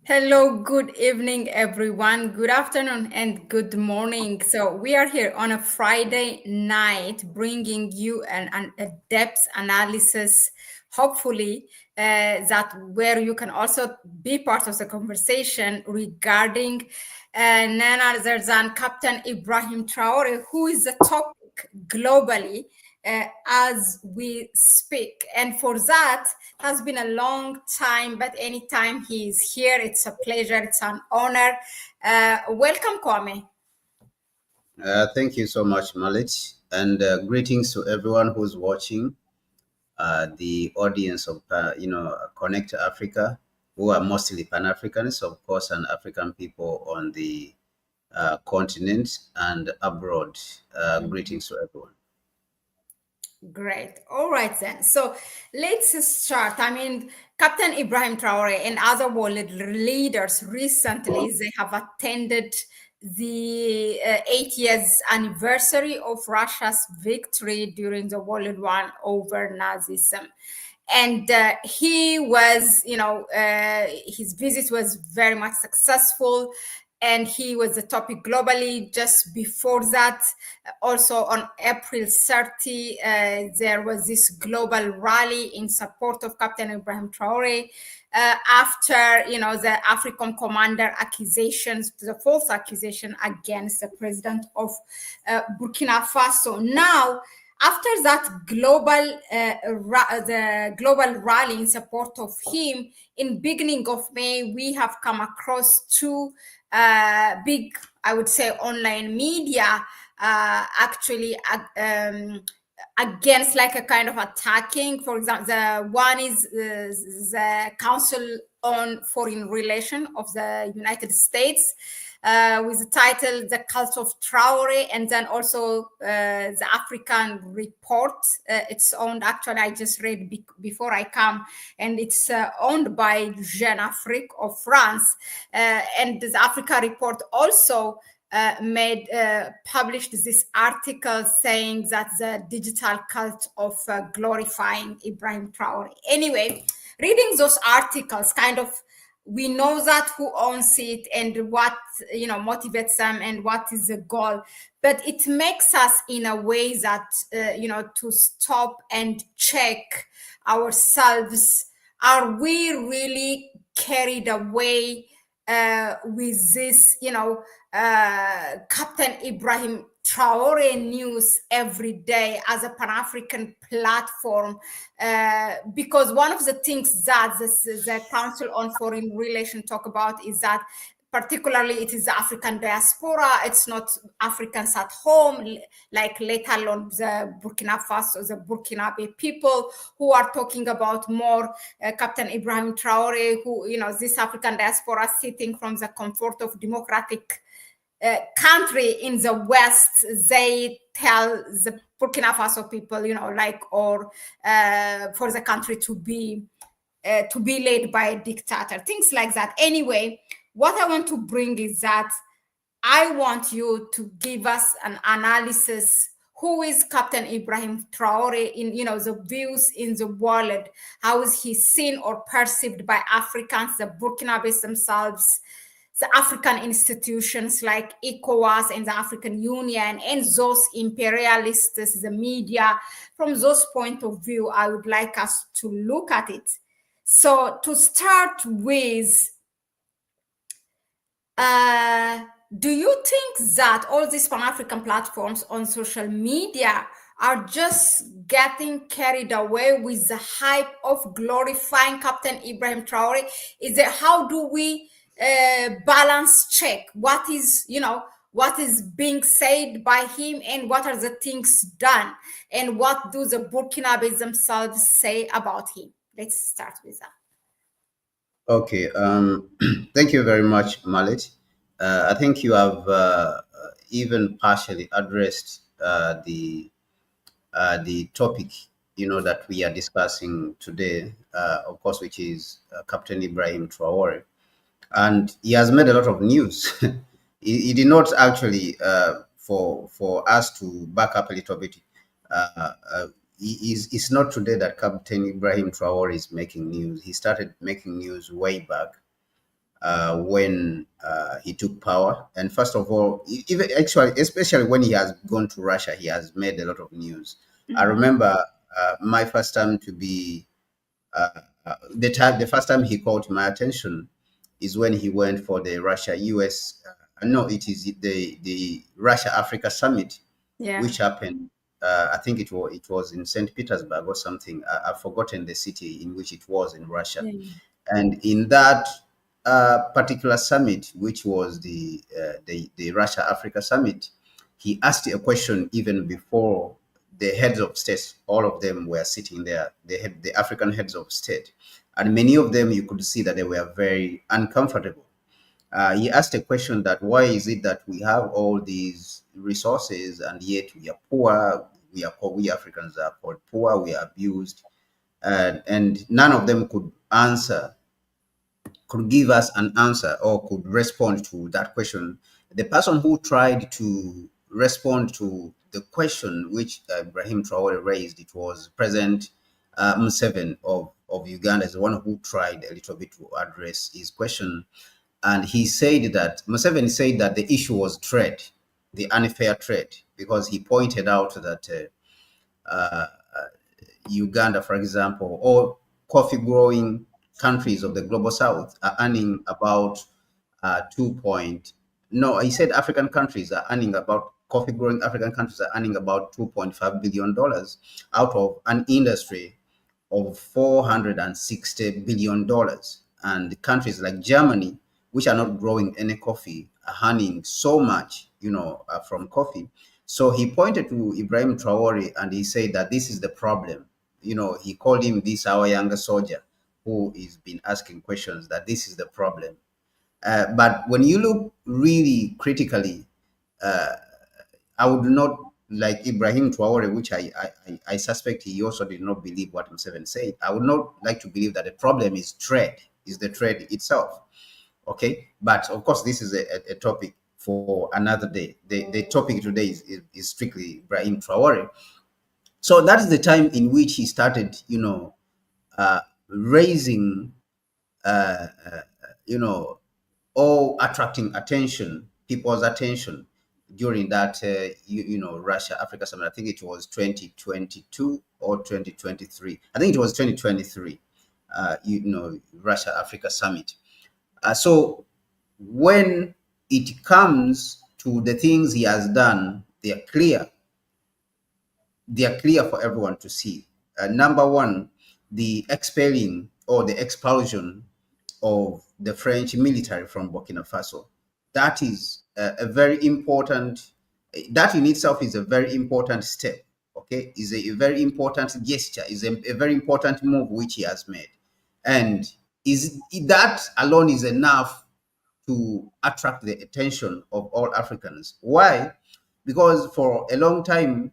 Hello, good evening, everyone. Good afternoon and good morning. So, we are here on a Friday night bringing you a depth analysis, hopefully, that where you can also be part of the conversation regarding none other than Captain Ibrahim Traore, who is the topic globally as we speak. And for that, it has been a long time, but anytime he is here, it's a pleasure, it's an honor. Welcome, Kwame. Thank you so much, Mahlet, and greetings to everyone who's watching. The audience of Connect Africa, who are mostly Pan Africans, of course, and African people on the continent and abroad. Greetings to everyone. Great. All right, then. So let's start. I mean, Captain Ibrahim Traore and other world leaders recently, they have attended the 8 years anniversary of Russia's victory during the World War over Nazism. And he was, his visit was very much successful, and he was the topic globally. Just before that, also on April 30, there was this global rally in support of Captain Ibrahim Traore. After the African commander accusations, the false accusation against the president of Burkina Faso. Now, after that the global rally in support of him in beginning of May, we have come across two big, I would say, online media actually against, like, a kind of attacking. For example, the one is the Council on Foreign Relations of the United States, with the title "The Cult of Traore," and then also the African Report. It's owned, actually, I just read before I come, and it's owned by Jeune Afrique of France. And the Africa Report also published this article saying that the digital cult of glorifying Ibrahim Traore. Anyway, reading those articles, kind of, we know that who owns it and what motivates them and what is the goal, but it makes us in a way that to stop and check ourselves. Are we really carried away with this, Captain Ibrahim Traore news every day as a Pan-African platform? Because one of the things that the Council on Foreign Relations talk about is that particularly it is the African diaspora. It's not Africans at home, like, let alone the Burkina Faso, the Burkinabe people, who are talking about more Captain Ibrahim Traore, who, this African diaspora sitting from the comfort of democratic country in the West. They tell the Burkina Faso people, or for the country to be led by a dictator, things like that. Anyway, what I want to bring is that I want you to give us an analysis. Who is Captain Ibrahim Traore in, the views in the world? How is he seen or perceived by Africans, the Burkinabes themselves, the African institutions like ECOWAS and the African Union, and those imperialists, the media? From those point of view, I would like us to look at it. So to start with, do you think that all these Pan-African platforms on social media are just getting carried away with the hype of glorifying Captain Ibrahim Traore? Is it, how do we balance check what is, what is being said by him, and what are the things done, and what do the Burkinabes themselves say about him? Let's start with that. Okay. Thank you very much, Mahlet. I think you have even partially addressed the topic that we are discussing today, of course, which is Captain Ibrahim Traore, and he has made a lot of news. He did not actually, for us to back up a little bit. It's not today that Captain Ibrahim Traore is making news. He started making news way back. when he took power. And first of all, even actually, especially when he has gone to Russia, he has made a lot of news. I remember my first time to be the first time he caught my attention is when he went for the Russia US. No, it is the Russia Africa summit, Yeah. which happened. I think it was in St. Petersburg or something. I've forgotten the city in which it was in Russia. Yeah. And in that particular summit, which was the Russia Africa summit, he asked a question even before the heads of states. All of them were sitting there. They had the African heads of state, and many of them you could see that they were very uncomfortable. He asked a question that why is it that we have all these resources and yet we are poor? We Africans are called poor. We are abused, and none of them could give us an answer or could respond to that question. The person who tried to respond to the question which Ibrahim Traore raised, it was President Museveni of Uganda, is the one who tried a little bit to address his question. And he said that Museveni said that the issue was trade, the unfair trade, because he pointed out that Uganda, for example, or coffee growing countries of the global south are earning about 2 point. No, he said African countries are earning about coffee growing African countries are earning about $2.5 billion out of an industry of $460 billion. And countries like Germany, which are not growing any coffee, are earning so much, from coffee. So he pointed to Ibrahim Traore and he said that this is the problem. He called him this our younger soldier who is been asking questions, that this is the problem. But when you look really critically, I would not like Ibrahim Traore, which I suspect he also did not believe what Museveni said. I would not like to believe that the problem is trade, is the trade itself. Okay, but of course, this is a topic for another day. The topic today is strictly Ibrahim Traore. So that is the time in which he started, raising, uh, uh, you know, or attracting people's attention during that, Russia Africa summit. I think it was 2022 or 2023. I think it was 2023. Russia Africa summit. So when it comes to the things he has done, they are clear. They are clear for everyone to see. Number one, the expelling or the expulsion of the French military from Burkina Faso. That is a very important, that in itself is a very important step, okay? Is a very important gesture, is a very important move which he has made. And is that alone is enough to attract the attention of all Africans. Why? Because for a long time,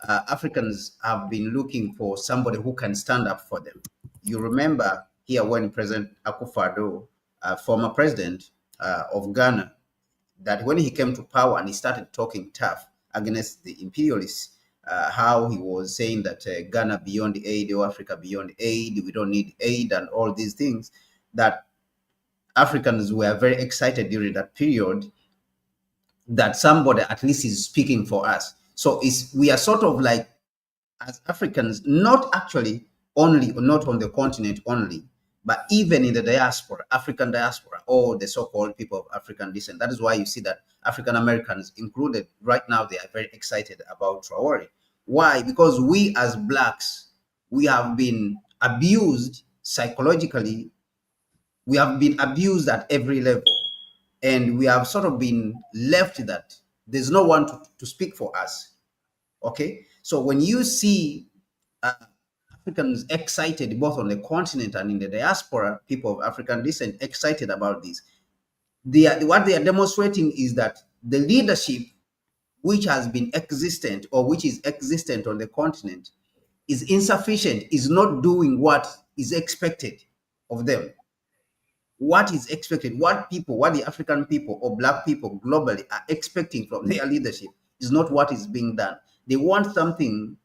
Africans have been looking for somebody who can stand up for them. You remember here when President Akufo-Addo, former president of Ghana, that when he came to power and he started talking tough against the imperialists, how he was saying that Ghana beyond aid or Africa beyond aid, we don't need aid and all these things, that Africans were very excited during that period that somebody at least is speaking for us. So we are sort of like, as Africans, not actually only, not on the continent only, but even in the diaspora, African diaspora, or the so-called people of African descent. That is why you see that African Americans included right now, they are very excited about Traore. Why? Because we as blacks, we have been abused psychologically. We have been abused at every level. And we have sort of been left that there's no one to speak for us. Okay, so when you see Africans excited both on the continent and in the diaspora, people of African descent excited about this, what they are demonstrating is that the leadership which has been existent or which is existent on the continent is insufficient, is not doing what is expected of them. What is expected, what the African people or black people globally are expecting from their leadership is not what is being done. They want something,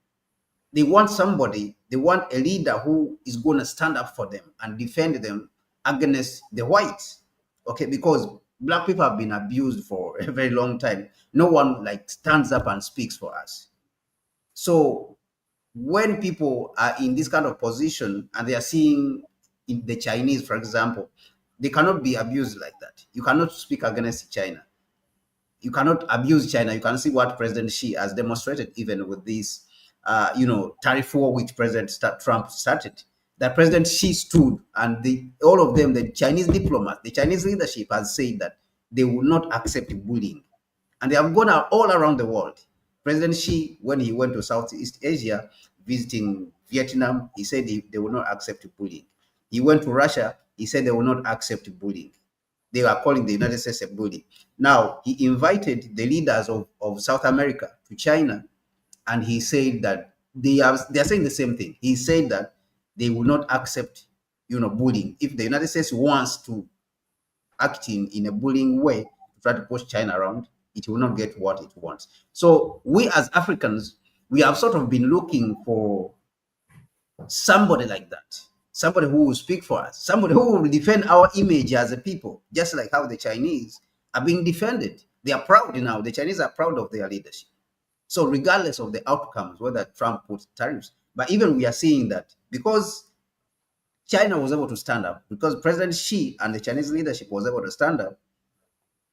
they want somebody, they want a leader who is going to stand up for them and defend them against the whites. Okay, because black people have been abused for a very long time. No one like stands up and speaks for us. So when people are in this kind of position and they are seeing in the Chinese, for example, they cannot be abused like that. You cannot speak against China. You cannot abuse China. You can see what President Xi has demonstrated, even with this, tariff war which Trump started. That President Xi stood, and all of them, the Chinese diplomats, the Chinese leadership, has said that they will not accept bullying, and they have gone out all around the world. President Xi, when he went to Southeast Asia, visiting Vietnam, he said they will not accept bullying. He went to Russia, he said they will not accept bullying. They are calling the United States a bully. Now, he invited the leaders of South America to China, and he said that they are saying the same thing. He said that they will not accept, bullying. If the United States wants to act in a bullying way to try to push China around, it will not get what it wants. So we as Africans, we have sort of been looking for somebody like that, somebody who will speak for us, somebody who will defend our image as a people, just like how the Chinese are being defended. They are proud now. The Chinese are proud of their leadership. So regardless of the outcomes, whether Trump puts tariffs, but even we are seeing that because China was able to stand up, because President Xi and the Chinese leadership was able to stand up,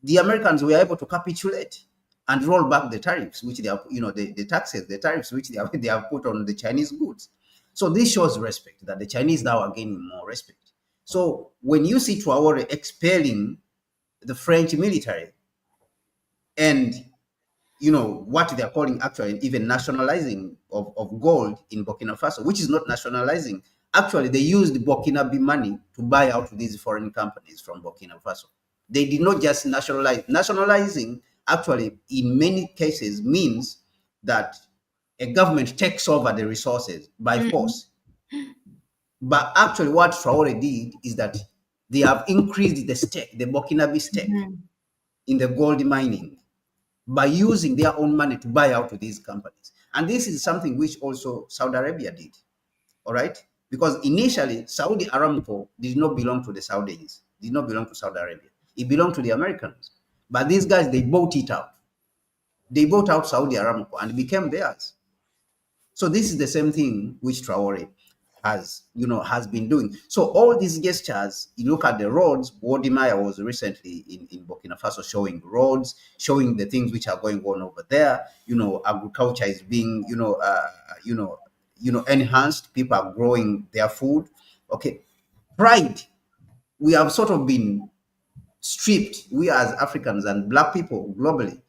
the Americans were able to capitulate and roll back the tariffs, which they have, the taxes, the tariffs which they have put on the Chinese goods. So this shows respect, that the Chinese now are gaining more respect. So when you see Traore expelling the French military and what they're calling actually even nationalizing of gold in Burkina Faso, which is not nationalizing. Actually, they used Burkinabe money to buy out these foreign companies from Burkina Faso. They did not just nationalize. Nationalizing actually, in many cases, means that a government takes over the resources by force. But actually, what Traore did is that they have increased the stake, the Burkinabe stake, in the gold mining by using their own money to buy out these companies. And this is something which also Saudi Arabia did. All right? Because initially, Saudi Aramco did not belong to the Saudis, did not belong to Saudi Arabia. It belonged to the Americans. But these guys, they bought it out. They bought out Saudi Aramco and it became theirs. So this is the same thing which Traore has been doing. So all these gestures, you look at the roads. Wodimaya was recently in Burkina Faso showing roads, showing the things which are going on over there. Agriculture is being, enhanced. People are growing their food. Okay, pride. We have sort of been stripped. We as Africans and Black people globally,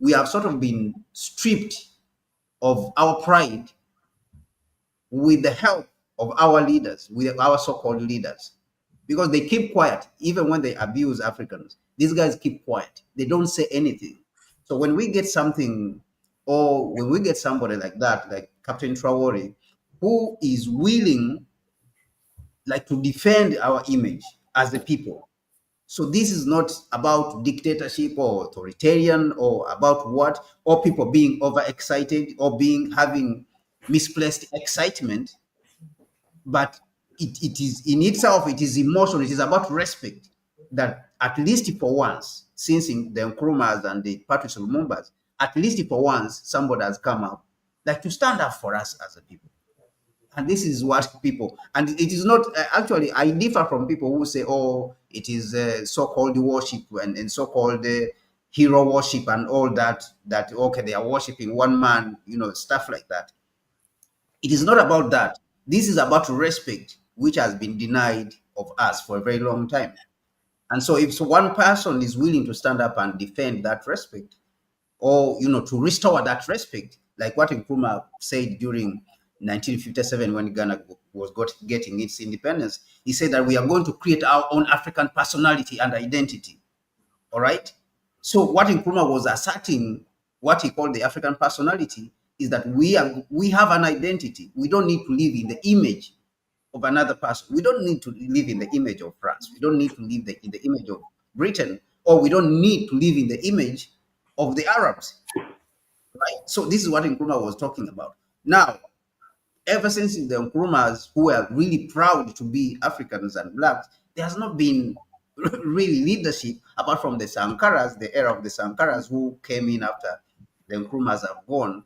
we have sort of been stripped of our pride with the help of our leaders, with our so-called leaders, because they keep quiet even when they abuse Africans. These guys keep quiet. They don't say anything. So when we get something, or when we get somebody like that, like Captain Traore, who is willing, like, to defend our image as the people. So this is not about dictatorship or authoritarian or about what, or people being overexcited or having misplaced excitement, but it is in itself, it is emotional, it is about respect, that at least for once, since in the Nkrumahs and the Patrice Lumumbas, at least for once, somebody has come up like to stand up for us as a people. And this is what people, and it is not, actually, I differ from people who say, oh, it is so-called worship and so-called hero worship and all that, okay, they are worshiping one man, stuff like that. It is not about that. This is about respect, which has been denied of us for a very long time. And so if one person is willing to stand up and defend that respect, or, to restore that respect, like what Nkrumah said during 1957 when Ghana was getting its independence, he said that we are going to create our own African personality and identity. All right? So what Nkrumah was asserting, what he called the African personality, is that we have an identity. We don't need to live in the image of another person. We don't need to live in the image of France. We don't need to live in the image of Britain, or we don't need to live in the image of the Arabs. Right? So this is what Nkrumah was talking about. Now, ever since the Nkrumahs, who were really proud to be Africans and Blacks, there has not been really leadership, apart from the Sankaras, the era of the Sankaras who came in after the Nkrumahs have gone.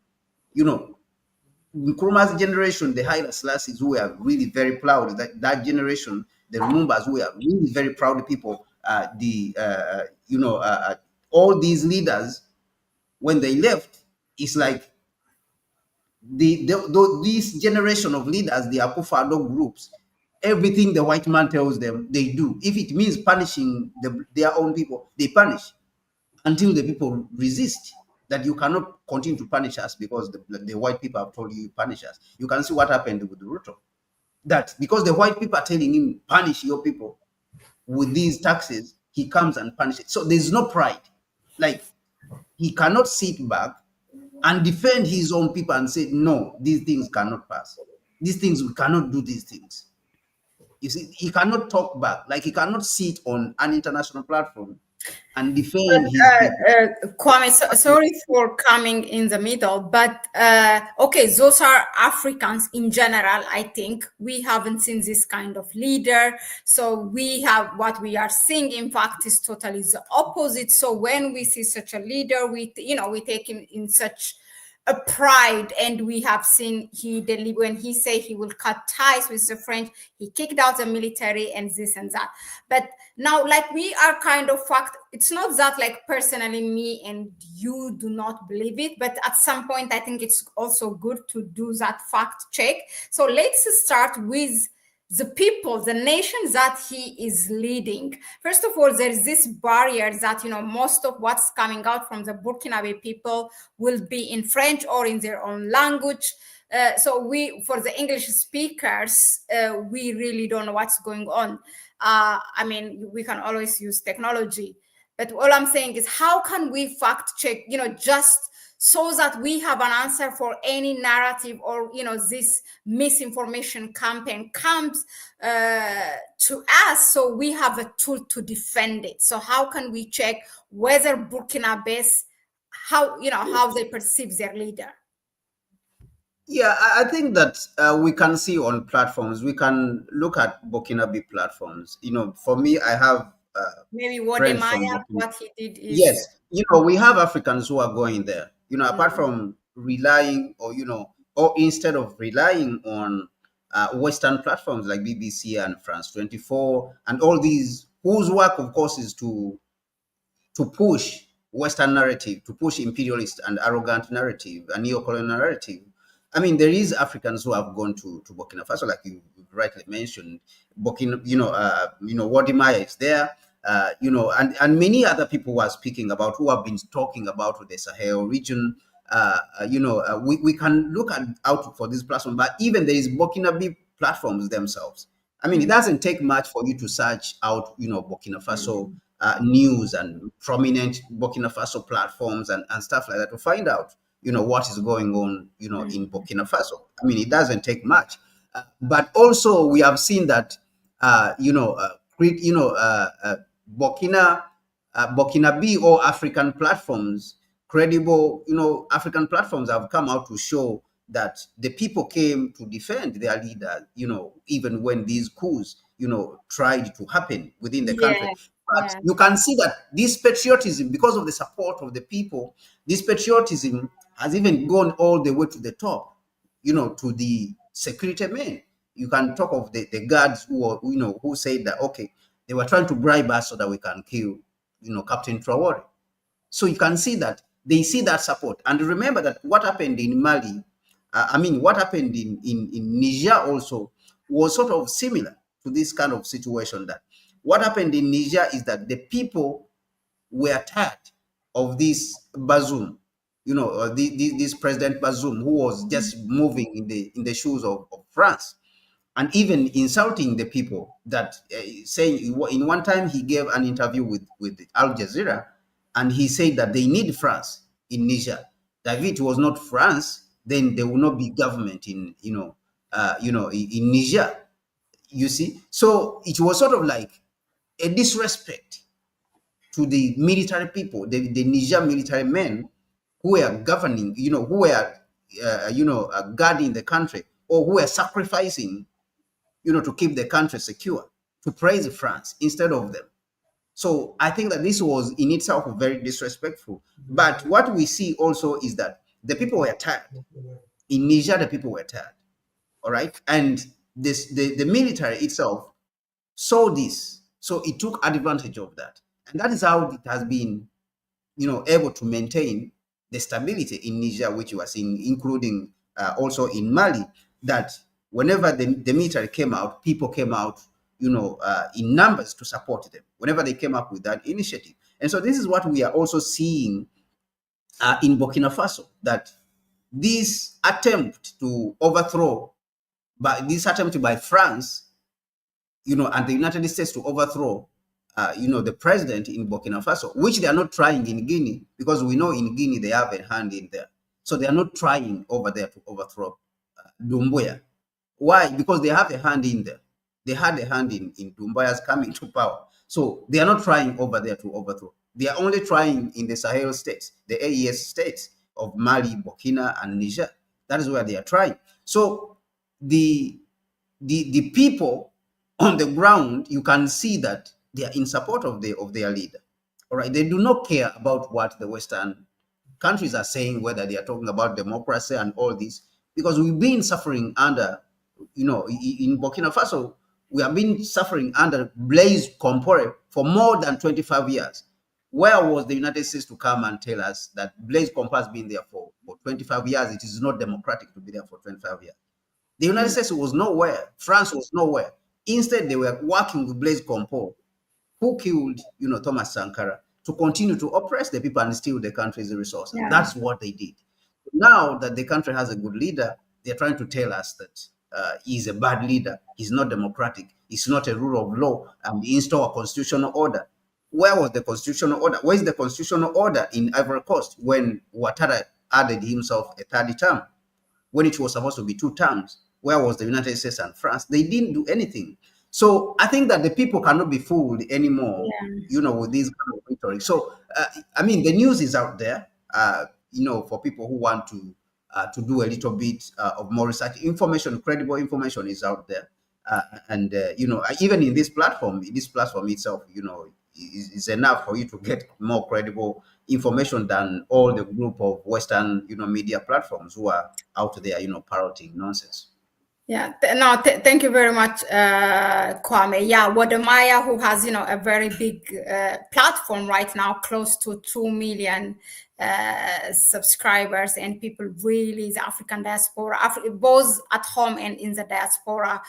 You know, Nkrumah's generation, the Haile Selassies, who were really very proud, that generation, the Lumumbas, who were really very proud people, all these leaders, when they left, it's like this generation of leaders, the Akufo-Addo groups, everything the white man tells them, they do. If it means punishing their own people, they punish until the people resist. That you cannot continue to punish us because the white people have told you punish us. You can see what happened with Ruto. That because the white people are telling him punish your people with these taxes, he comes and punishes. So there's no pride. Like he cannot sit back and defend his own people and say, no, these things cannot pass. These things, we cannot do these things. You see, he cannot talk back. Like he cannot sit on an international platform and defend his people. Kwame, sorry for coming in the middle, but okay, those are Africans in general. I think we haven't seen this kind of leader. So we have what we are seeing, in fact, is totally the opposite. So when we see such a leader, we take him in such a pride, and we have seen when he say he will cut ties with the French, he kicked out the military and this and that. But now, like, we are kind of fact, it's not that like personally me and you do not believe it, but at some point I think it's also good to do that fact check. So let's start with the people, the nations that he is leading. First of all, there is this barrier that, most of what's coming out from the Burkinabe people will be in French or in their own language. So for the English speakers, we really don't know what's going on. I mean, we can always use technology, but all I'm saying is, how can we fact check, just so that we have an answer for any narrative or, this misinformation campaign comes to us, so we have a tool to defend it. So how can we check whether Burkinabes, how they perceive their leader? Yeah, I think that we can see on platforms, we can look at Burkinabe platforms. For me, I have Maybe friends from Wodemaya, Burkina. what he did is... Yes, we have Africans who are going there, apart from relying or instead of relying on Western platforms like BBC and France 24 and all these, whose work, of course, is to push Western narrative, to push imperialist and arrogant narrative, a neo-colonial narrative. I mean, there is Africans who have gone to Burkina Faso, like you rightly mentioned. Burkina, Wodimaya is there, and many other people who are speaking about, who have been talking about the Sahel region. We can look out for this platform, but even there is Burkinabe platforms themselves. I mean, it doesn't take much for you to search out, Burkina Faso news and prominent Burkina Faso platforms and stuff like that to find out, what is going on, in Burkina Faso. I mean, it doesn't take much. But also we have seen that, Burkinabe or African platforms, credible, African platforms have come out to show that the people came to defend their leader, even when these coups, tried to happen within the country. But you can see that this patriotism, because of the support of the people, this patriotism has even gone all the way to the top, to the security men. You can talk of the guards who said that, okay, they were trying to bribe us so that we can kill, Captain Traore. So you can see that they see that support. And remember that what happened in Mali, what happened in Niger also was sort of similar to this kind of situation. That what happened in Niger is that the people were tired of this Bazoum, this President Bazoum, who was just moving in the shoes of France, and even insulting the people. That saying, in one time he gave an interview with Al Jazeera, and he said that they need France in Niger. That if it was not France, then there will not be government in in Niger. You see, so it was sort of like a disrespect to the military people, the Niger military men who were governing, who were guarding the country, or who were sacrificing, to keep the country secure, to praise France instead of them. So I think that this was in itself very disrespectful. But what we see also is that the people were tired. In Niger, the people were tired. All right. And the military itself saw this. So it took advantage of that. And that is how it has been, able to maintain the stability in Niger, which you are seeing, including also in Mali, that whenever the military came out, people came out, in numbers to support them, whenever they came up with that initiative. And so this is what we are also seeing in Burkina Faso, that this attempt to overthrow, by France, and the United States to overthrow, the president in Burkina Faso, which they are not trying in Guinea, because we know in Guinea they have a hand in there. So they are not trying over there to overthrow Doumbouya. Why? Because they have a hand in there. They had a hand in Doumbouya's coming to power. So they are not trying over there to overthrow. They are only trying in the Sahel states, the AES states of Mali, Burkina, and Niger. That is where they are trying. So the people on the ground, you can see that they are in support of their leader. All right, they do not care about what the Western countries are saying, whether they are talking about democracy and all this, because we've been suffering under, in Burkina Faso, we have been suffering under Blaise Compaoré for more than 25 years. Where was the United States to come and tell us that Blaise Compaoré has been there for 25 years? It is not democratic to be there for 25 years. The United States was nowhere. France was nowhere. Instead, they were working with Blaise Compaoré, who killed, Thomas Sankara, to continue to oppress the people and steal the country's resources. Yeah. That's what they did. Now that the country has a good leader, they're trying to tell us that he's a bad leader. He's not democratic. He's not a rule of law. And he install a constitutional order. Where was the constitutional order? Where is the constitutional order in Ivory Coast when Ouattara added himself a third term, when it was supposed to be 2 terms? Where was the United States and France? They didn't do anything. So I think that the people cannot be fooled anymore, with these kind of rhetoric. So, the news is out there, for people who want to do a little bit of more research. Credible information is out there. Even in this platform itself, is enough for you to get more credible information than all the group of Western, media platforms who are out there, parroting nonsense. Yeah, thank you very much, Kwame. Yeah, Wadamaya, who has, a very big platform right now, close to 2 million subscribers, and people really, the African diaspora, both at home and in the diaspora,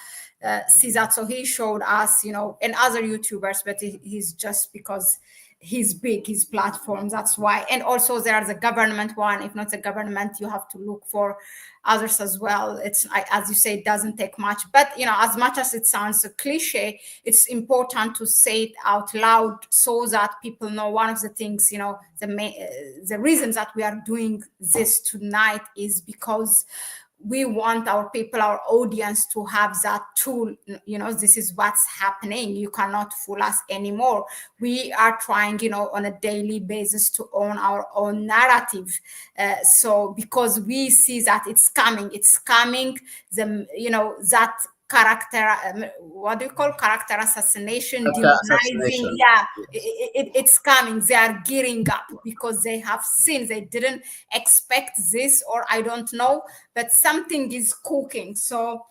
see that. So he showed us, and other YouTubers, but he's just because he's big, his platform, that's why. And also there's a government one. If not the government, you have to look for others as well. It's, as you say, it doesn't take much, but as much as it sounds a cliche, it's important to say it out loud so that people know. One of the things, the reasons that we are doing this tonight is because we want our people, our audience, to have that tool. This is what's happening. You cannot fool us anymore. We are trying, on a daily basis to own our own narrative. So because we see that it's coming, that character, what do you call character assassination, demonizing. Yeah, it's coming. They are gearing up because they have seen, they didn't expect this, or I don't know, but something is cooking. So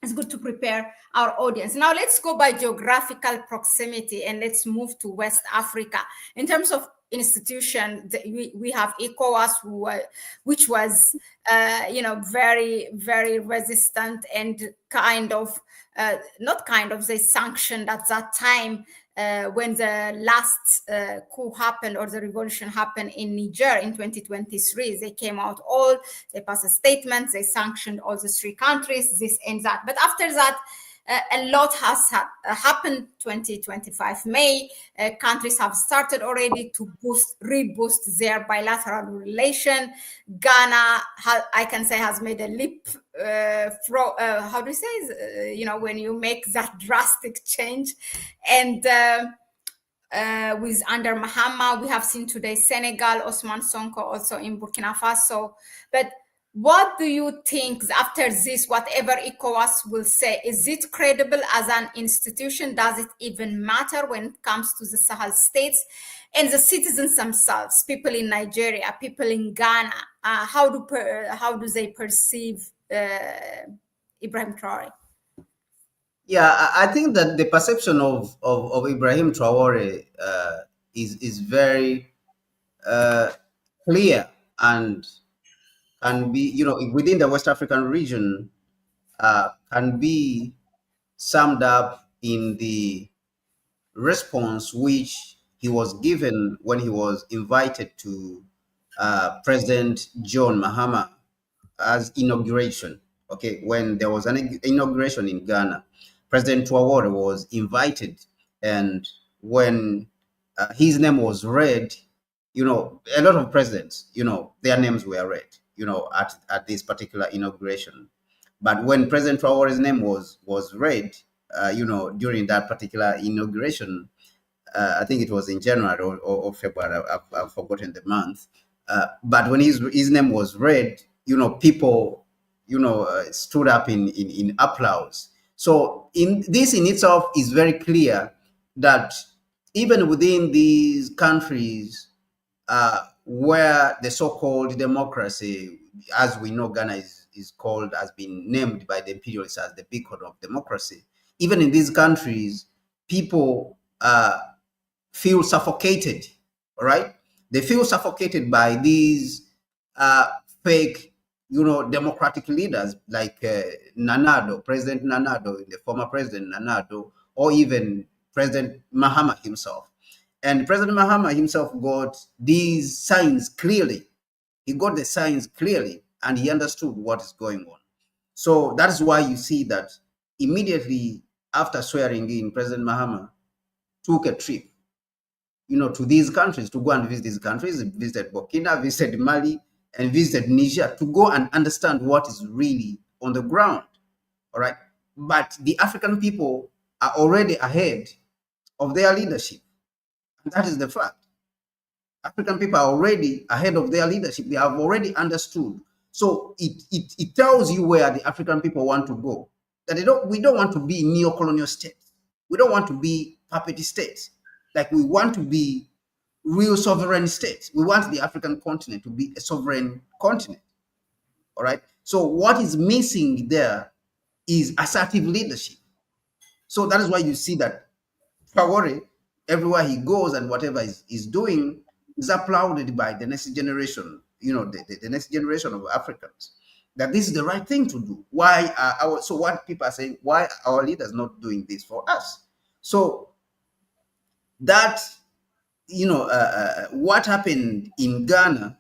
it's good to prepare our audience. Now let's go by geographical proximity and let's move to West Africa. In terms of institution, we have ECOWAS, which was, very, very resistant and they sanctioned at that time when the last coup happened, or the revolution happened in Niger in 2023. They came out they passed a statement, they sanctioned all the 3 countries, this and that. But after that, a lot has happened. 2025 May, countries have started already to reboost their bilateral relation. Ghana, I can say, has made a leap. How do you say? When you make that drastic change, and with under Mahama, we have seen today Senegal, Osman Sonko, also in Burkina Faso. But What do you think after this, whatever ECOWAS will say? Is it credible as an institution? Does it even matter when it comes to the Sahel states and the citizens themselves, people in Nigeria, people in Ghana? How do they perceive Ibrahim Traore? Yeah, I think that the perception of Ibrahim Traore is very clear and can be, within the West African region, can be summed up in the response which he was given when he was invited to President John Mahama as inauguration. Okay, when there was an inauguration in Ghana, President Traore was invited, and when his name was read, a lot of presidents, their names were read, at this particular inauguration. But when President Traore's name was read, during that particular inauguration, I think it was in January or February. I've forgotten the month. But when his name was read, people, stood up in applause. So in this in itself is very clear that even within these countries where the so-called democracy, as we know, Ghana is called, has been named by the imperialists as the beacon of democracy. Even in these countries, people feel suffocated, all right? They feel suffocated by these fake, democratic leaders like Nanado, President Nanado, the former President Nanado, or even President Mahama himself. And President Mahama himself got these signs clearly. He got the signs clearly, and he understood what is going on. So that is why you see that immediately after swearing in, President Mahama took a trip, to these countries, to go and visit these countries. He visited Burkina, visited Mali, and visited Niger to go and understand what is really on the ground. All right. But the African people are already ahead of their leadership. And that is the fact. African people are already ahead of their leadership. They have already understood. So it tells you where the African people want to go. That we don't want to be neo-colonial states. We don't want to be puppet states. Like, we want to be real sovereign states. We want the African continent to be a sovereign continent. All right. So what is missing there is assertive leadership. So that is why you see that Traore, everywhere he goes and whatever he's doing, is applauded by the next generation, the next generation of Africans, that this is the right thing to do. Why so what people are saying, why are our leaders not doing this for us? So that, what happened in Ghana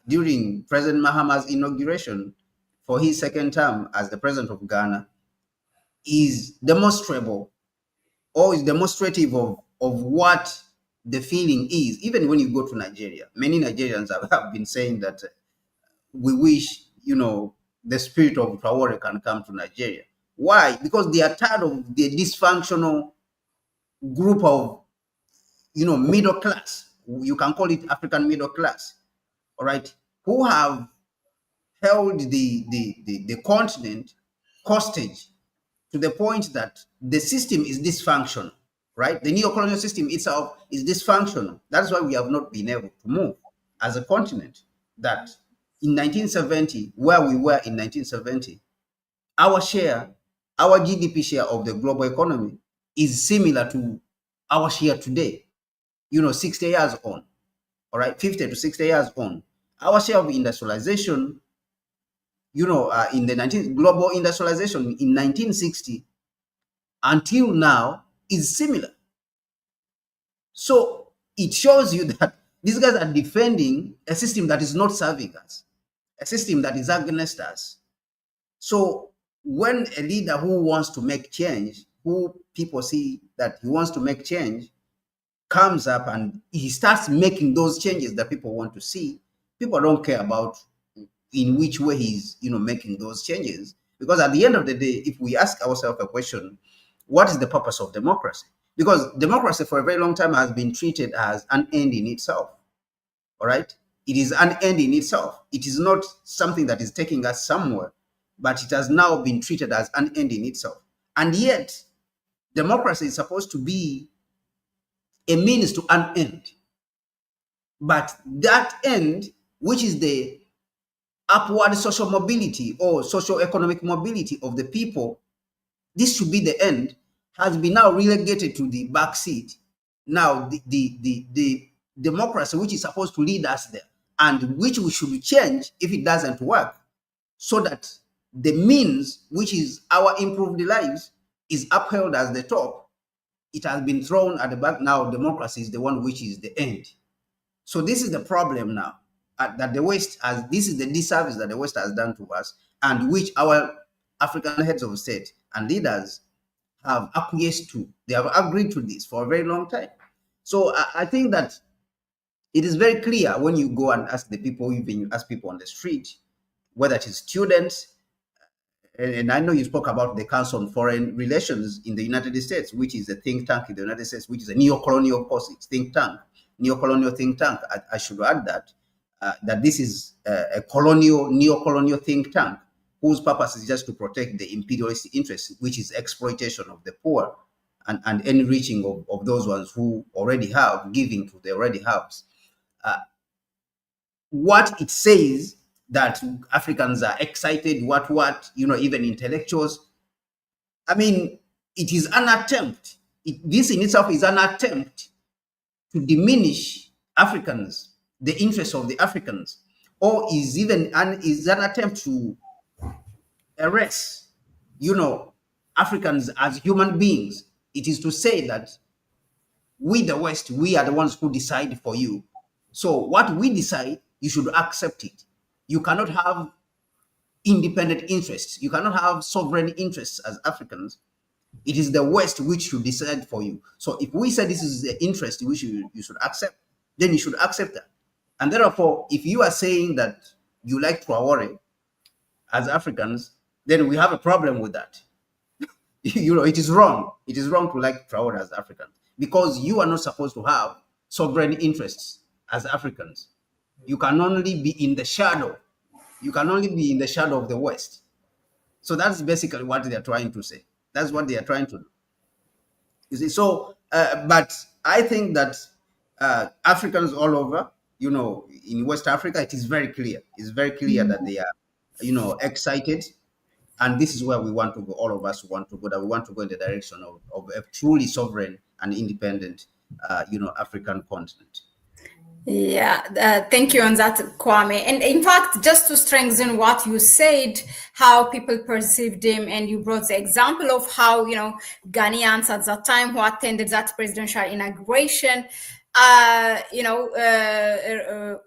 during President Mahama's inauguration for his second term as the president of Ghana is demonstrable, or is demonstrative of what the feeling is. Even when you go to Nigeria, many Nigerians have been saying that we wish, the spirit of Traore can come to Nigeria. Why? Because they are tired of the dysfunctional group of, middle class. You can call it African middle class, all right, who have held the continent hostage to the point that the system is dysfunctional, right? The neo-colonial system itself is dysfunctional. That's why we have not been able to move as a continent. That in 1970, where we were in 1970, our share, our GDP share of the global economy is similar to our share today, 60 years on, all right, 50 to 60 years on. Our share of industrialization, in the global industrialization in 1960 until now is similar. So it shows you that these guys are defending a system that is not serving us, a system that is against us. So when a leader who wants to make change, who people see that he wants to make change, comes up and he starts making those changes that people want to see, people don't care about in which way he's making those changes. Because at the end of the day, if we ask ourselves a question, what is the purpose of democracy? Because democracy for a very long time has been treated as an end in itself. All right. It is an end in itself. It is not something that is taking us somewhere, but it has now been treated as an end in itself. And yet, democracy is supposed to be a means to an end. But that end, which is the upward social mobility or social economic mobility of the people, this should be the end, has been now relegated to the back seat. Now, the democracy, which is supposed to lead us there, and which we should change if it doesn't work, so that the means, which is our improved lives, is upheld as the top, it has been thrown at the back. Now, democracy is the one which is the end. So this is the problem now, that the West has, this is the disservice that the West has done to us, and which our African heads of state and leaders have acquiesced to. They have agreed to this for a very long time. So I think that it is very clear when you go and ask the people, even you ask people on the street, whether it is students, and I know you spoke about the Council on Foreign Relations in the United States, which is a think tank in the United States, which is a neo-colonial think tank, neo-colonial think tank. I should add that this is a neo-colonial think tank whose purpose is just to protect the imperialist interests, which is exploitation of the poor and enriching of those ones who already have, giving to the already haves. What it says that Africans are excited, even intellectuals. I mean, it is an attempt. This in itself is an attempt to diminish Africans, the interests of the Africans, or is an attempt to erase, Africans as human beings. It is to say that we, the West, we are the ones who decide for you. So what we decide, you should accept it. You cannot have independent interests. You cannot have sovereign interests as Africans. It is the West which should decide for you. So if we say this is the interest which you should accept, then you should accept that. And therefore, if you are saying that you like Taore as Africans, then we have a problem with that. It is wrong. It is wrong to like Taore as Africans, because you are not supposed to have sovereign interests as Africans. You can only be in the shadow. You can only be in the shadow of the West. So that's basically what they are trying to say. That's what they are trying to do. You see, so, but I think that Africans all over, in West Africa, it is very clear. It's very clear that they are, excited. And this is where we want to go. All of us want to go, that we want to go in the direction of a truly sovereign and independent, African continent. Yeah, thank you on that, Kwame. And in fact, just to strengthen what you said, how people perceived him, and you brought the example of how, Ghanaians at that time who attended that presidential inauguration,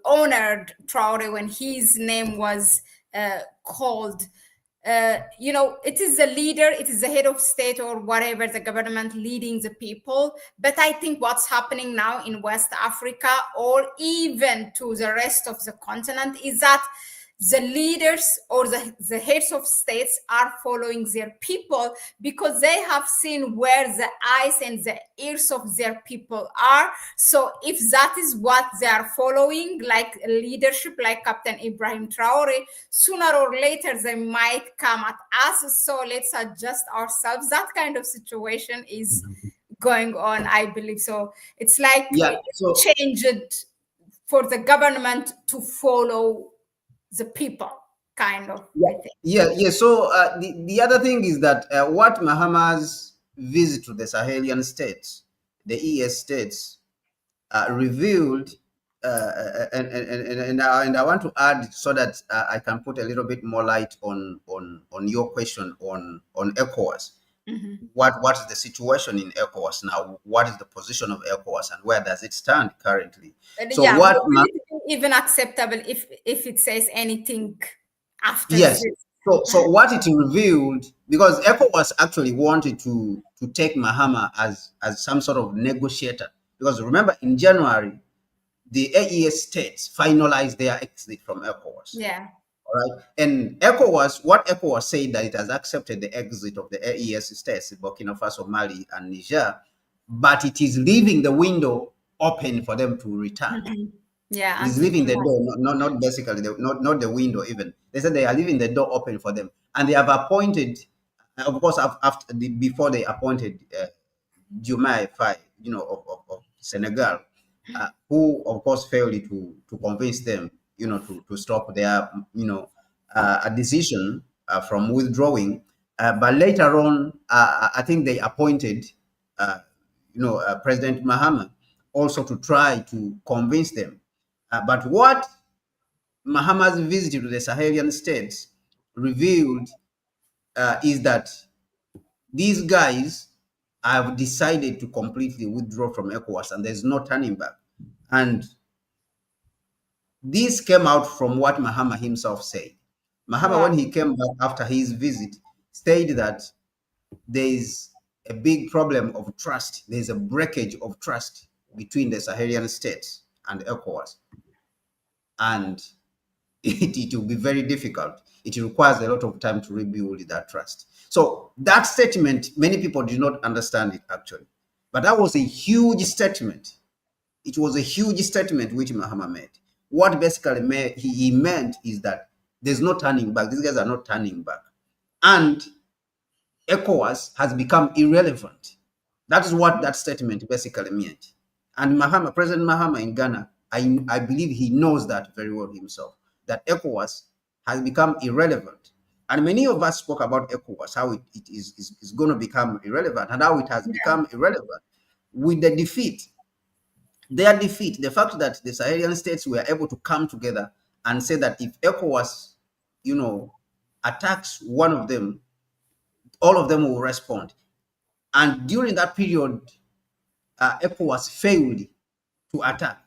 honored Traore when his name was called. It is the leader, it is the head of state or whatever, the government leading the people. But I think what's happening now in West Africa, or even to the rest of the continent, is that the leaders or the heads of states are following their people, because they have seen where the eyes and the ears of their people are. So if that is what they are following, like leadership, like Captain Ibrahim Traore, sooner or later they might come at us. So let's adjust ourselves. That kind of situation is going on, I believe. So it's like changed for the government to follow the people, kind of. Yeah. So the other thing is that what Mahama's visit to the Sahelian states, the ES states, revealed, and I want to add so that I can put a little bit more light on your question on ECOWAS. Mm-hmm. What is the situation in ECOWAS now? What is the position of ECOWAS, and where does it stand currently? So even acceptable if it says anything after yes. this? So what it revealed, because ECOWAS actually wanted to take Mahama as some sort of negotiator, because remember in January the AES states finalized their exit from ECOWAS. Yeah. All right. And what ECOWAS said, that it has accepted the exit of the AES states, Burkina Faso, Mali, and Niger, but it is leaving the window open for them to return. Mm-hmm. Yeah, He's until leaving the tomorrow. door, not basically, not the window even. They said they are leaving the door open for them. And they have appointed, of course, before they appointed Jumai Faye, of Senegal, who of course failed to convince them, to stop their, a decision from withdrawing. But later on, I think they appointed, President Mahama also to try to convince them. But what Mahama's visit to the Sahelian states revealed is that these guys have decided to completely withdraw from ECOWAS and there's no turning back. And this came out from what Mahama himself said. Mahama, Wow. when he came back after his visit, said that there is a big problem of trust. There's a breakage of trust between the Sahelian states and ECOWAS. And it will be very difficult. It requires a lot of time to rebuild that trust. So that statement, many people do not understand it actually. But that was a huge statement. It was a huge statement which Mahama made. What basically he meant is that there's no turning back. These guys are not turning back. And ECOWAS has become irrelevant. That is what that statement basically meant. And President Mahama in Ghana, I believe he knows that very well himself, that ECOWAS has become irrelevant. And many of us spoke about ECOWAS, how it is going to become irrelevant, and how it has become irrelevant with the defeat. Their defeat, the fact that the Sahelian states were able to come together and say that if ECOWAS, attacks one of them, all of them will respond. And during that period, ECOWAS failed to attack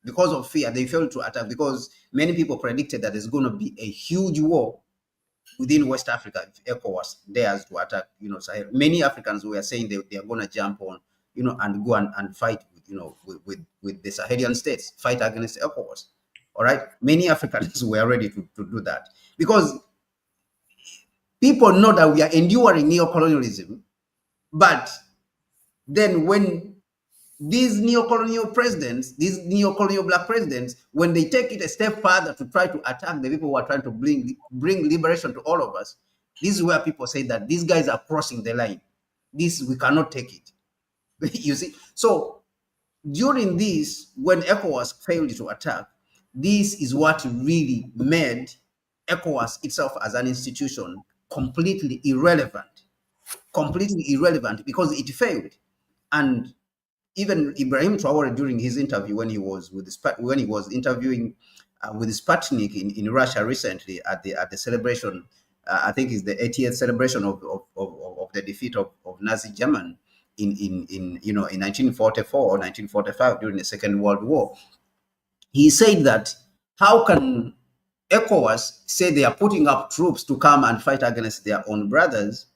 because of fear. They failed to attack because many people predicted that there's going to be a huge war within West Africa if ECOWAS dares to attack, Sahel. Many Africans were saying they are going to jump on, and go and fight, with the Sahelian states, fight against ECOWAS. All right. Many Africans were ready to do that because people know that we are enduring neocolonialism. But then when these neocolonial presidents, these neocolonial black presidents, when they take it a step further to try to attack the people who are trying to bring liberation to all of us, this is where people say that these guys are crossing the line. This, we cannot take it. You see? So during this, when ECOWAS failed to attack, this is what really made ECOWAS itself as an institution completely irrelevant because it failed. And even Ibrahim Traore, during his interview when he was interviewing with Sputnik in Russia recently at the celebration, I think it's the 80th celebration of the defeat of Nazi Germany in 1944 or 1945 during the Second World War. He said that how can ECOWAS say they are putting up troops to come and fight against their own brothers,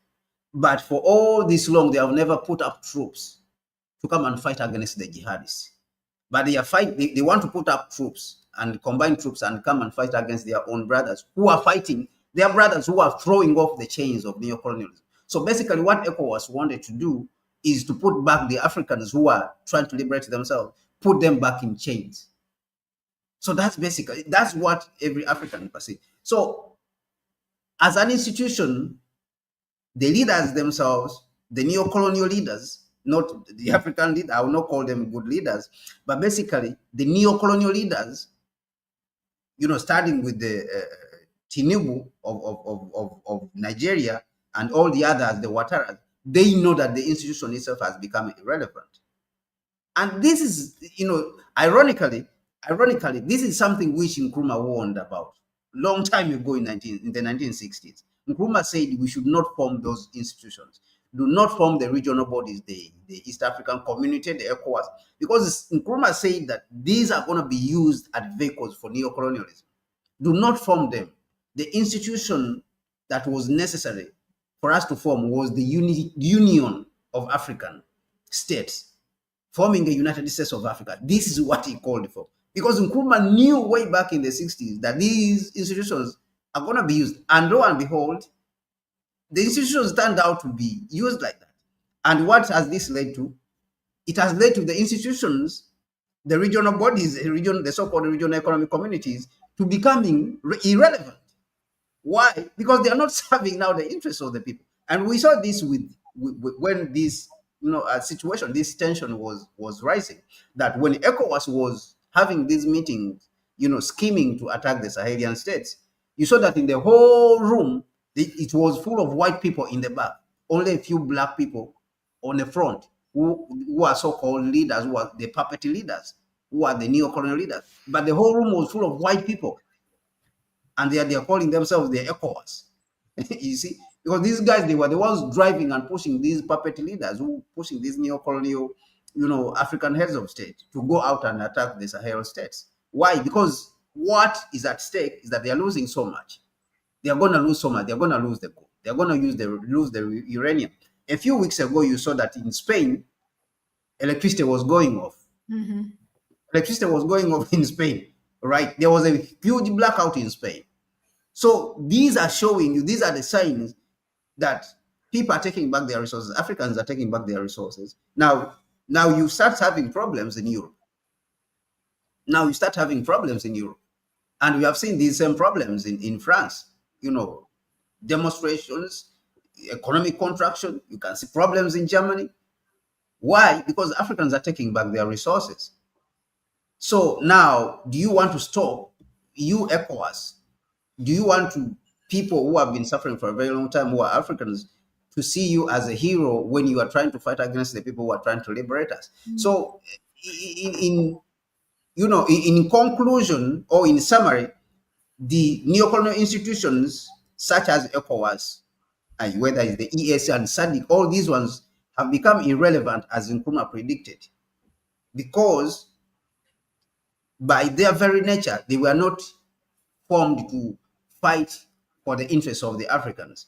but for all this long they have never put up troops to come and fight against the jihadists. But they want to put up troops and combine troops and come and fight against their own brothers who are fighting, their brothers who are throwing off the chains of neocolonialism. So basically what ECOWAS wanted to do is to put back the Africans who are trying to liberate themselves, put them back in chains. So that's what every African perceives. So as an institution, the leaders themselves, the neo-colonial leaders, not the African leaders, I will not call them good leaders, but basically the neo-colonial leaders, starting with the Tinubu of Nigeria and all the others, the Ouattara, they know that the institution itself has become irrelevant. And this is, ironically, this is something which Nkrumah warned about long time ago in the 1960s. Nkrumah said we should not form those institutions. Do not form the regional bodies, the East African Community, the ECOWAS, because Nkrumah said that these are going to be used as vehicles for neocolonialism. Do not form them. The institution that was necessary for us to form was the Union of African States, forming the United States of Africa. This is what he called for. Because Nkrumah knew way back in the 60s that these institutions are going to be used. And lo and behold, the institutions turned out to be used like that. And what has this led to? It has led to the institutions the regional bodies, the so-called regional economic communities, to becoming irrelevant. Why? Because they are not serving now the interests of the people. And we saw this with when this situation, this tension was rising. That when ECOWAS was having these meetings, scheming to attack the Sahelian states, you saw that in the whole room, it was full of white people in the back, only a few black people on the front, who are so-called leaders, who are the puppet leaders, who are the neo-colonial leaders. But the whole room was full of white people, and they are calling themselves the ECOWAS. You see, because these guys, they were the ones driving and pushing these puppet leaders, who pushing these neo-colonial, African heads of state to go out and attack the Sahel states. Why? Because what is at stake is that they are losing so much. They are going to lose so much. They are going to lose the gold. They are going to lose the uranium. A few weeks ago, you saw that in Spain, electricity was going off. Mm-hmm. Electricity was going off in Spain, right? There was a huge blackout in Spain. So these are showing you, these are the signs that people are taking back their resources. Africans are taking back their resources. Now you start having problems in Europe. Now you start having problems in Europe. And we have seen these same problems in France, demonstrations, economic contraction. You can see problems in Germany. Why? Because Africans are taking back their resources. So now, do you want to stop, you ECOWAS? Do you want people who have been suffering for a very long time, who are Africans, to see you as a hero when you are trying to fight against the people who are trying to liberate us? Mm-hmm. So, in conclusion, or in summary, the neocolonial institutions such as ECOWAS, whether it's the EAC and SADC, all these ones have become irrelevant, as Nkrumah predicted, because by their very nature, they were not formed to fight for the interests of the Africans.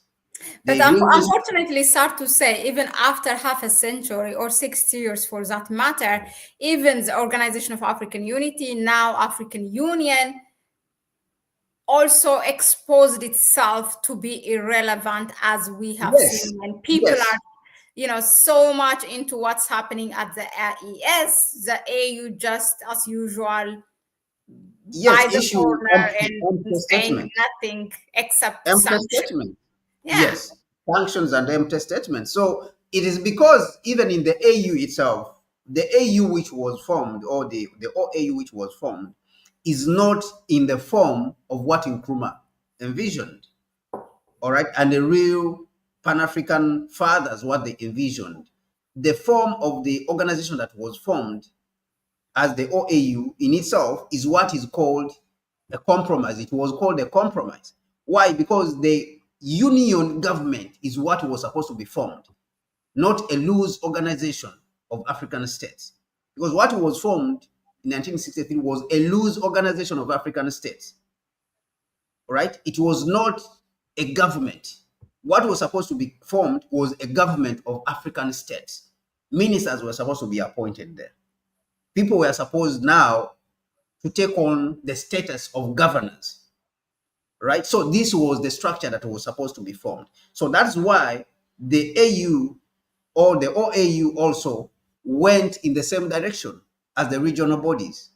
But unfortunately, sad to say, even after half a century or 60 years for that matter, even the Organization of African Unity, now African Union, also exposed itself to be irrelevant, as we have seen, when people are so much into what's happening at the AES, the AU just as usual by the corner and saying nothing except sanctions. Yes, sanctions and empty statements. So it is because even in the AU itself, the AU which was formed, or the OAU which was formed, is not in the form of what Nkrumah envisioned. All right, and the real Pan-African fathers, what they envisioned. The form of the organization that was formed as the OAU in itself is what is called a compromise. It was called a compromise. Why? Because the union government is what was supposed to be formed, not a loose organization of African states. Because what was formed in 1963 was a loose organization of African states. Right? It was not a government. What was supposed to be formed was a government of African states. Ministers were supposed to be appointed there. People were supposed now to take on the status of governors, right? So this was the structure that was supposed to be formed. So that's why the AU or the OAU also went in the same direction as the regional bodies.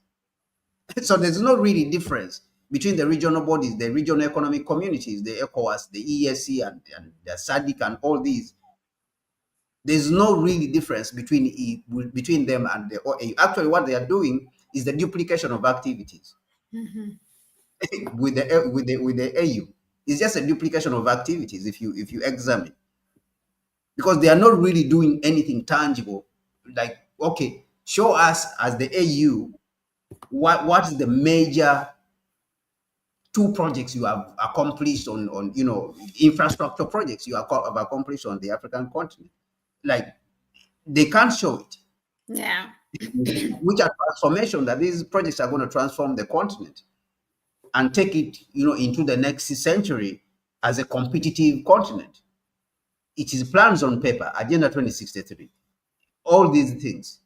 So there's no really difference between the regional bodies, the regional economic communities, the ECOWAS, the EAC, and the SADC, and all these. There's no really difference between them and the OAU. Actually, what they are doing is the duplication of activities. Mm-hmm. with the AU. It's just a duplication of activities if you examine, because they are not really doing anything tangible. Like, okay, show us as the AU what is the major 2 projects you have accomplished on infrastructure projects you have accomplished on the African continent. Like, they can't show it. Yeah. Which are transformation that these projects are going to transform the continent and take it, into the next century as a competitive continent. It is plans on paper, Agenda 2063, all these things,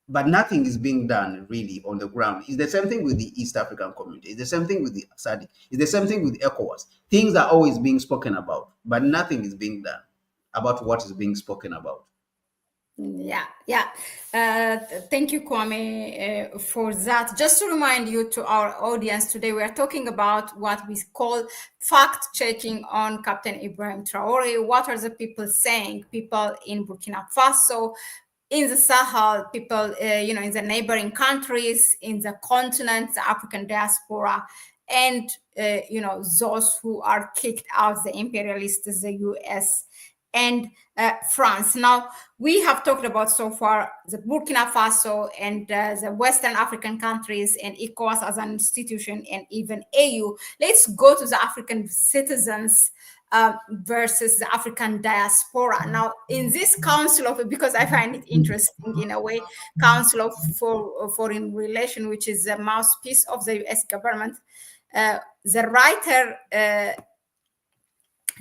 but nothing is being done really on the ground. It's the same thing with the East African community. It's the same thing with the SADC. It's the same thing with ECOWAS. Things are always being spoken about, but nothing is being done about what is being spoken about. Yeah. Thank you, Kwame, for that. Just to remind you to our audience, today we are talking about what we call fact checking on Captain Ibrahim Traore. What are the people saying? People in Burkina Faso, in the Sahel, people, in the neighboring countries, in the continent, the African diaspora, and, those who are kicked out, the imperialists, the US and France. Now, we have talked about so far the Burkina Faso and the Western African countries and ECOWAS as an institution and even AU. Let's go to the African citizens versus the African diaspora. Now, in this Council of, because I find it interesting in a way, Council of Foreign Relations, which is the mouthpiece of the US government, the writer,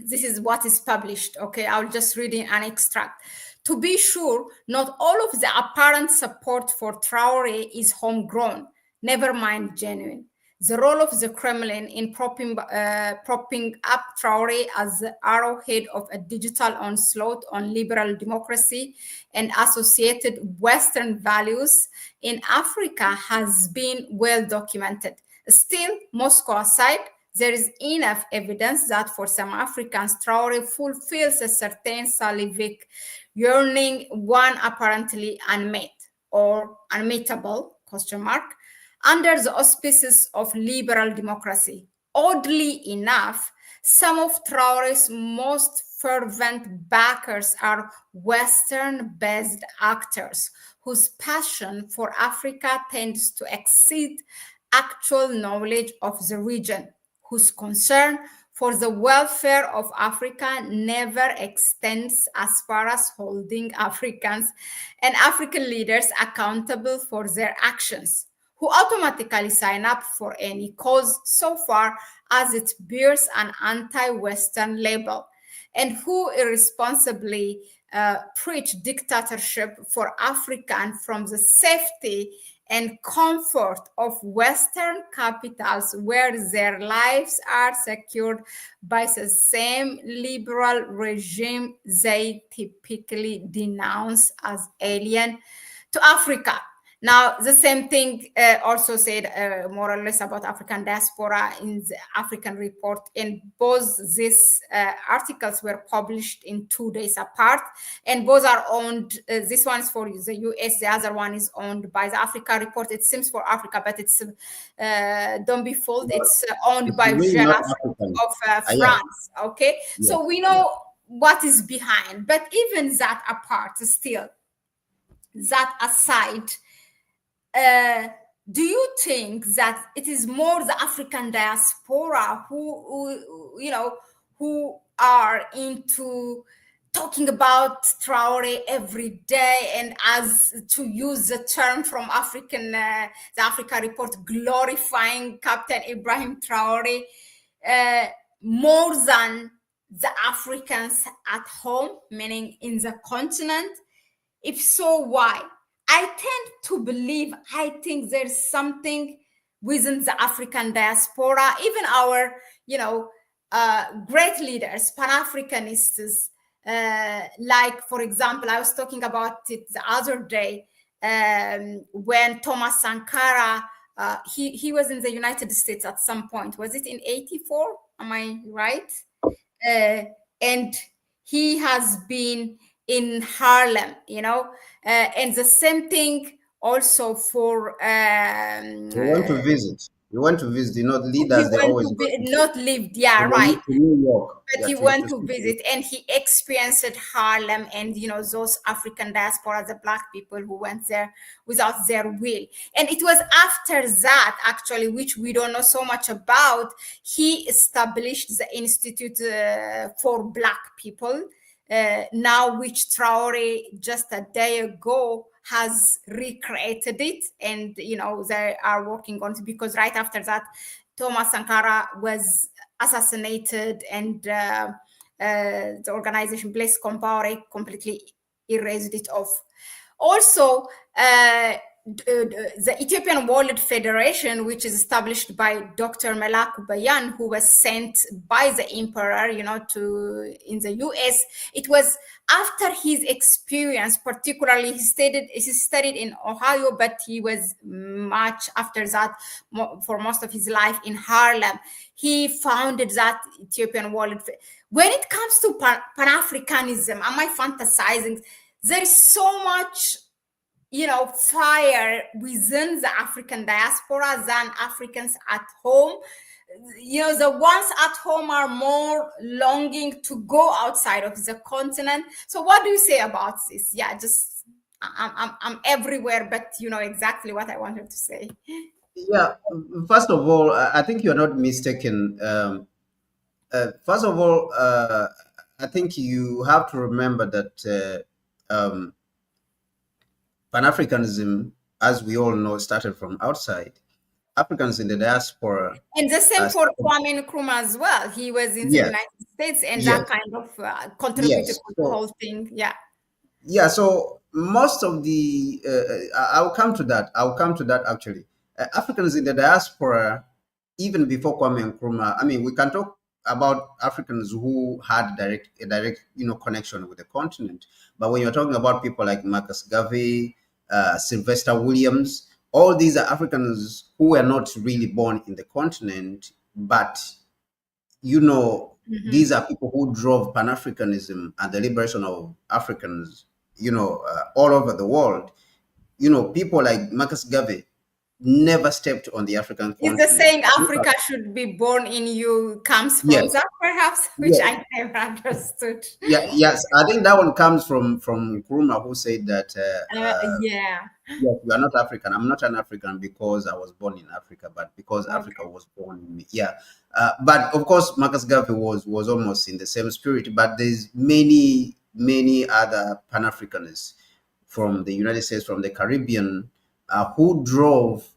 this is what is published. Okay, I'll just read in an extract. To be sure, not all of the apparent support for Traore is homegrown, never mind genuine. The role of the Kremlin in propping up Traore as the arrowhead of a digital onslaught on liberal democracy and associated Western values in Africa has been well documented. Still, Moscow aside, there is enough evidence that for some Africans, Traore fulfills a certain salvific yearning, one apparently unmet or unmeetable, question mark, under the auspices of liberal democracy. Oddly enough, some of Traore's most fervent backers are Western-based actors whose passion for Africa tends to exceed actual knowledge of the region, whose concern for the welfare of Africa never extends as far as holding Africans and African leaders accountable for their actions, who automatically sign up for any cause so far as it bears an anti-Western label, and who irresponsibly preach dictatorship for Africa and from the safety and comfort of Western capitals where their lives are secured by the same liberal regime they typically denounce as alien to Africa. Now, the same thing also said more or less about African diaspora in the African report. And both these articles were published in 2 days apart. And both are owned. This one is for the US. The other one is owned by the Africa report. It seems for Africa, but it's, don't be fooled, it's owned It's by really not Jeunesse African. of Yeah. France. Okay. Yes. So we know what is behind. But even that apart, still, that aside, do you think that it is more the African diaspora who are into talking about Traore every day, and as to use the term from the Africa report, glorifying Captain Ibrahim Traore more than the Africans at home, meaning in the continent? If so, why? I tend to believe, I think there's something within the African diaspora, even our, great leaders, Pan-Africanists, like, for example, I was talking about it the other day when Thomas Sankara, he was in the United States at some point. Was it in 84? Am I right? And he has been in Harlem, and the same thing also for You want to visit. You want to visit. You know, the he leaders, they went always to go not lived, yeah, right, to New York. but Yeah, he to went to speak visit, and he experienced Harlem and those African diaspora, the black people who went there without their will. And it was after that, actually, which we don't know so much about, he established the Institute for Black People, now which Traore just a day ago has recreated it, and they are working on it, because right after that Thomas Sankara was assassinated, and the organization Blaise Compaoré completely erased it off. Also, the Ethiopian World Federation, which is established by Dr. Melaku Bayan, who was sent by the emperor, to in the US. It was after his experience, particularly he studied in Ohio, but he was much after that for most of his life in Harlem. He founded that Ethiopian World. When it comes to Pan-Africanism, am I fantasizing? There is so much fire within the African diaspora than Africans at home. The ones at home are more longing to go outside of the continent. So what do you say about this? Yeah, just I'm everywhere, but you know exactly what I wanted to say. Yeah, first of all, I think you're not mistaken. First of all, I think you have to remember that Pan Africanism, as we all know, started from outside. Africans in the diaspora. And the same for Kwame Nkrumah as well. He was in the Yes, United States, and yes, that kind of contributed yes. to the whole thing. Yeah. Yeah, so most of the I'll come to that. I'll come to that actually. Africans in the diaspora, even before Kwame Nkrumah. I mean, we can talk about Africans who had a direct, connection with the continent. But when you're talking about people like Marcus Garvey, Sylvester Williams, all these are Africans who were not really born in the continent, but these are people who drove Pan-Africanism and the liberation of Africans, all over the world. People like Marcus Garvey never stepped on the African Is the continent. saying Africa should be born in you comes from Yes, that, perhaps, which yes, I never understood. yes. I think that one comes from Nkrumah, who said that Yeah. yes, you are not African. I'm not an African because I was born in Africa, but because Africa Okay. was born in me. Yeah. But of course, Marcus Garvey was almost in the same spirit. But there's many other Pan Africanists from the United States, from the Caribbean, who drove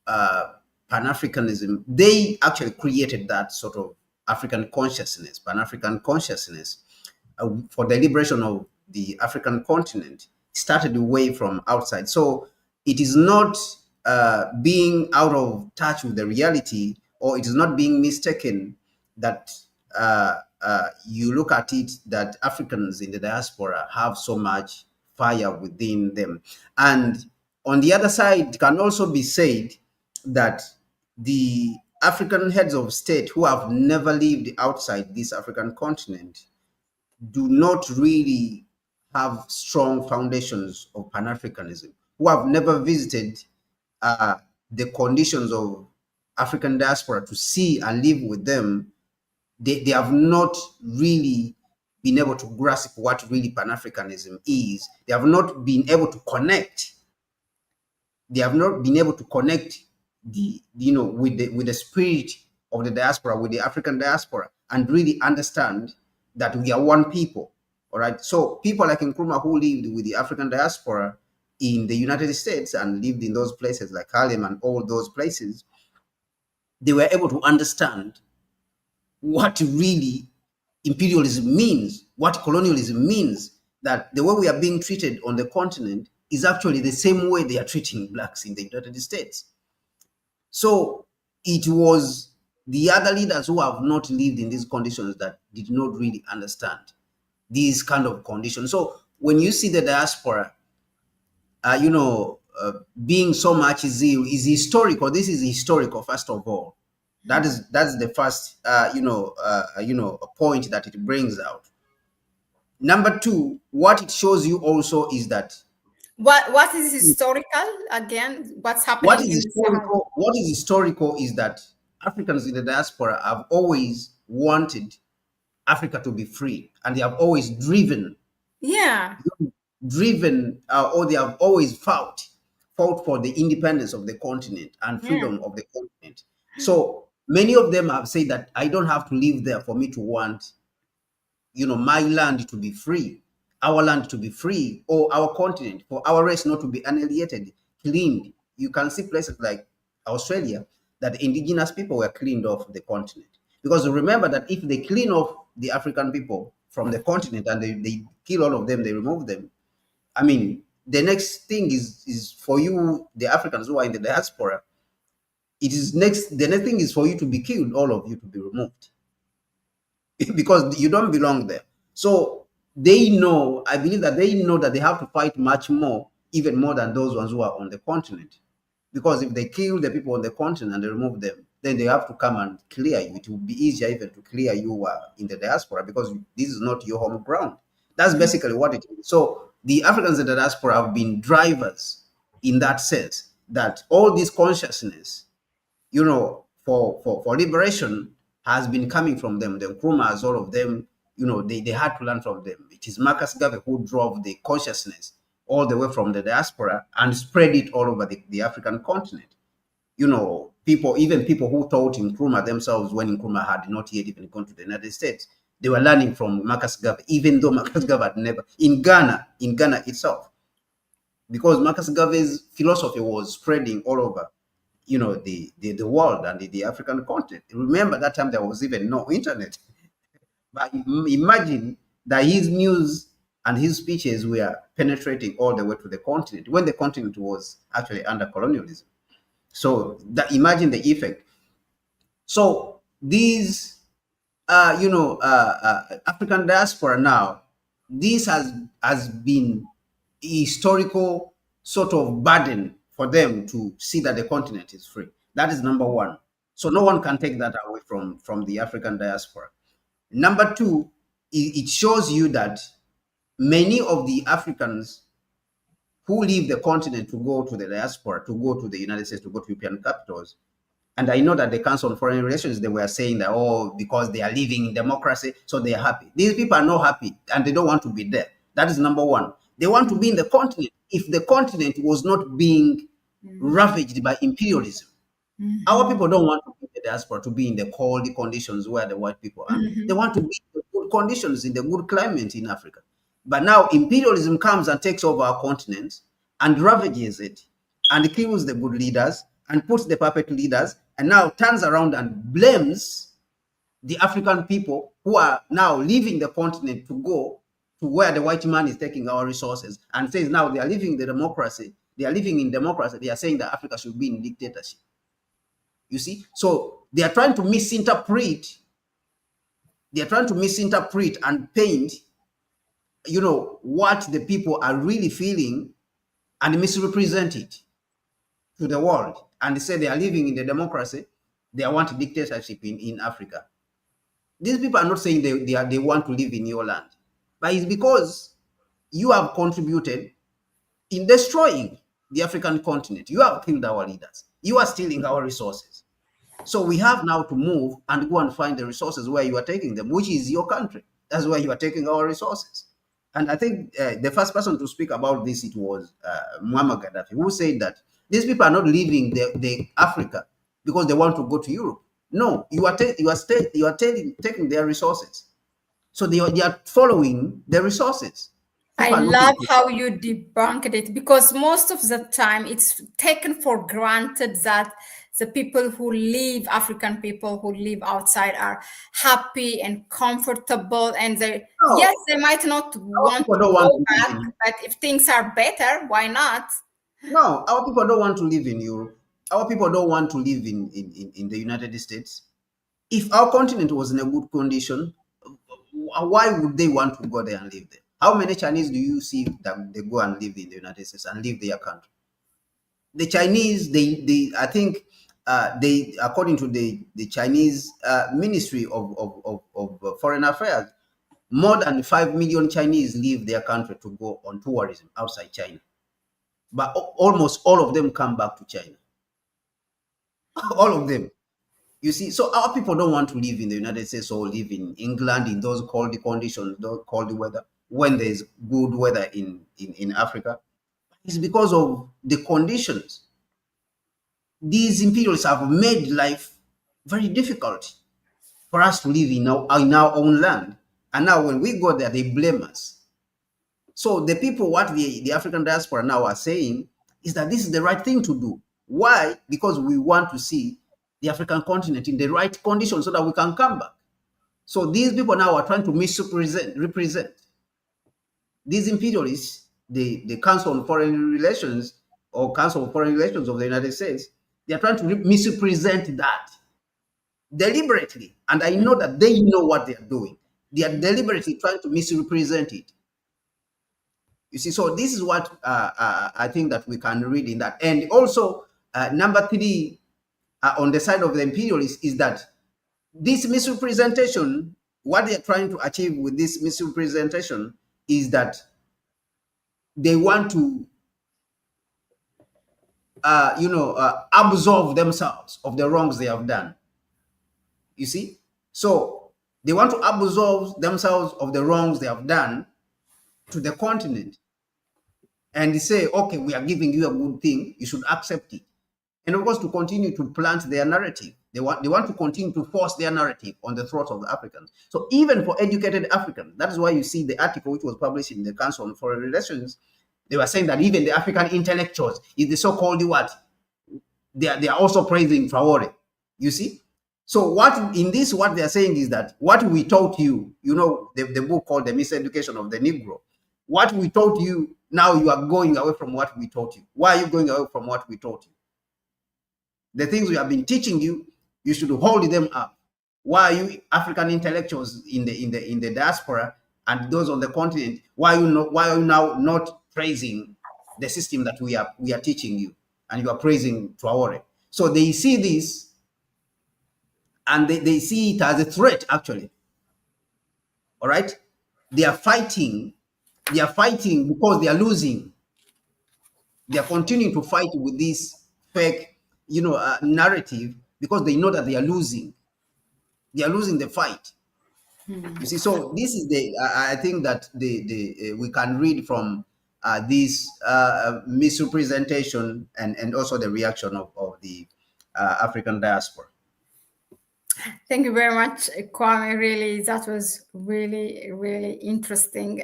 Pan Africanism. They actually created that sort of African consciousness, Pan African consciousness, for the liberation of the African continent. Started away from outside. So it is not being out of touch with the reality, or it is not being mistaken that you look at it that Africans in the diaspora have so much fire within them. And on the other side, it can also be said that the African heads of state who have never lived outside this African continent do not really have strong foundations of Pan-Africanism, who have never visited uh, the conditions of African diaspora to see and live with them. They have not really been able to grasp what really Pan-Africanism is. They have not been able to connect. They have not been able to connect with the spirit of the diaspora, with the African diaspora, and really understand that we are one people. All right. So people like Nkrumah, who lived with the African diaspora in the United States and lived in those places like Harlem and all those places, they were able to understand what really imperialism means, what colonialism means, that the way we are being treated on the continent is actually the same way they are treating blacks in the United States. So it was the other leaders who have not lived in these conditions that did not really understand these kind of conditions. So when you see the diaspora, being so much is historical. This is historical, first of all. That's the first point that it brings out. Number two, what it shows you also is that What is historical again? What's happening in the Sahara? what is historical is that Africans in the diaspora have always wanted Africa to be free, and they have always Yeah. or they have always fought for the independence of the continent and Yeah. freedom of the continent. So many of them have said that I don't have to live there for me to want, my land to be free, our land to be free, or our continent, for our race not to be annihilated, cleaned. You can see places like Australia that the indigenous people were cleaned off the continent. Because remember that if they clean off the African people from the continent and they kill all of them, they remove them, I mean, the next thing is for you, the Africans who are in the diaspora. The next thing is for you to be killed, all of you to be removed, because you don't belong there. So they know, I believe that they know that they have to fight much more, even more than those ones who are on the continent. Because if they kill the people on the continent and they remove them, then they have to come and clear you. It will be easier even to clear you in the diaspora, because this is not your home ground. That's basically what it is. So the Africans in the diaspora have been drivers in that sense, that all this consciousness, for liberation has been coming from them. The Nkrumahs, all of them, they had to learn from them. It is Marcus Garvey who drove the consciousness all the way from the diaspora and spread it all over the African continent. Even people who taught Nkrumah themselves when Nkrumah had not yet even gone to the United States, they were learning from Marcus Garvey, even though Marcus Garvey had never, in Ghana itself, because Marcus Garvey's philosophy was spreading all over the world and the African continent. Remember, that time there was even no internet. But imagine that his news and his speeches were penetrating all the way to the continent, when the continent was actually under colonialism. So imagine the effect. So these African diaspora now, this has been a historical sort of burden for them to see that the continent is free. That is number one. So no one can take that away from the African diaspora. Number two, it shows you that many of the Africans who leave the continent to go to the diaspora, to go to the United States, to go to European capitals, and I know that the Council on Foreign Relations, they were saying that, because they are living in democracy, so they are happy. These people are not happy, and they don't want to be there. That is number one. They want to be in the continent. If the continent was not being ravaged by imperialism, our people don't want to be in the diaspora, to be in the cold conditions where the white people are. They want to be in the good conditions, in the good climate in Africa. But now imperialism comes and takes over our continent and ravages it and kills the good leaders and puts the puppet leaders, and now turns around and blames the African people who are now leaving the continent to go to where the white man is taking our resources, and says now they are living the democracy. They are living in democracy. They are saying that Africa should be in dictatorship. You see? So they are trying to misinterpret. They are trying to misinterpret and paint, what the people are really feeling, and misrepresent it to the world, and they say they are living in the democracy. They want dictatorship in Africa. These people are not saying they want to live in your land, but it's because you have contributed in destroying the African continent. You have killed our leaders. You are stealing our resources. So we have now to move and go and find the resources where you are taking them, which is your country. That's where you are taking our resources. And I think the first person to speak about this, it was Muammar Gaddafi, who said that these people are not leaving the Africa because they want to go to Europe. No, you are taking their resources. So they are following the resources. I love how you debunked it, because most of the time it's taken for granted that the people who live, African people who live outside, are happy and comfortable, and yes, they might not want to go back, but if things are better, why not? No, our people don't want to live in Europe. Our people don't want to live in the United States. If our continent was in a good condition, why would they want to go there and live there? How many Chinese do you see that they go and live in the United States and live their country? The Chinese, I think, according to the Chinese Ministry of Foreign Affairs, more than 5 million Chinese leave their country to go on tourism outside China. But almost all of them come back to China. All of them. You see, so our people don't want to live in the United States or live in England in those cold conditions, those cold weather, when there's good weather in Africa. It's because of the conditions. These imperialists have made life very difficult for us to live in our own land. And now when we go there, they blame us. So the people, what the African diaspora now are saying is that this is the right thing to do. Why? Because we want to see the African continent in the right condition so that we can come back. So these people now are trying to represent. These imperialists, the Council on Foreign Relations or Council of Foreign Relations of the United States, they are trying to misrepresent that deliberately. And I know that they know what they are doing. They are deliberately trying to misrepresent it. You see, so this is what I think that we can read in that. And also, number three, on the side of the imperialists, is that this misrepresentation, what they're trying to achieve with this misrepresentation is that they want to, absolve themselves of the wrongs they have done. You see? So they want to absolve themselves of the wrongs they have done to the continent. And they say, okay, we are giving you a good thing, you should accept it. And of course, to continue to plant their narrative. They want to continue to force their narrative on the throats of the Africans. So even for educated Africans, that is why you see the article which was published in the Council on Foreign Relations, they were saying that even the African intellectuals, is the so-called what? They are also praising Traore. You see? So what they are saying is that what we taught you, the book called The Miseducation of the Negro, what we taught you, now you are going away from what we taught you. Why are you going away from what we taught you? The things we have been teaching you, you should hold them up. Why are you African intellectuals in the diaspora and those on the continent? Why are you now not praising the system that we are teaching you, and you are praising Traore? So they see this, and they see it as a threat. Actually, all right, they are fighting. They are fighting because they are losing. They are continuing to fight with this fake, narrative, because they know that they are losing. They are losing the fight. You see, so this is I think that we can read from this misrepresentation and also the reaction of the African diaspora. Thank you very much, Kwame. Really, that was really, really interesting.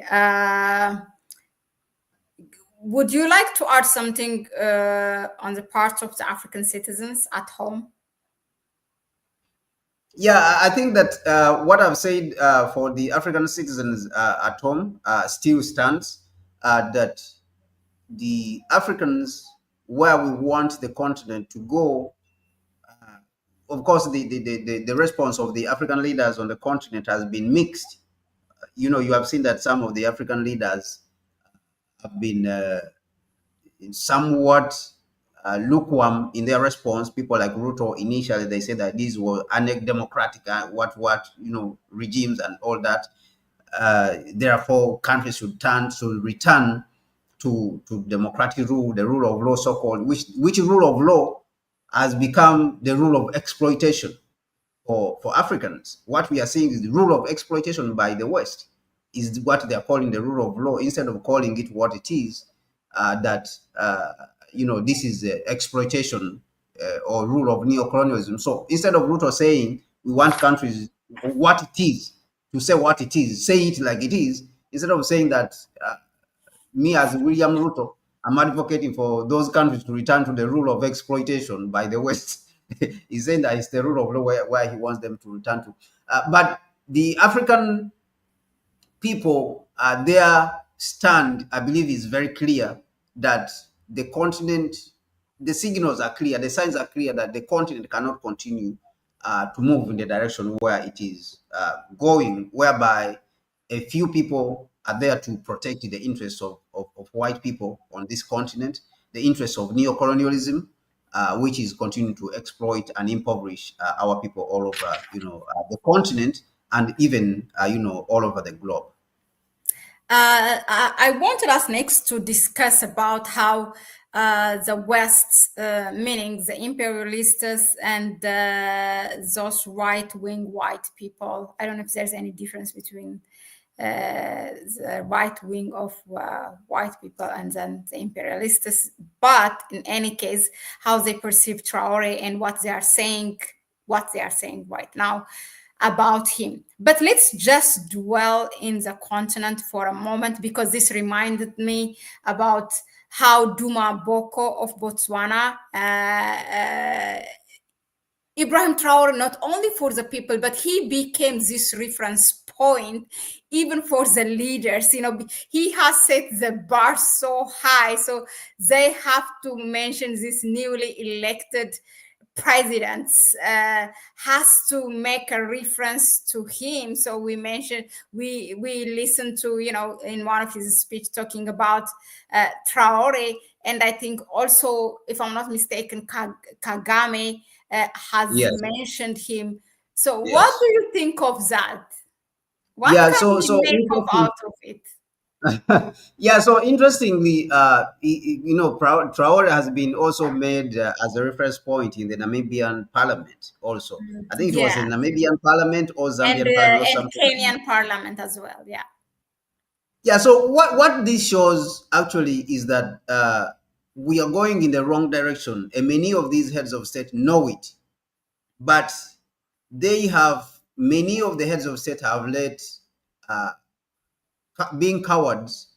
Would you like to add something on the part of the African citizens at home? Yeah, I think that what I've said for the African citizens at home still stands, that the Africans, where we want the continent to go, of course, the response of the African leaders on the continent has been mixed. You have seen that some of the African leaders have been somewhat lukewarm in their response. People like Ruto, initially they said that these were undemocratic, regimes and all that. Therefore, countries should return to democratic rule, the rule of law, so-called, which rule of law has become the rule of exploitation for Africans. What we are seeing is the rule of exploitation by the West, is what they are calling the rule of law, instead of calling it what it is, this is exploitation or rule of neocolonialism. So instead of Ruto saying we want countries what it is, to say what it is, say it like it is, instead of saying that me as William Ruto, I'm advocating for those countries to return to the rule of exploitation by the West. He's saying that it's the rule of law where he wants them to return to. But the African people, their stand, I believe, is very clear that the continent, the signals are clear, the signs are clear that the continent cannot continue to move in the direction where it is going, whereby a few people are there to protect the interests of white people on this continent, the interests of neocolonialism, which is continuing to exploit and impoverish our people all over, the continent, and even, all over the globe. I wanted us next to discuss about how the West, meaning the imperialists and those right-wing white people, I don't know if there's any difference between the right wing of white people and then the imperialists, but in any case, how they perceive Traore and what they are saying right now about him. But let's just dwell in the continent for a moment, because this reminded me about how Duma Boko of Botswana Ibrahim Traore, not only for the people, but he became this reference point even for the leaders. He has set the bar so high, so they have to mention this newly elected presidents has to make a reference to him. So we listened to, in one of his speech talking about Traore, and I think also, if I'm not mistaken, Kagame has Yes, mentioned him. So what yes. do you think of that? What Yeah, can we make of interesting. out of it? Yeah, so interestingly, Traore has been also made as a reference point in the Namibian parliament also. I think it was Yeah, in Namibian parliament or Zambian parliament or and something like that. Kenyan parliament as well. Yeah. Yeah, so what this shows actually is that we are going in the wrong direction, and many of these heads of state know it, but many of the heads of state have let uh, being cowards,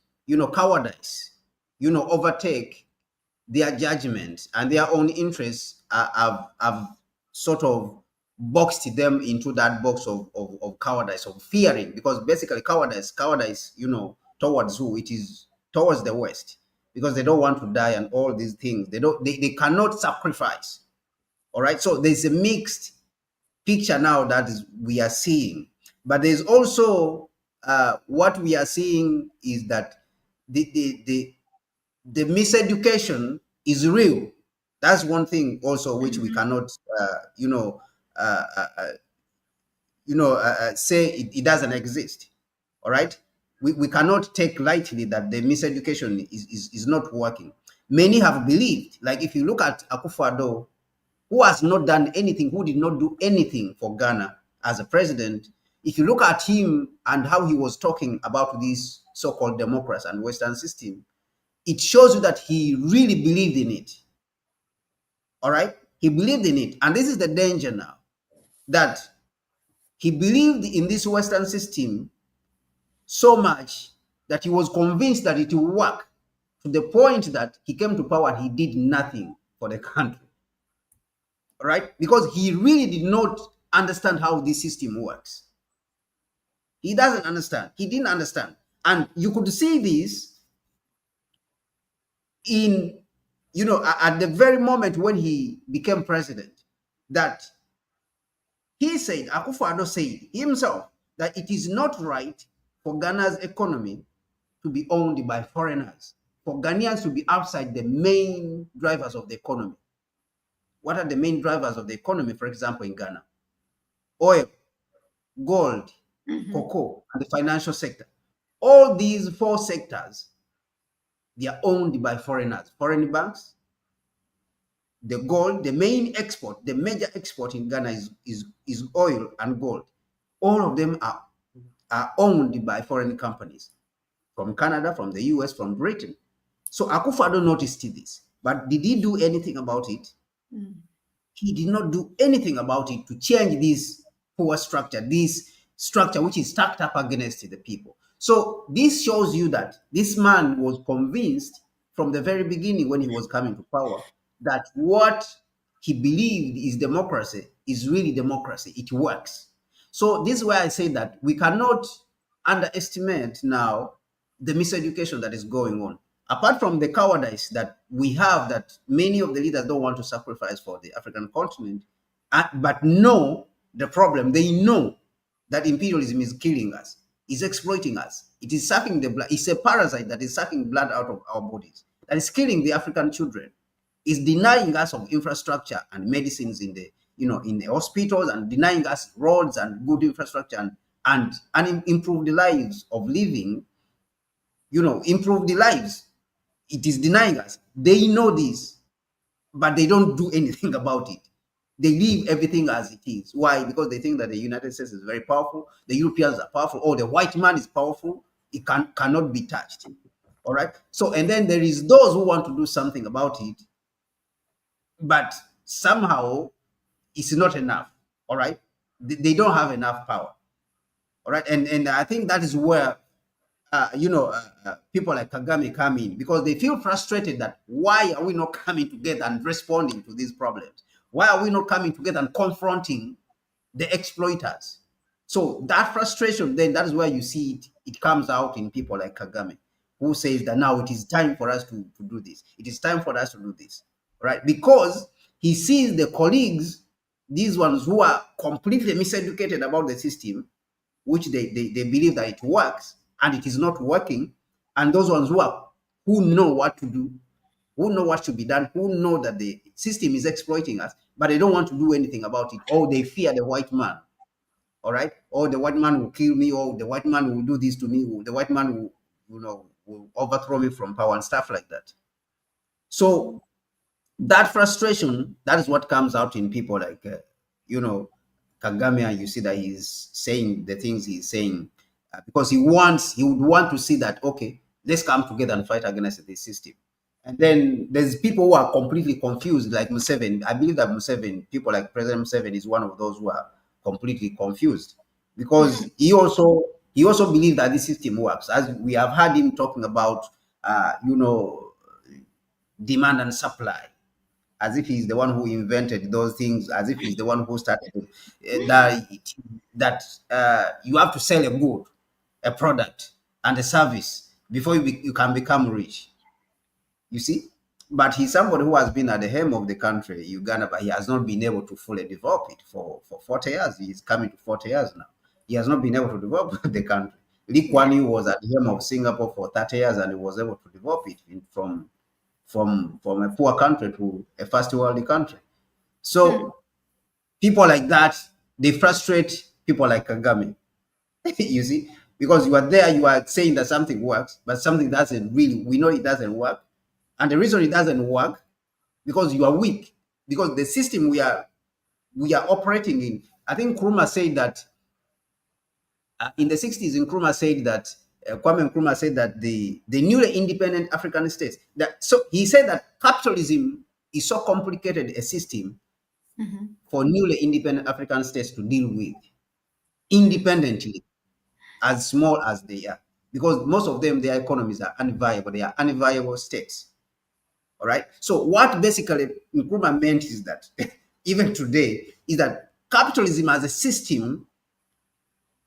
cowardice, overtake their judgment, and their own interests have sort of boxed them into that box of cowardice, of fearing, because basically cowardice, towards who? It is towards the West, because they don't want to die and all these things. They cannot sacrifice. All right. So there's a mixed picture now that we are seeing. But there's also what we are seeing is that the, the, the, the miseducation is real. That's one thing also which we cannot, uh, uh, uh, say it doesn't exist. All right. We cannot take lightly that the miseducation is not working. Many have believed, like if you look at Akufo-Addo, who has not done anything, who did not do anything for Ghana as a president. If you look at him and how he was talking about this so-called democracy and Western system, it shows you that he really believed in it. All right? He believed in it. And this is the danger now, that he believed in this Western system so much that he was convinced that it will work, to the point that he came to power and he did nothing for the country. Right? Because he really did not understand how this system works. He doesn't understand. He didn't understand. And you could see this in, at the very moment when he became president, that he said, Akufo-Addo said himself, that it is not right for Ghana's economy to be owned by foreigners, for Ghanaians to be outside the main drivers of the economy. What are the main drivers of the economy, for example, in Ghana? Oil, gold, cocoa, and the financial sector. All these four sectors, they are owned by foreigners, foreign banks. The gold, the main export, the major export in Ghana is oil and gold. All of them are owned by foreign companies from Canada, from the US, from Britain. So Akufo-Addo noticed this, but did he do anything about it? He did not do anything about it to change this poor structure, this structure which is stacked up against the people. So this shows you that this man was convinced from the very beginning, when he was coming to power, that what he believed is democracy is really democracy. It works. So this is why I say that we cannot underestimate now the miseducation that is going on. Apart from the cowardice that we have, that many of the leaders don't want to sacrifice for the African continent, but know the problem. They know that imperialism is killing us, is exploiting us. It is sucking the blood. It's a parasite that is sucking blood out of our bodies, that is killing the African children, is denying us of infrastructure and medicines in the, in the hospitals, and denying us roads and good infrastructure, and improve the lives of living, improve the lives. It is denying us. They know this, but they don't do anything about it. They leave everything as it is. Why? Because they think that the United States is very powerful, the Europeans are powerful, or the white man is powerful. It cannot be touched. All right. So, and then there is those who want to do something about it, but somehow it's not enough. All right. They don't have enough power. All right. And I think that is where people like Kagame come in, because they feel frustrated that why are we not coming together and responding to these problems? Why are we not coming together and confronting the exploiters? So that frustration, then that is where you see it comes out in people like Kagame, who says that now it is time for us to do this. It is time for us to do this, right? Because he sees the colleagues, these ones who are completely miseducated about the system, which they believe that it works and it is not working, and those ones who know what to do, who know what should be done, who know that the system is exploiting us, but they don't want to do anything about it, or they fear the white man. All right, or the white man will kill me, or the white man will do this to me, or the white man will, will overthrow me from power and stuff like that. So that frustration, that is what comes out in people like, Kagame. You see that he's saying the things he's saying because he would want to see that, okay, let's come together and fight against this system. And then there's people who are completely confused, like Museveni. I believe that Museveni, people like President Museveni, is one of those who are completely confused because he also believes that this system works. As we have heard him talking about, demand and supply, as if he's the one who invented those things, as if he's the one who started that you have to sell a good, a product, and a service before you can become rich. You see? But he's somebody who has been at the helm of the country, Uganda, but he has not been able to fully develop it for 40 years. He's coming to 40 years now. He has not been able to develop the country. Lee Kuan Yew was at the helm of Singapore for 30 years and he was able to develop it from a poor country to a first world country. So people like that, they frustrate people like Kagame. You see? Because you are there, you are saying that something works, but something doesn't really, we know it doesn't work. And the reason it doesn't work, because you are weak. Because the system we are operating in, I think Nkrumah said that in the 60s, Nkrumah said that Kwame Nkrumah said that the newly independent African states, so he said that capitalism is so complicated a system for newly independent African states to deal with independently, as small as they are, because most of them, their economies are unviable. They are unviable states. All right. So what basically Nkrumah meant is that even today is that capitalism as a system,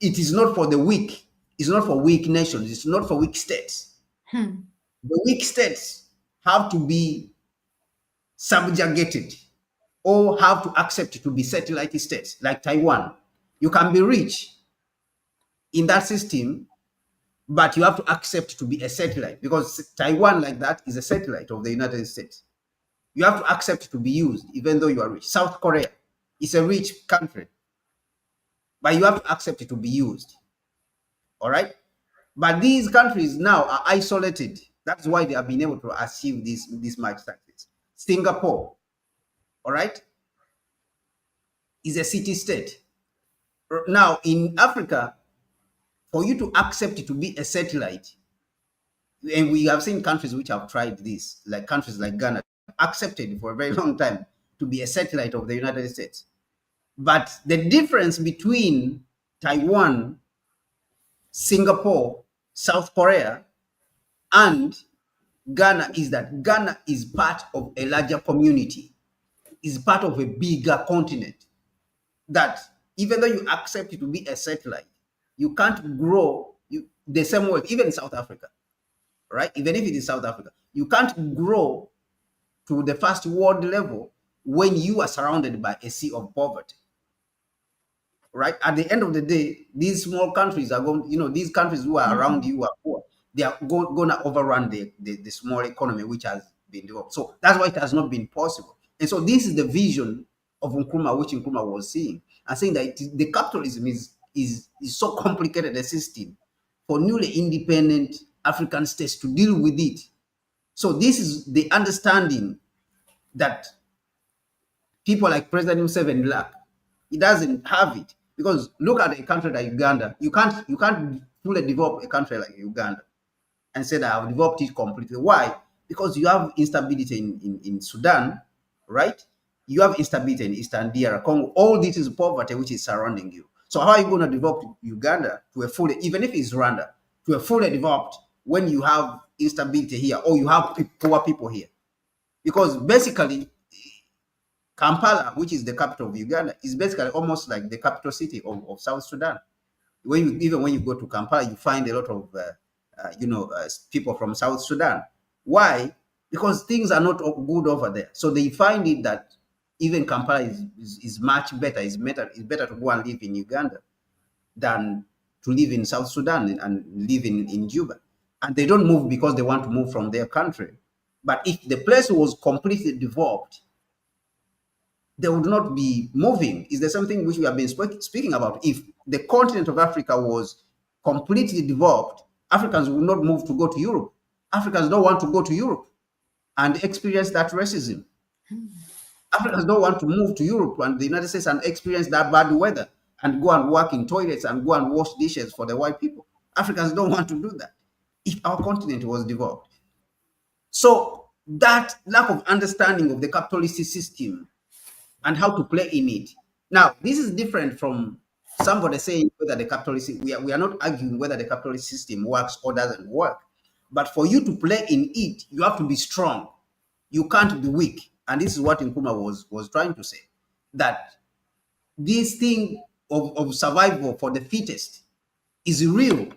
it is not for the weak. It's not for weak nations. It's not for weak states. The weak states have to be subjugated or have to accept to be satellite states like Taiwan. You can be rich in that system, but you have to accept to be a satellite because Taiwan, like that, is a satellite of the United States. You have to accept to be used, even though you are rich. South Korea is a rich country, but you have to accept it to be used. All right? But these countries now are isolated. That's why they have been able to achieve this much success. Singapore, all right, is a city state. Now, in Africa, for you to accept it to be a satellite, and we have seen countries which have tried this, like countries like Ghana, accepted for a very long time to be a satellite of the United States. But the difference between Taiwan, Singapore, South Korea, and Ghana is that Ghana is part of a larger community, is part of a bigger continent, that even though you accept it to be a satellite, you can't grow the same way, even in South Africa, right? Even if it is South Africa, you can't grow to the first world level when you are surrounded by a sea of poverty, right? At the end of the day, these small countries are going, these countries who are around you are poor. They are going to overrun the small economy which has been developed. So that's why it has not been possible. And so this is the vision of Nkrumah, which Nkrumah was seeing, and saying that the capitalism is so complicated a system for newly independent African states to deal with it. So this is the understanding that people like President Museveni lack. He doesn't have it, because look at a country like Uganda. You can't fully develop a country like Uganda and say that I've developed it completely. Why? Because you have instability in Sudan, right? You have instability in Eastern DR Congo. All this is poverty which is surrounding you. So how are you going to develop Uganda to a fully, even if it's Rwanda, to a fully developed when you have instability here or you have poor people here? Because basically, Kampala, which is the capital of Uganda, is basically almost like the capital city of South Sudan. Even when you go to Kampala, you find a lot of people from South Sudan. Why? Because things are not good over there. So they find it that even Kampala is much better. It's better to go and live in Uganda than to live in South Sudan and live in Juba. And they don't move because they want to move from their country. But if the place was completely developed, they would not be moving. Is there something which we have been speaking about? If the continent of Africa was completely developed, Africans would not move to go to Europe. Africans don't want to go to Europe and experience that racism. Africans don't want to move to Europe and the United States and experience that bad weather and go and work in toilets and go and wash dishes for the white people. Africans don't want to do that if our continent was developed. So that lack of understanding of the capitalist system and how to play in it. Now, this is different from somebody saying whether the capitalist, we are not arguing whether the capitalist system works or doesn't work. But for you to play in it, you have to be strong. You can't be weak. And this is what Nkrumah was trying to say, that this thing of survival for the fittest is real.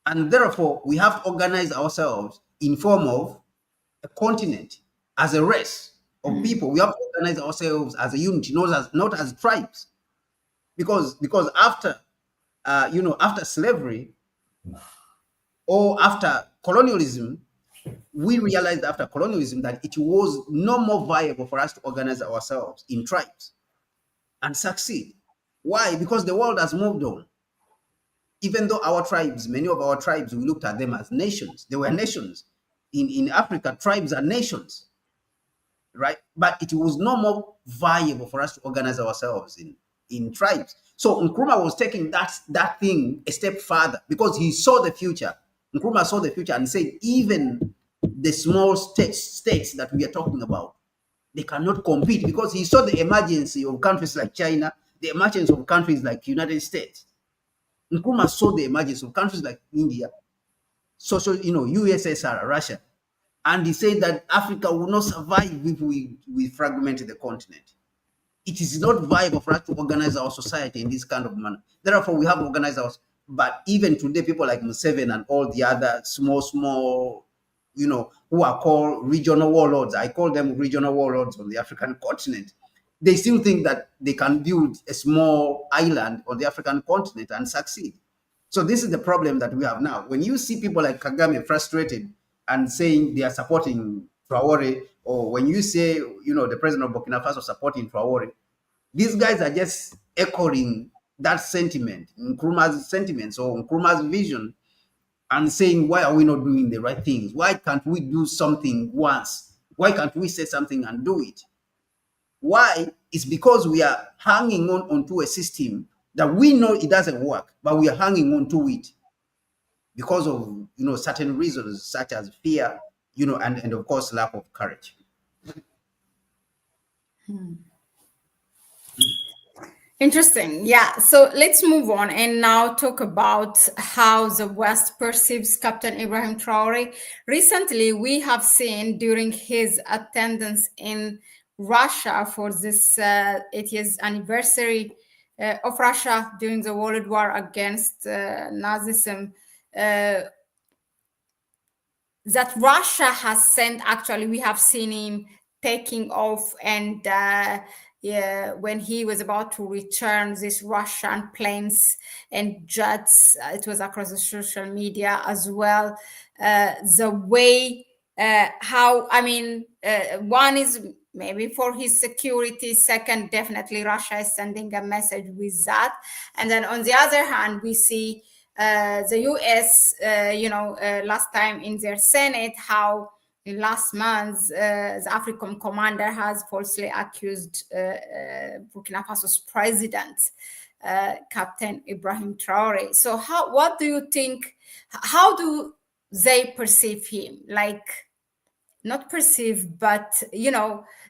And therefore, we have to organize ourselves in form of a continent, as a race of people. We have to organize ourselves as a unity, not as tribes. Because after after slavery or after colonialism, we realized after colonialism that it was no more viable for us to organize ourselves in tribes and succeed. Why? Because the world has moved on. Even though our tribes, many of our tribes, we looked at them as nations. They were nations. In Africa, tribes are nations, right? But it was no more viable for us to organize ourselves in tribes. So Nkrumah was taking that thing a step further because he saw the future. Nkrumah saw the future and said, even the small states that we are talking about, they cannot compete, because he saw the emergency of countries like China, the emergence of countries like United States. Nkrumah saw the emergence of countries like India, USSR, Russia. And he said that Africa will not survive if we fragment the continent. It is not viable for us to organize our society in this kind of manner. Therefore, we have to organize ours. But even today, people like Museveni and all the other small, who are called regional warlords, I call them regional warlords on the African continent, they still think that they can build a small island on the African continent and succeed. So this is the problem that we have now. When you see people like Kagame frustrated and saying they are supporting Traore, or when you say, the president of Burkina Faso supporting Traore, these guys are just echoing that sentiment, Nkrumah's sentiments or Nkrumah's vision, and saying, why are we not doing the right things? Why can't we do something once? Why can't we say something and do it? Why? It's because we are hanging onto a system that we know it doesn't work, but we are hanging on to it because of certain reasons, such as fear, and of course lack of courage. Interesting. Yeah. So let's move on and now talk about how the West perceives Captain Ibrahim Traore. Recently, we have seen during his attendance in Russia for this 80th anniversary of Russia during the World War against Nazism, that Russia has sent, actually, we have seen him taking off and when he was about to return, these Russian planes and jets, it was across the social media as well. The way one is maybe for his security. Second, definitely Russia is sending a message with that. And then on the other hand, we see the US, last time in their Senate, how last month the AFRICOM commander has falsely accused Burkina Faso's president, Captain Ibrahim Traore. So what do you think? How do they perceive him? Like, not perceive, but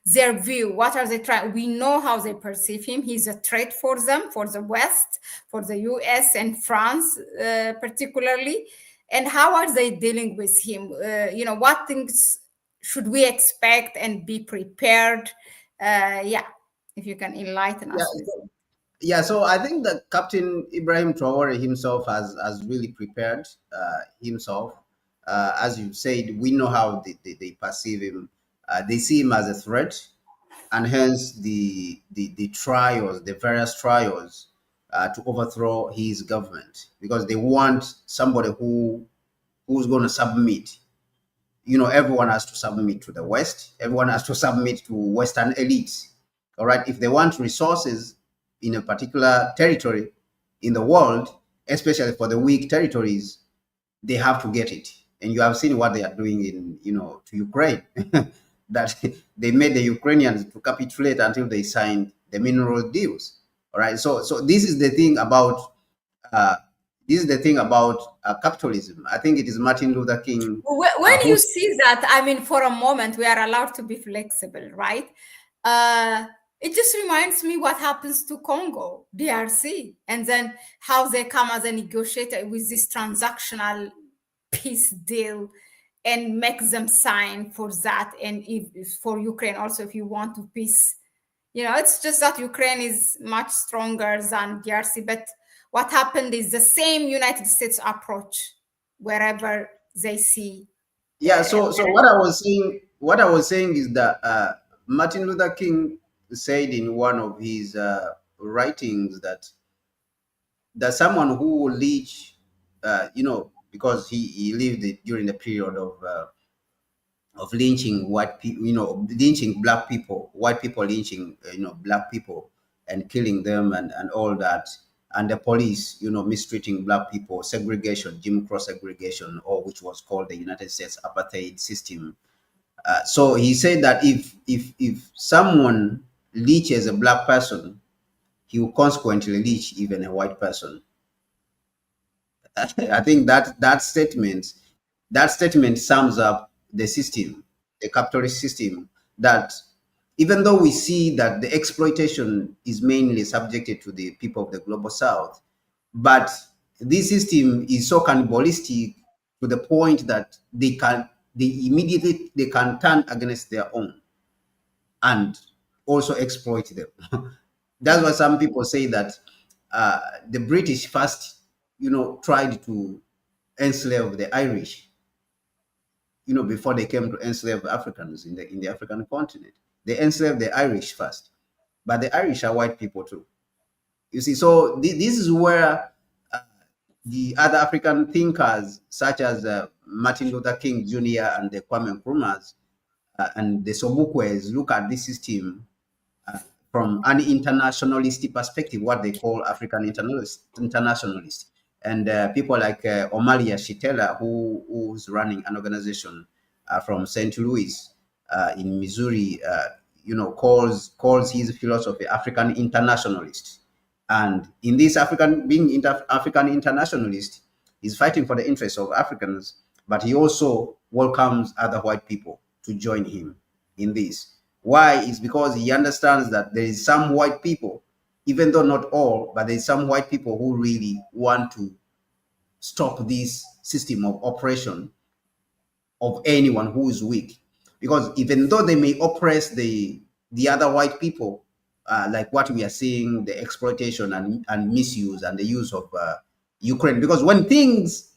their view. What are they trying? We know how they perceive him. He's a threat for them, for the West, for the US and France particularly. And how are they dealing with him? What things should we expect and be prepared Yeah, if you can enlighten Yeah, us with it. yeah. So I think that Captain Ibrahim Traore himself has really prepared himself. As you said, we know how they perceive him. They see him as a threat, and hence the trials, the various trials to overthrow his government, because they want somebody who's going to submit. Everyone has to submit to the West. Everyone has to submit to Western elites. All right. If they want resources in a particular territory in the world, especially for the weak territories, they have to get it. And you have seen what they are doing to Ukraine. That they made the Ukrainians to capitulate until they signed the mineral deals. All right. So uh, this is the thing about capitalism. I think it is Martin Luther King When who. you see that, I mean, for a moment, we are allowed to be flexible, right? Uh, it just reminds me what happens to Congo, DRC, and then how they come as a negotiator with this transactional peace deal and make them sign for that. And if for Ukraine also, if you want to peace, it's just that Ukraine is much stronger than DRC. But what happened is the same United States approach wherever they see. Yeah, so what I was saying is that Martin Luther King said in one of his writings that someone who will leech, because he lived during the period of lynching white people, lynching black people, white people lynching, black people and killing them and all that. And the police, mistreating black people, segregation, Jim Crow segregation, or which was called the United States apartheid system. So he said that if someone leeches a black person, he will consequently leech even a white person. I think that statement sums up the system, the capitalist system. That even though we see that the exploitation is mainly subjected to the people of the global south, but this system is so cannibalistic to the point that they can turn against their own and also exploit them. That's why some people say that the British first, tried to enslave the Irish, before they came to enslave Africans in the African continent. They enslaved the Irish first, but the Irish are white people too. You see, so this is where the other African thinkers, such as Martin Luther King Jr. and the Kwame Nkrumahs and the Sobukwes, look at this system uh, from an internationalist perspective, what they call African internationalist. And people like Omalia Shitela, who's running an organization from St. Louis in Missouri, calls his philosophy African internationalist. And in this African internationalist, he's fighting for the interests of Africans, but he also welcomes other white people to join him in this. Why? Is because he understands that there is some white people, even though not all, but there's some white people who really want to stop this system of oppression of anyone who is weak. Because even though they may oppress the other white people, like what we are seeing, the exploitation and misuse and the use of Ukraine. Because when things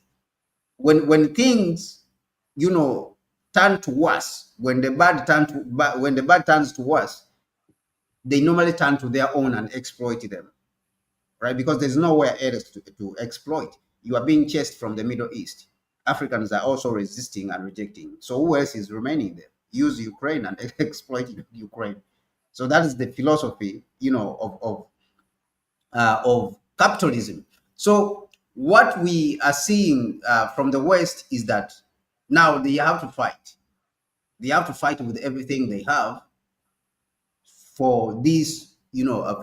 turn to worse, when the bad turns to worse, they normally turn to their own and exploit them, right? Because there's nowhere else to exploit. You are being chased from the Middle East. Africans are also resisting and rejecting. So who else is remaining there? Use Ukraine and exploit Ukraine. So that is the philosophy, of capitalism. So what we are seeing from the West is that now they have to fight. They have to fight with everything they have for this,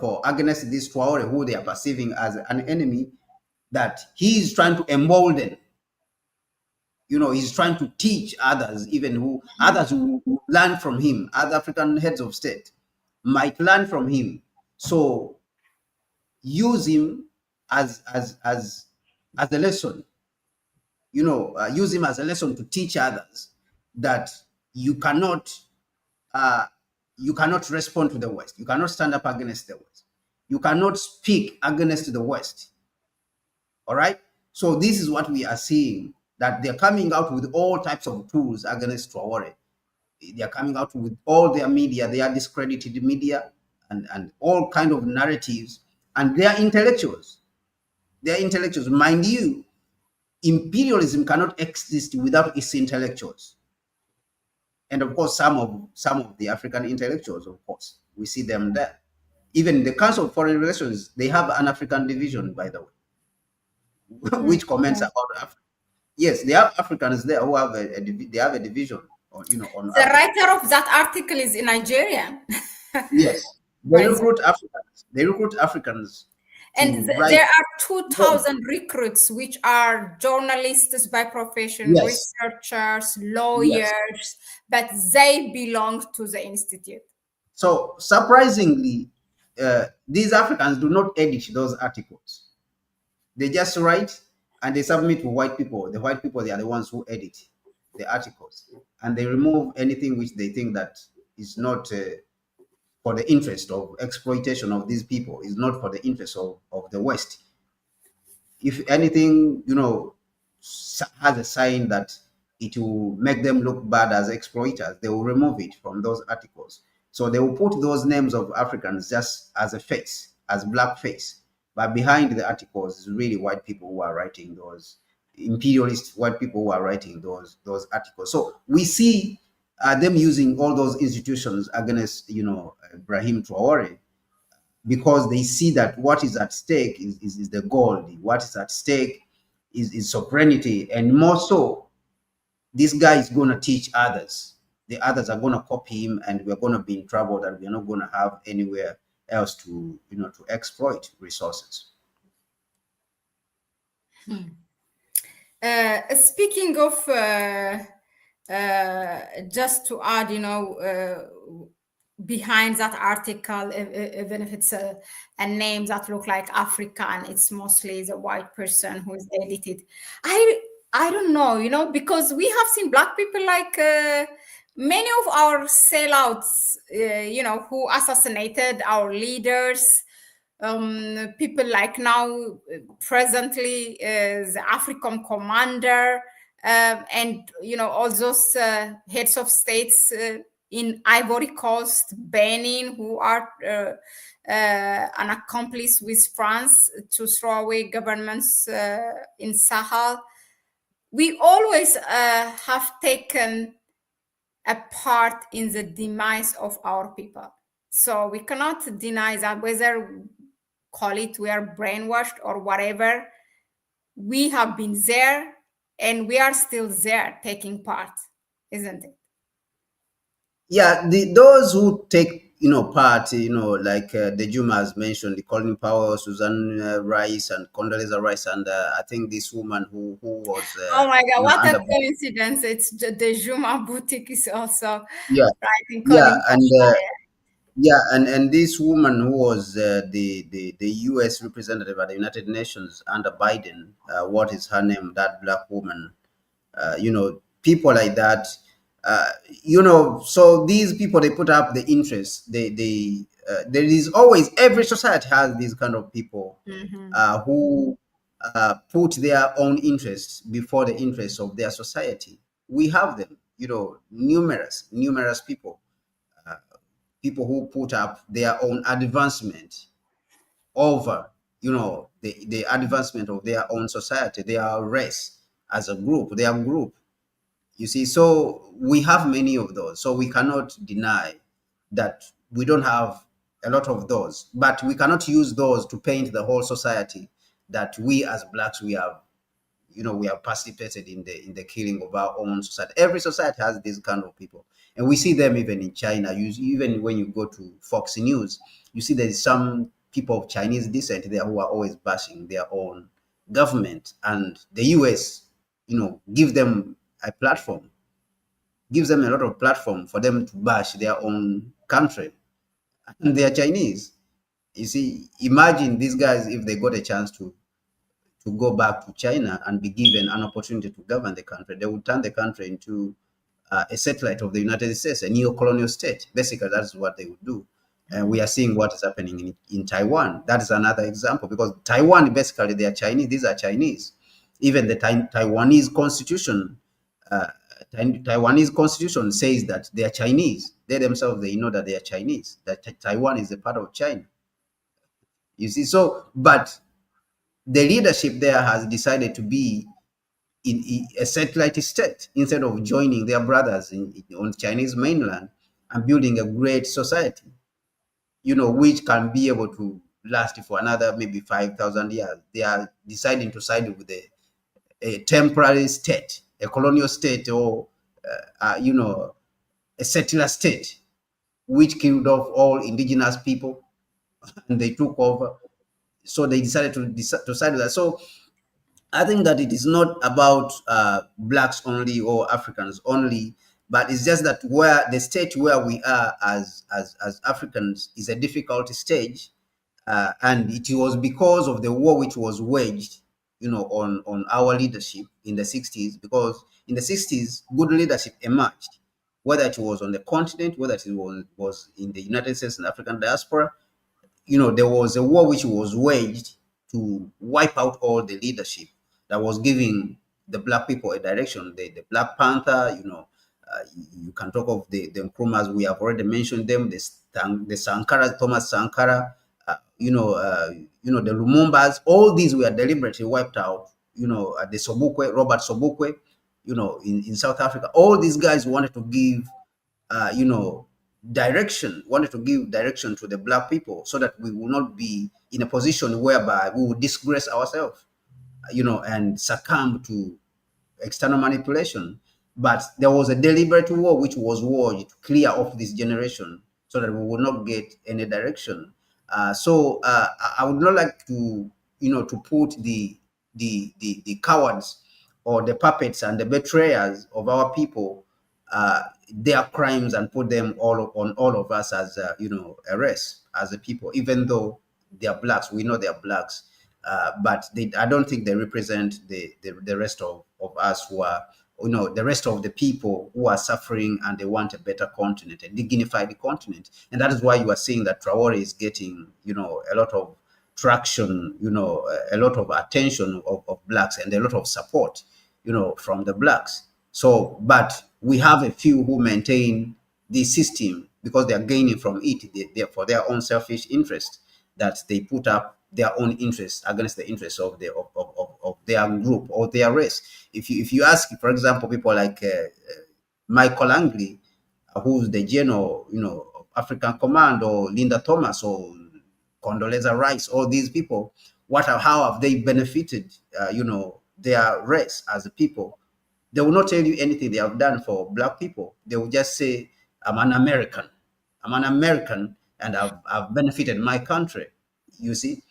for against this Traore, who they are perceiving as an enemy, that he is trying to embolden. He's trying to teach others, even who learn from him. Other African heads of state might learn from him. So use him as a lesson. Use him as a lesson to teach others that you cannot You cannot respond to the West. You cannot stand up against the West. You cannot speak against the West. All right. So this is what we are seeing, that they're coming out with all types of tools against Traore. They're coming out with all their media. They are discredited media and all kind of narratives. And they are intellectuals. They are intellectuals. Mind you, imperialism cannot exist without its intellectuals. And of course, some of the African intellectuals, of course, we see them there. Even the Council of Foreign Relations, they have an African division, by the way, which comments about Africa. Yes, they have Africans there who have they have a division on on The Africa. writer of that article is in Nigeria. Yes, they recruit Africans. They recruit Africans. And there are 2,000 recruits, which are journalists by profession, yes, researchers, lawyers, yes. but they belong to the institute. So surprisingly, these Africans do not edit those articles. They just write and they submit to white people. The white people, they are the ones who edit the articles, and they remove anything which they think that is not for the interest of exploitation of these people, is not for the interest of the West. If anything, has a sign that it will make them look bad as exploiters, they will remove it from those articles. So they will put those names of Africans just as a face, as black face. But behind the articles is really white people who are writing those, imperialist white people who are writing those articles. So we see them using all those institutions against, Ibrahim Traore, because they see that what is at stake is the gold. What is at stake is sovereignty. And more so, this guy is going to teach others. The others are going to copy him, and we're going to be in trouble that we're not going to have anywhere else to, to exploit resources. Speaking of, just to add, behind that article, even if it's a name that look like African, it's mostly the white person who is edited. I don't know, because we have seen black people like many of our sellouts, who assassinated our leaders. People like now, presently, the African commander, and all those heads of states in Ivory Coast, Benin, who are an accomplice with France to throw away governments in Sahel. We always have taken a part in the demise of our people. So we cannot deny that, whether call it we are brainwashed or whatever, we have been there and we are still there taking part, isn't it? Yeah, those who take part, like the Juma has mentioned, the Colin Powell, Susan Rice, and Condoleezza Rice, and I think this woman who was oh my God, what a coincidence! It's the Juma boutique is also writing Colin Powell. And this woman who was the U.S. representative at the United Nations under Biden, what is her name? That black woman, people like that. So these people, they put up the interest. There is always, every society has these kind of people who put their own interests before the interests of their society. We have them, numerous people, people who put up their own advancement over, the advancement of their own society, their race as a group, their group. You see, so we have many of those. So we cannot deny that we don't have a lot of those, but we cannot use those to paint the whole society that we as blacks, we have participated in the killing of our own society. Every society has these kind of people, and we see them even in China. Even when you go to Fox News, you see there is some people of Chinese descent there who are always bashing their own government, and the US, give them a platform, gives them a lot of platform for them to bash their own country, and they are Chinese. You see, imagine these guys, if they got a chance to go back to China and be given an opportunity to govern the country, they would turn the country into a satellite of the United States, a neo-colonial state. Basically, that's what they would do. And we are seeing what is happening in Taiwan. That is another example, because Taiwan, basically, they are Chinese. These are Chinese. Even the Taiwanese constitution, Taiwanese constitution says that they are Chinese. They themselves, they know that they are Chinese, that Taiwan is a part of China. You see, so, but the leadership there has decided to be in a satellite state instead of joining their brothers on Chinese mainland and building a great society, which can be able to last for another maybe 5,000 years. They are deciding to side with a temporary state, a colonial state, or a settler state, which killed off all indigenous people and they took over. So they decided to side with that. So I think that it is not about blacks only or Africans only, but it's just that where the state where we are as Africans is a difficult stage, and it was because of the war which was waged, on our leadership in the 60s. Because in the 60s, good leadership emerged, whether it was on the continent, whether it was in the United States and African diaspora. There was a war which was waged to wipe out all the leadership that was giving the black people a direction. The Black Panther, you can talk of the Nkrumahs, we have already mentioned them, the Sankara, Thomas Sankara, the Lumumbas, all these were deliberately wiped out. The Sobukwe, Robert Sobukwe, in South Africa. All these guys wanted to give, wanted to give direction to the black people so that we will not be in a position whereby we will disgrace ourselves, and succumb to external manipulation. But there was a deliberate war which was waged to clear off this generation so that we will not get any direction. So I would not like to, to put the cowards or the puppets and the betrayers of our people, their crimes, and put them all on all of us as a race, as a people. Even though they are blacks, we know they are blacks, but I don't think they represent the rest of us who are, the rest of the people who are suffering and they want a better continent, a dignified continent. And that is why you are seeing that Traore is getting, a lot of traction, a lot of attention of blacks and a lot of support, from the blacks. So, but we have a few who maintain the system because they are gaining from it. They for their own selfish interest, that they put up their own interests against the interests of their group or their race. If you ask, for example, people like Michael Langley, who's the general, of African Command, or Linda Thomas, or Condoleezza Rice, all these people, how have they benefited, their race as a people? They will not tell you anything they have done for black people. They will just say, I'm an American. I'm an American and I've benefited my country, you see.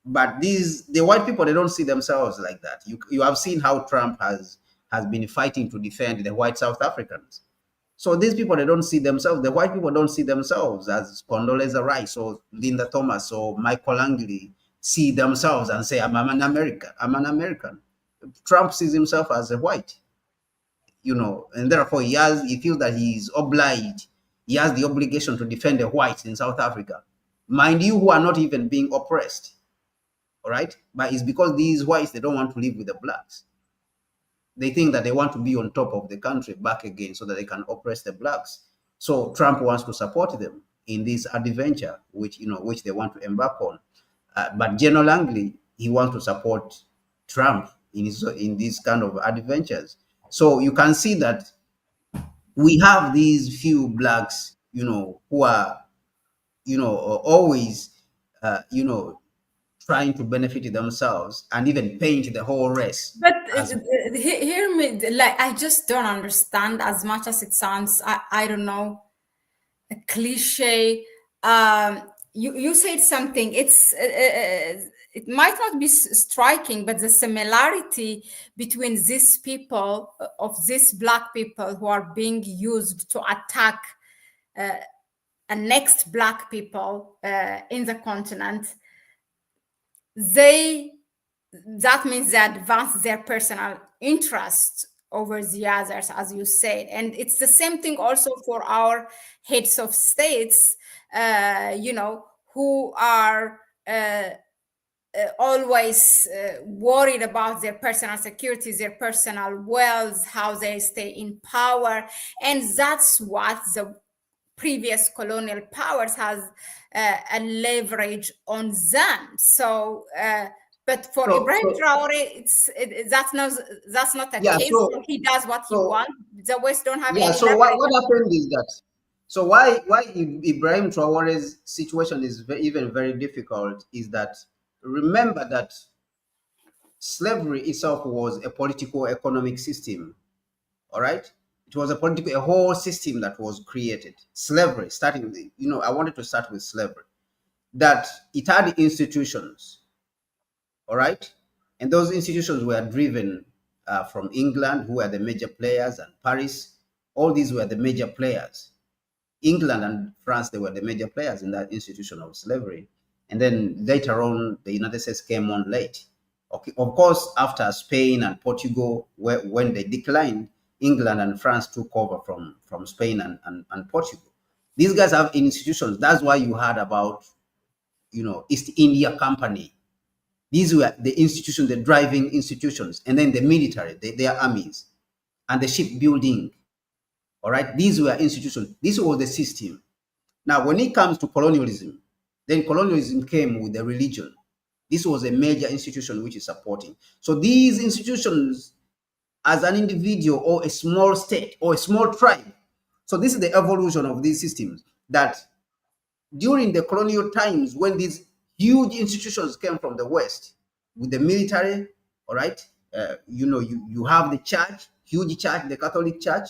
But the white people, they don't see themselves like that. You have seen how Trump has been fighting to defend the white South Africans. So these people, they don't see themselves. The white people don't see themselves as Condoleezza Rice or Linda Thomas or Michael Langley see themselves and say, I'm an American. I'm an American. Trump sees himself as a white, and therefore he feels that he is obliged. He has the obligation to defend the whites in South Africa, mind you, who are not even being oppressed. All right, but it's because these whites, they don't want to live with the blacks. They think that they want to be on top of the country back again so that they can oppress the blacks. So Trump wants to support them in this adventure, which they want to embark on. But General Langley, he wants to support Trump in these kind of adventures. So you can see that we have these few blacks, who are, always, trying to benefit themselves and even paint the whole race. But hear me, like, I just don't understand, as much as it sounds, I don't know, a cliche. You said something. It might not be striking, but the similarity between these people, of these black people who are being used to attack next black people in the continent, that means they advance their personal interests over the others, as you said. And it's the same thing also for our heads of states, who are always worried about their personal security, their personal wealth, how they stay in power. And that's what the previous colonial powers has a leverage on them. So, but for So, Ibrahim so Traore, that's not a yeah, case. So he does what he so wants. The West don't have yeah, any so what, leverage. what happened is that, so why Ibrahim Traore's situation is even very difficult is that, remember that slavery itself was a political economic system. All right, it was a whole system that was created. Slavery, starting with, I wanted to start with slavery, that it had institutions. All right, and those institutions were driven from England, who were the major players, and Paris. All these were the major players. England and France, they were the major players in that institution of slavery. And then later on, the United States came on late. Okay, of course, after Spain and Portugal, when they declined, England and France took over from Spain and Portugal. These guys have institutions. That's why you heard about, East India Company. These were the institutions, the driving institutions, and then the military, their armies, and the shipbuilding. All right, these were institutions. This was the system. Now, when it comes to colonialism, then colonialism came with the religion. This was a major institution which is supporting. So these institutions, as an individual or a small state or a small tribe, so this is the evolution of these systems, that during the colonial times, when these huge institutions came from the West with the military, all right, you have the church, huge church, the Catholic Church,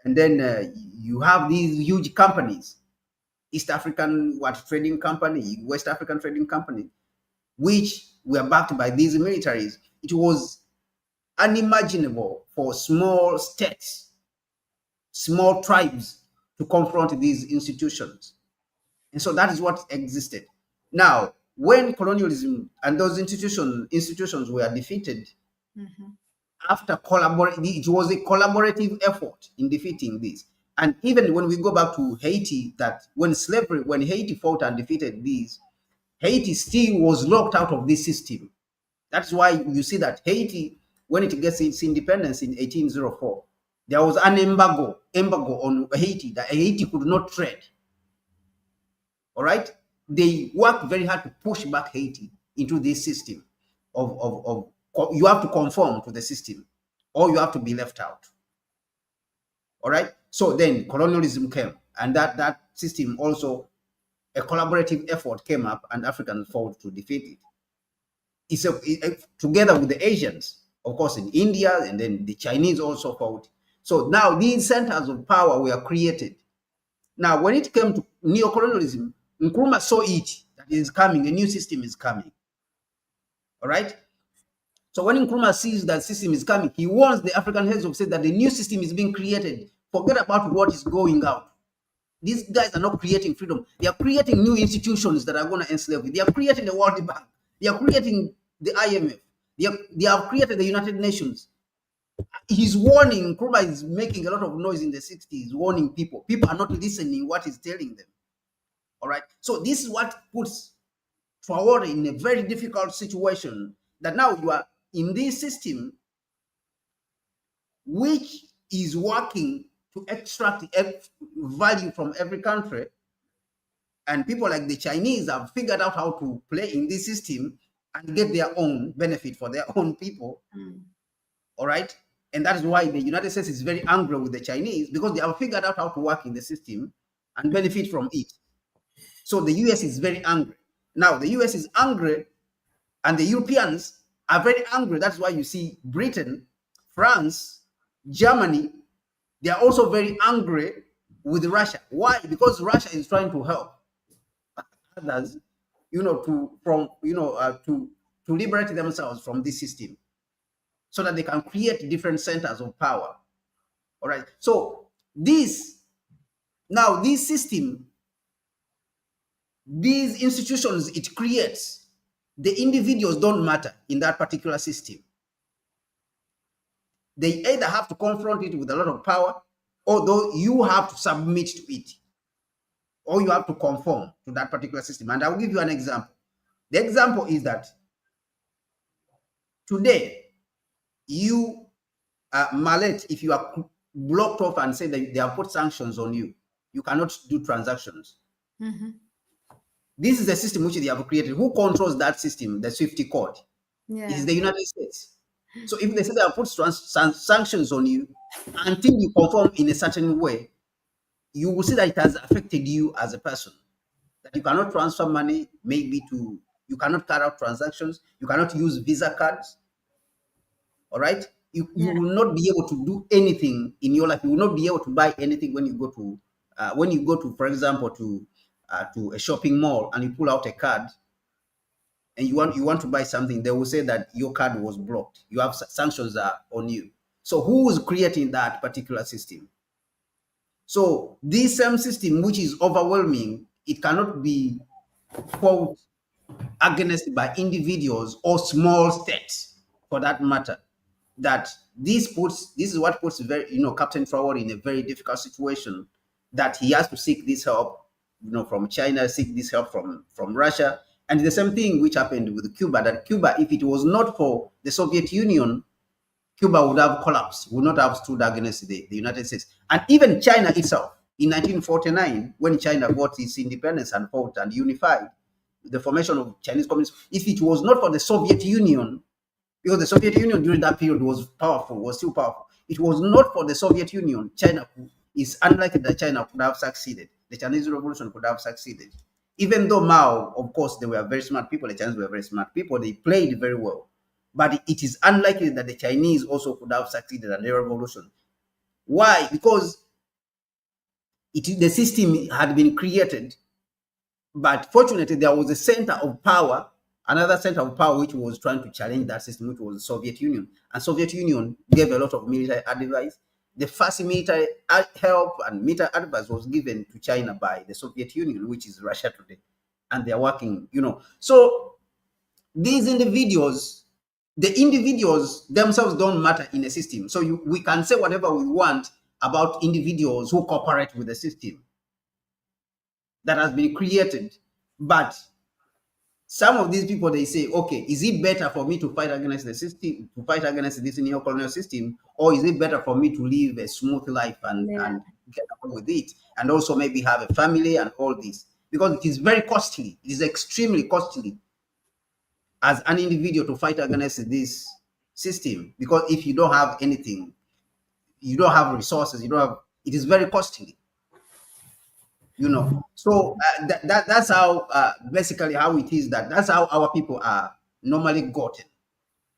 and then you have these huge companies, East African trading company, West African trading company, which were backed by these militaries. It was unimaginable for small states, small tribes to confront these institutions. And so that is what existed. Now, when colonialism and those institutions were defeated, after collaborating, it was a collaborative effort in defeating this. And even when we go back to Haiti, that when Haiti fought and defeated these, Haiti still was locked out of this system. That's why you see that Haiti, when it gets its independence in 1804, there was an embargo on Haiti, that Haiti could not trade. All right, they worked very hard to push back Haiti into this system of you have to conform to the system, or you have to be left out. All right, so then colonialism came, and that system also, a collaborative effort came up, and Africans fought to defeat it. Together with the Asians, of course, in India, and then the Chinese also fought. So now these centers of power were created. Now, when it came to neocolonialism, Nkrumah saw it, that is coming, a new system is coming. All right? So when Nkrumah sees that system is coming, he warns the African heads of state that the new system is being created. Forget about what is going out. These guys are not creating freedom. They are creating new institutions that are going to enslave you. They are creating the World Bank. They are creating the IMF. They have created the United Nations. He's warning. Nkrumah is making a lot of noise in the 60s, warning people. People are not listening what he's telling them. All right. So this is what puts Traore in a very difficult situation, that now you are in this system which is working to extract value from every country. And people like the Chinese have figured out how to play in this system and get their own benefit for their own people. All right. And that is why the United States is very angry with the Chinese, because they have figured out how to work in the system and benefit from it. So the US is very angry. Now, the US is angry, and the Europeans are very angry. That's why you see Britain, France, Germany, they are also very angry with Russia. Why? Because Russia is trying to help others, to liberate themselves from this system, so that they can create different centers of power. All right. So this system, these institutions it creates, the individuals don't matter in that particular system. they either have to confront it with a lot of power, or you have to submit to it, or you have to conform to that particular system. And I'll give you an example. The example is that today, you, Mahlet, if you are blocked off and say that they have put sanctions on you, you cannot do transactions. Mm-hmm. This is the system which they have created. Who controls that system? The Swift code. Yeah. It is the United States. So if they say they have put sanctions on you until you conform in a certain way, you will see that it has affected you as a person. That you cannot transfer money, you cannot carry out transactions, you cannot use Visa cards. All right, you will not be able to do anything in your life. You will not be able to buy anything when you go to, for example, to a shopping mall and you pull out a card and you want to buy something. They will say that your card was blocked. You have sanctions on you. So who is creating that particular system? So this same system, which is overwhelming, it cannot be fought against by individuals or small states, for that matter. That this is what puts Captain Traore in a very difficult situation, that he has to seek this help, from China, seek this help from Russia. And the same thing which happened with Cuba, that Cuba, if it was not for the Soviet Union, Cuba would have collapsed, would not have stood against the United States. And even China itself, in 1949, when China got its independence and fought and unified, the formation of Chinese Communist, if it was not for the Soviet Union, because the Soviet Union during that period was still powerful. It was not for the Soviet Union, it's unlikely that China could have succeeded. The Chinese Revolution could have succeeded. Even though Mao, of course, they were very smart people, the Chinese were very smart people, they played very well. But it is unlikely that the Chinese also could have succeeded at the revolution. Why? Because the system had been created, but fortunately there was a center of power, another center of power which was trying to challenge that system, which was the Soviet Union. And Soviet Union gave a lot of military advice. The first military help and military advice was given to China by the Soviet Union, which is Russia today. And they're working, So these individuals, the individuals themselves don't matter in a system. So we can say whatever we want about individuals who cooperate with the system that has been created. But some of these people, they say, okay, is it better for me to fight against the system, to fight against this neo-colonial system, or is it better for me to live a smooth life and get on with it, and also maybe have a family and all this? Because it is very costly. It is extremely costly as an individual to fight against this system, because if you don't have anything, you don't have resources, it is very costly. So that's how basically how it is, that's how our people are normally gotten.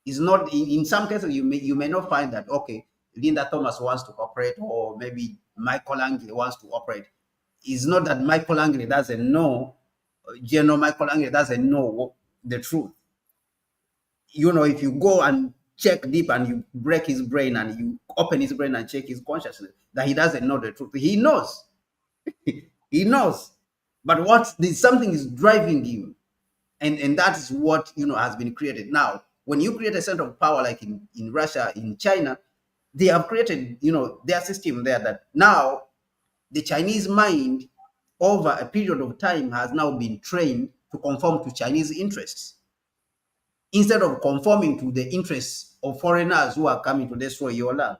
It's not in some cases you may not find that, okay, Linda Thomas wants to operate, or maybe Michael Langley wants to operate. It's not that Michael Langley doesn't know, General Michael Langley doesn't know the truth. If you go and check deep and you break his brain and you open his brain and check his consciousness, that he doesn't know the truth. He knows. He knows. But something is driving him. And that is what, has been created. Now, when you create a center of power like in Russia, in China, they have created, their system there, that now the Chinese mind over a period of time has now been trained to conform to Chinese interests, instead of conforming to the interests of foreigners who are coming to destroy your land.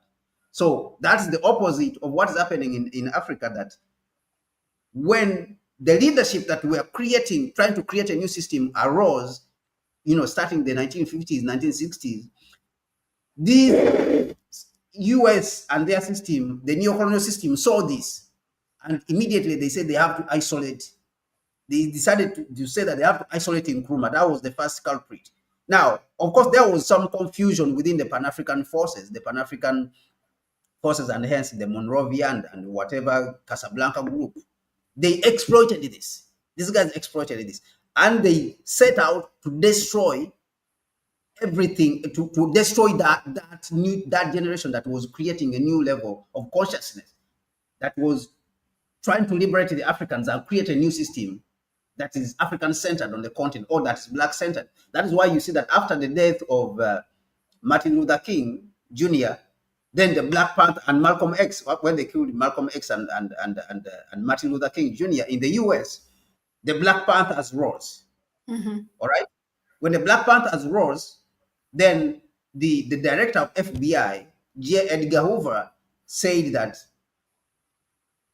So that's the opposite of what is happening in Africa, that when the leadership that we are trying to create a new system arose, starting the 1950s, 1960s, the US and their system, the neo-colonial system, saw this. And immediately they said they have to isolate. They decided to say that they have to isolate Nkrumah. That was the first culprit. Now, of course, there was some confusion within the Pan-African forces, and hence the Monrovian and whatever Casablanca group. They exploited this. These guys exploited this. And they set out to destroy everything, to destroy that generation that was creating a new level of consciousness, that was trying to liberate the Africans and create a new system that is African-centered on the continent, or that is Black-centered. That is why you see that after the death of Martin Luther King Jr., Then the Black Panther and Malcolm X, when they killed Malcolm X and Martin Luther King Jr. in the U.S., the Black Panthers rose. Mm-hmm. All right. When the Black Panthers rose, then the director of FBI, J. Edgar Hoover, said that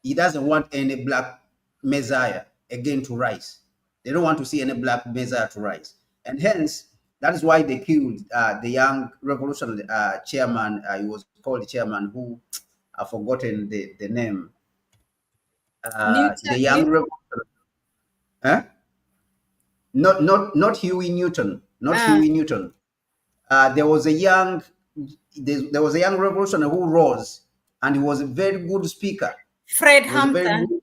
he doesn't want any black messiah again to rise. They don't want to see any black messiah to rise. And hence, that is why they killed the young revolutionary chairman. He was called chairman who, I've forgotten the name. The young revolutionary. Huh? Not Huey Newton. Not Huey Newton. There was a young revolutionary who rose, and he was a very good speaker. Fred Hampton.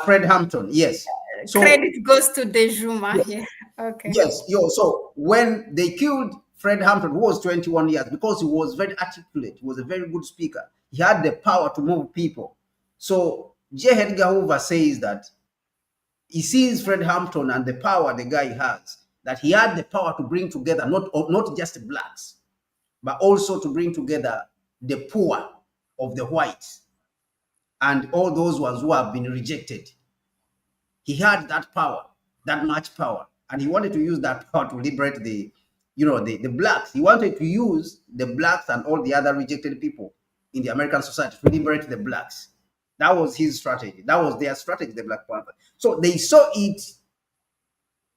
Fred Hampton, yes. So credit goes to Dejuma here. Okay. Yes, so when they killed Fred Hampton, who was 21 years, because he was very articulate, he was a very good speaker. He had the power to move people. So J. Edgar Hoover says that he sees Fred Hampton and the power the guy has, that he had the power to bring together not just blacks, but also to bring together the poor of the whites and all those ones who have been rejected. He had that power, that much power, and he wanted to use that power to liberate the blacks. He wanted to use the blacks and all the other rejected people in the American society to liberate the blacks. That was his strategy. That was their strategy, the Black Panther. So they saw it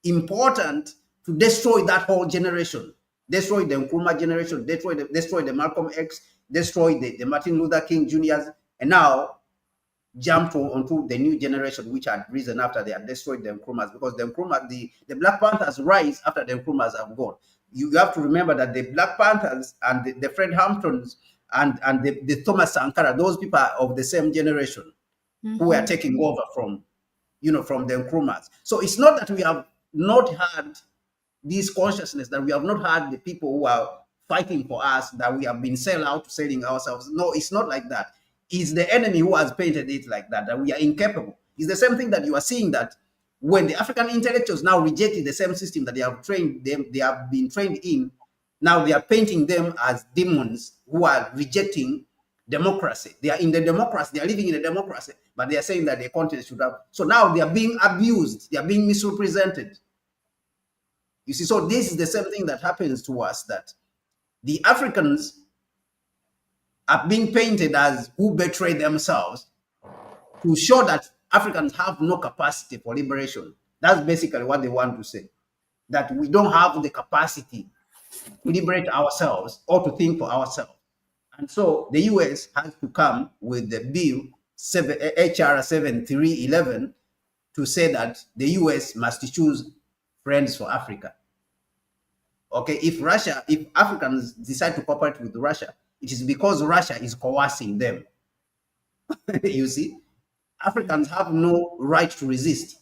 important to destroy that whole generation, destroy the Nkrumah generation, destroy the Malcolm X, destroy the Martin Luther King Jr.'s, and now jump onto the new generation which had risen after they had destroyed the Nkrumahs, because the Nkrumah, the Black Panthers rise after the Nkrumahs have gone. You have to remember that the Black Panthers and the Fred Hamptons and the Thomas Sankara, those people are of the same generation who were taking over from the Nkrumahs. So it's not that we have not had this consciousness, that we have not had the people who are fighting for us, that we have been selling ourselves. No, it's not like that. It's the enemy who has painted it like that we are incapable. It's the same thing that you are seeing, that when the African intellectuals now rejected the same system that they have been trained in, now they are painting them as demons who are rejecting democracy. They are in the democracy, they are living in a democracy, but they are saying that the continent should have. So now they are being abused, they are being misrepresented. You see, so this is the same thing that happens to us, that the Africans are being painted as who betray themselves to show that Africans have no capacity for liberation. That's basically what they want to say, that we don't have the capacity to liberate ourselves or to think for ourselves. And so the US has to come with the bill HR 7311 to say that the US must choose friends for Africa. Okay, if Africans decide to cooperate with Russia, it is because Russia is coercing them. You see, Africans have no right to resist.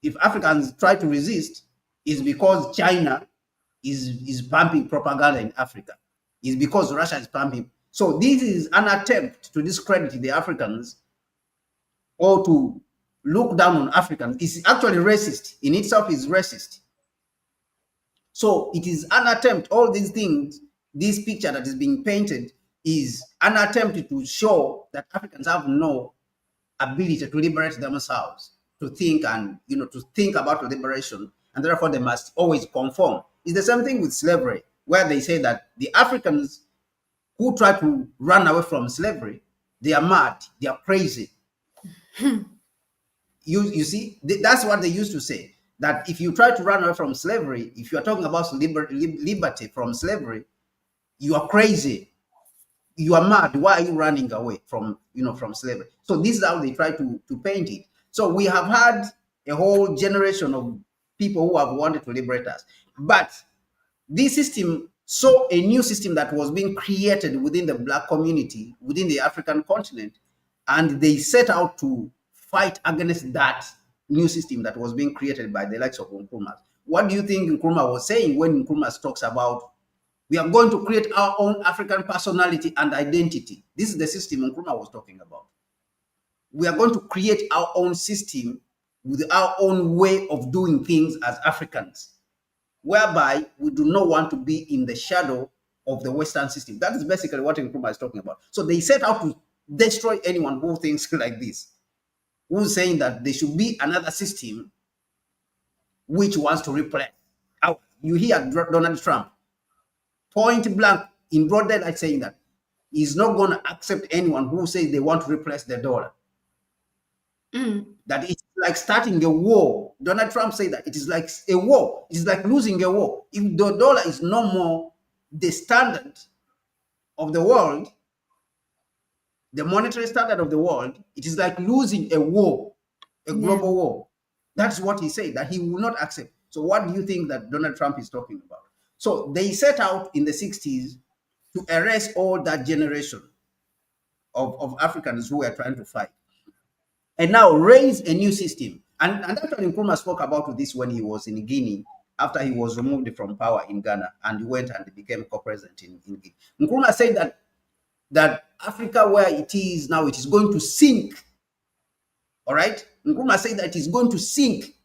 If Africans try to resist, it's because China is pumping propaganda in Africa. It's because Russia is pumping. So this is an attempt to discredit the Africans or to look down on Africans. It's actually racist. In itself is racist. So it is an attempt, all these things, this picture that is being painted is an attempt to show that Africans have no ability to liberate themselves, to think and, to think about liberation, and therefore they must always conform. It's the same thing with slavery, where they say that the Africans who try to run away from slavery, they are mad, they are crazy. You see, that's what they used to say. That if you try to run away from slavery, if you are talking about liberty from slavery, you are crazy, you are mad. Why are you running away from slavery? So this is how they try to paint it. So we have had a whole generation of people who have wanted to liberate us, but this system saw a new system that was being created within the Black community, within the African continent, and they set out to fight against that new system that was being created by the likes of Nkrumah. What do you think Nkrumah was saying when Nkrumah talks about we are going to create our own African personality and identity? This is the system Nkrumah was talking about. We are going to create our own system with our own way of doing things as Africans, whereby we do not want to be in the shadow of the Western system. That is basically what Nkrumah is talking about. So they set out to destroy anyone who thinks like this, who's saying that there should be another system which wants to replace. You hear Donald Trump point blank in broad daylight saying that he's not going to accept anyone who says they want to replace the dollar. That it's like starting a war. Donald Trump said that it is like a war. It is like losing a war. If the dollar is no more the standard of the world, the monetary standard of the world, it is like losing a war, a global war. That's what he said, that he will not accept. So what do you think that Donald Trump is talking about? So they set out in the 60s to erase all that generation of Africans who were trying to fight, and now raise a new system. And that's what Nkrumah spoke about this when he was in Guinea, after he was removed from power in Ghana, and he went and became co-president in Guinea. Nkrumah said that Africa, where it is now, it is going to sink. All right? Nkrumah said that it is going to sink.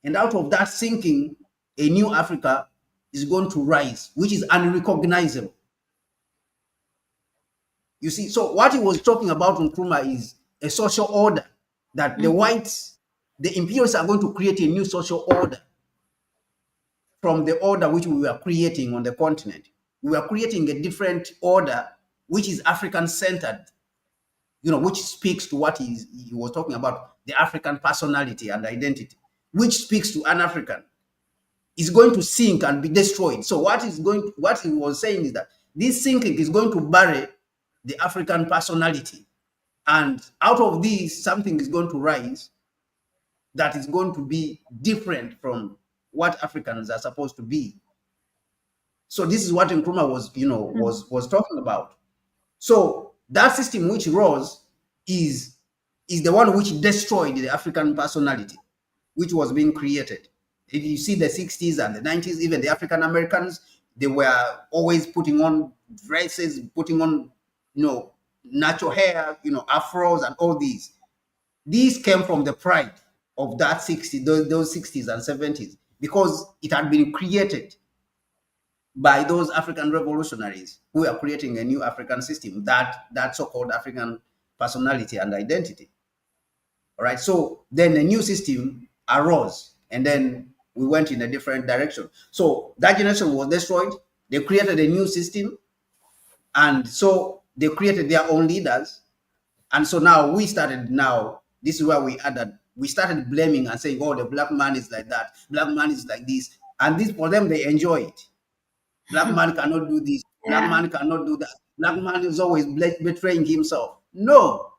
And out of that sinking, a new Africa is going to rise, which is unrecognizable. You see, so what he was talking about, Nkrumah, is a social order, that the whites, the imperialists, are going to create a new social order from the order which we were creating on the continent. We were creating a different order, which is African-centered, which speaks to what he was talking about, the African personality and identity, which speaks to an African, is going to sink and be destroyed. So what he was saying is that this sinking is going to bury the African personality. And out of this, something is going to rise that is going to be different from what Africans are supposed to be. So this is what Nkrumah was talking about. So that system which rose is the one which destroyed the African personality, which was being created. If you see the 60s and the 90s, even the African Americans, they were always putting on dresses, putting on, natural hair, afros and all these. These came from the pride of that 60s, those 60s and 70s, because it had been created by those African revolutionaries who are creating a new African system, that so-called African personality and identity. All right. So then a new system arose, and then we went in a different direction. So that generation was destroyed. They created a new system, and so they created their own leaders. And so now this is where we started blaming and saying, oh, the black man is like that, black man is like this. And this, for them, they enjoy it. Black man cannot do this, black man cannot do that, black man is always betraying himself. No.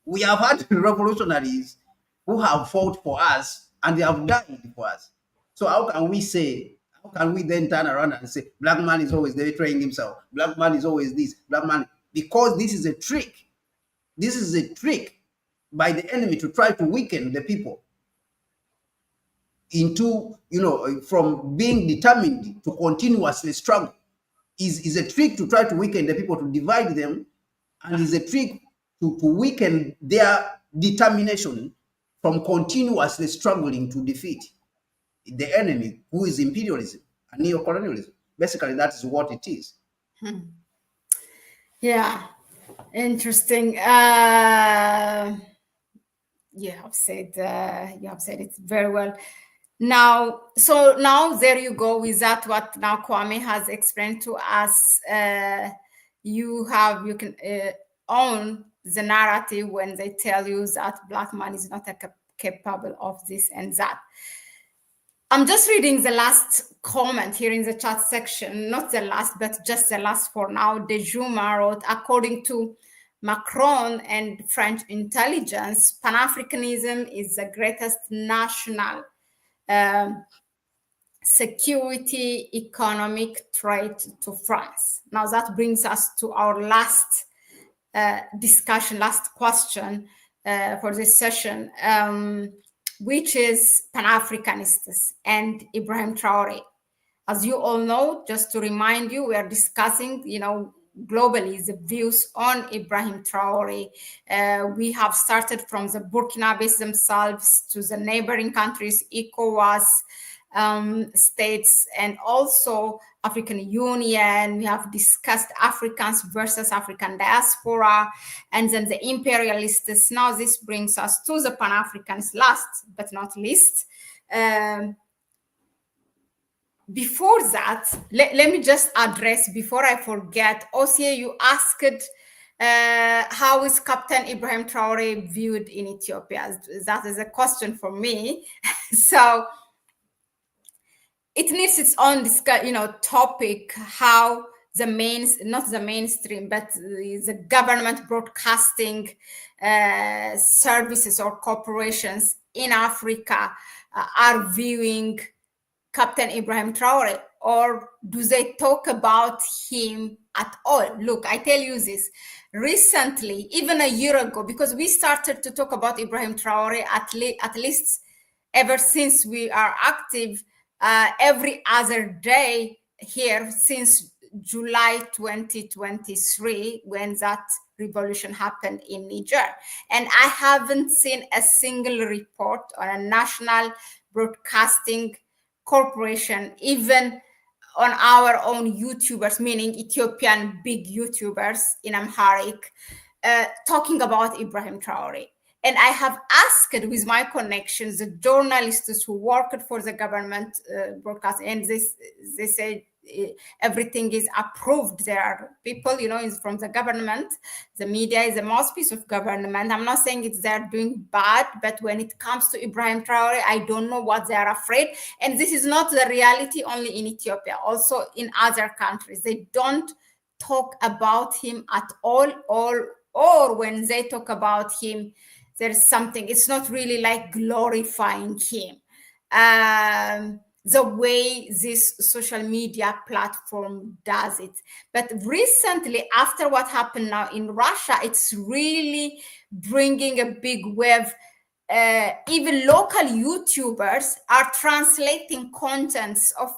We have had revolutionaries who have fought for us and they have died for us. So how can we then turn around and say, black man is always betraying himself, black man is always this, black man? Because this is a trick. This is a trick by the enemy to try to weaken the people into, from being determined to continuously struggle. Is a trick to try to weaken the people, to divide them, and is a trick to weaken their determination from continuously struggling to defeat the enemy, who is imperialism and neocolonialism. Basically, that is what it is. Yeah, interesting. You have said it very well. Now there you go with that. What now Kwame has explained to us. You can own the narrative when they tell you that black man is not capable of this and that. I'm just reading the last comment here in the chat section, not the last, but just the last for now. De Juma wrote, according to Macron and French intelligence, Pan-Africanism is the greatest national security economic threat to France. Now that brings us to our last discussion, last question for this session, which is Pan-Africanists and Ibrahim Traore. As you all know, just to remind you, we are discussing, globally the views on Ibrahim Traore. We have started from the Burkinabés themselves to the neighboring countries, ECOWAS, states and also African Union. We have discussed Africans versus African diaspora, and then the imperialists. Now this brings us to the Pan-Africans, last but not least. Before that, let me just address, before I forget, Osie, you asked how is Captain Ibrahim Traore viewed in Ethiopia? That is a question for me. So it needs its own topic, how the not the mainstream, but the government broadcasting services or corporations in Africa are viewing Captain Ibrahim Traore, or do they talk about him at all? Look, I tell you this, recently, even a year ago, because we started to talk about Ibrahim Traore at least ever since we are active, every other day here since July 2023, when that revolution happened in Niger. And I haven't seen a single report on a national broadcasting corporation, even on our own YouTubers, meaning Ethiopian big YouTubers in Amharic, talking about Ibrahim Traore. And I have asked with my connections, the journalists who worked for the government broadcast, and they say everything is approved. There are people, is from the government. The media is the mouthpiece of government. I'm not saying it's they're doing bad, but when it comes to Ibrahim Traore, I don't know what they are afraid. And this is not the reality only in Ethiopia, also in other countries. They don't talk about him at all, or when they talk about him, there's something, it's not really like glorifying him. The way this social media platform does it. But recently, after what happened now in Russia, it's really bringing a big wave. Even local YouTubers are translating contents of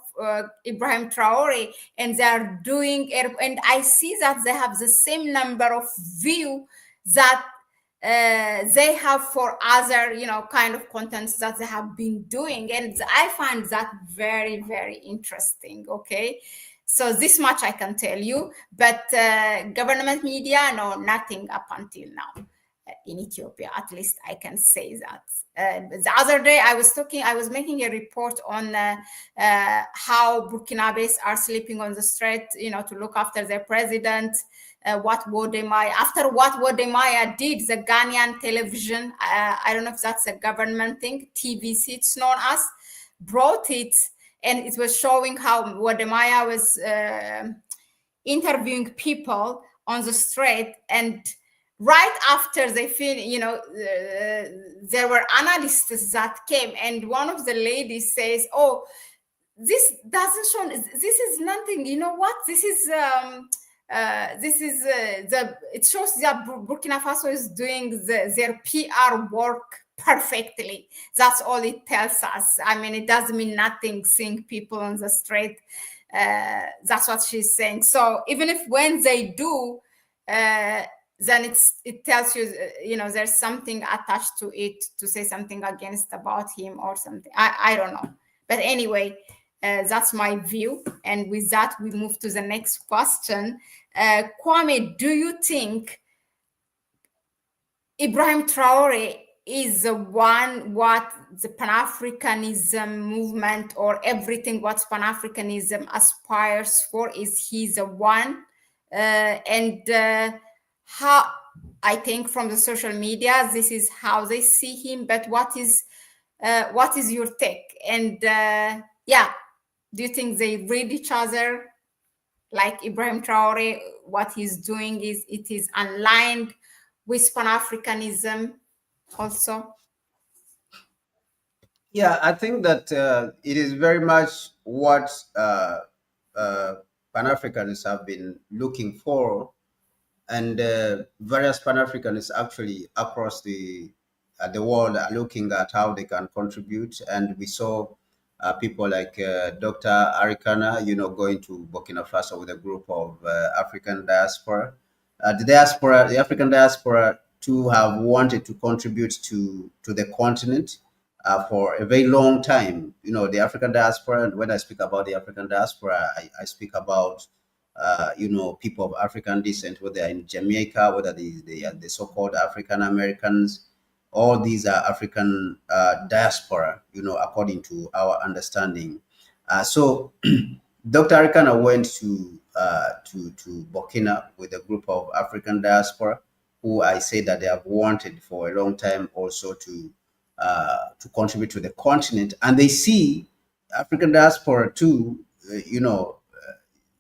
Ibrahim Traore, and they are doing it. And I see that they have the same number of views that they have for other kind of contents that they have been doing, and I find that very, very interesting. Okay, so this much I can tell you, but government media, no, nothing up until now in Ethiopia, at least I can say that. The other day I was making a report on how Burkinabes are sleeping on the street, to look after their president. What Wodemaya, after what Wodemaya did, the Ghanaian television, I don't know if that's a government thing, TVC it's known as, brought it, and it was showing how Wodemaya was interviewing people on the street, and right after they finished, there were analysts that came, and one of the ladies says, "Oh, this doesn't show. This is nothing. You know what? This is it shows that Burkina Faso is doing their PR work perfectly. That's all it tells us. I mean, it doesn't mean nothing seeing people on the street. That's what she's saying. So even if when they do, then it tells you, there's something attached to it to say something against about him or something. I don't know. But anyway, that's my view. And with that, we move to the next question. Kwame, do you think Ibrahim Traore is the one what the Pan-Africanism movement or everything what Pan-Africanism aspires for? Is he the one? How, I think from the social media, this is how they see him, but what is your take? And do you think they read each other? Like Ibrahim Traore, what he's doing is aligned with Pan-Africanism also? Yeah, I think that it is very much what Pan-Africanists have been looking for, and various Pan-Africanists actually across the world are looking at how they can contribute. And we saw people like Dr. Arikana, going to Burkina Faso with a group of African diaspora. The African diaspora too have wanted to contribute to the continent. for a very long time. You know, the African diaspora, and when I speak about the African diaspora, I speak about, you know, people of African descent, whether they're in Jamaica, whether they are the so-called African Americans. All these are African diaspora, you know, according to our understanding. So Dr. Arikana went to Burkina with a group of African diaspora who I say that they have wanted for a long time also to contribute to the continent, and they see African diaspora too. You know,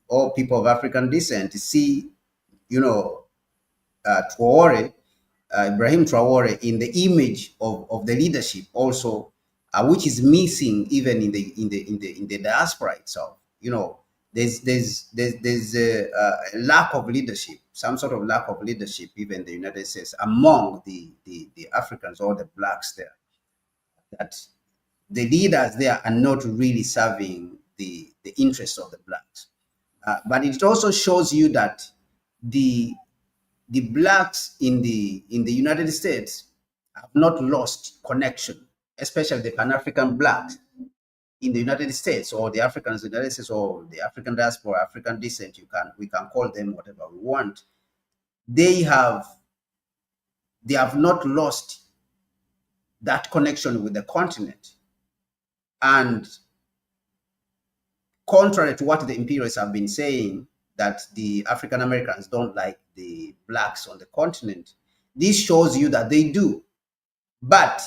all people of African descent see, you know, Taore, Ibrahim Traore in the image of the leadership also, which is missing even in the diaspora itself. You know, there's a lack of leadership, some sort of lack of leadership, even in the United States among the Africans or the blacks there. That the leaders there are not really serving the interests of the blacks. But it also shows you that the blacks in the United States have not lost connection, especially the Pan-African blacks in the United States, or the Africans in the United States, or the African diaspora, African descent. We can call them whatever we want. They have not lost that connection with the continent. And contrary to what the imperialists have been saying, that the African Americans don't like the blacks on the continent, this shows you that they do. But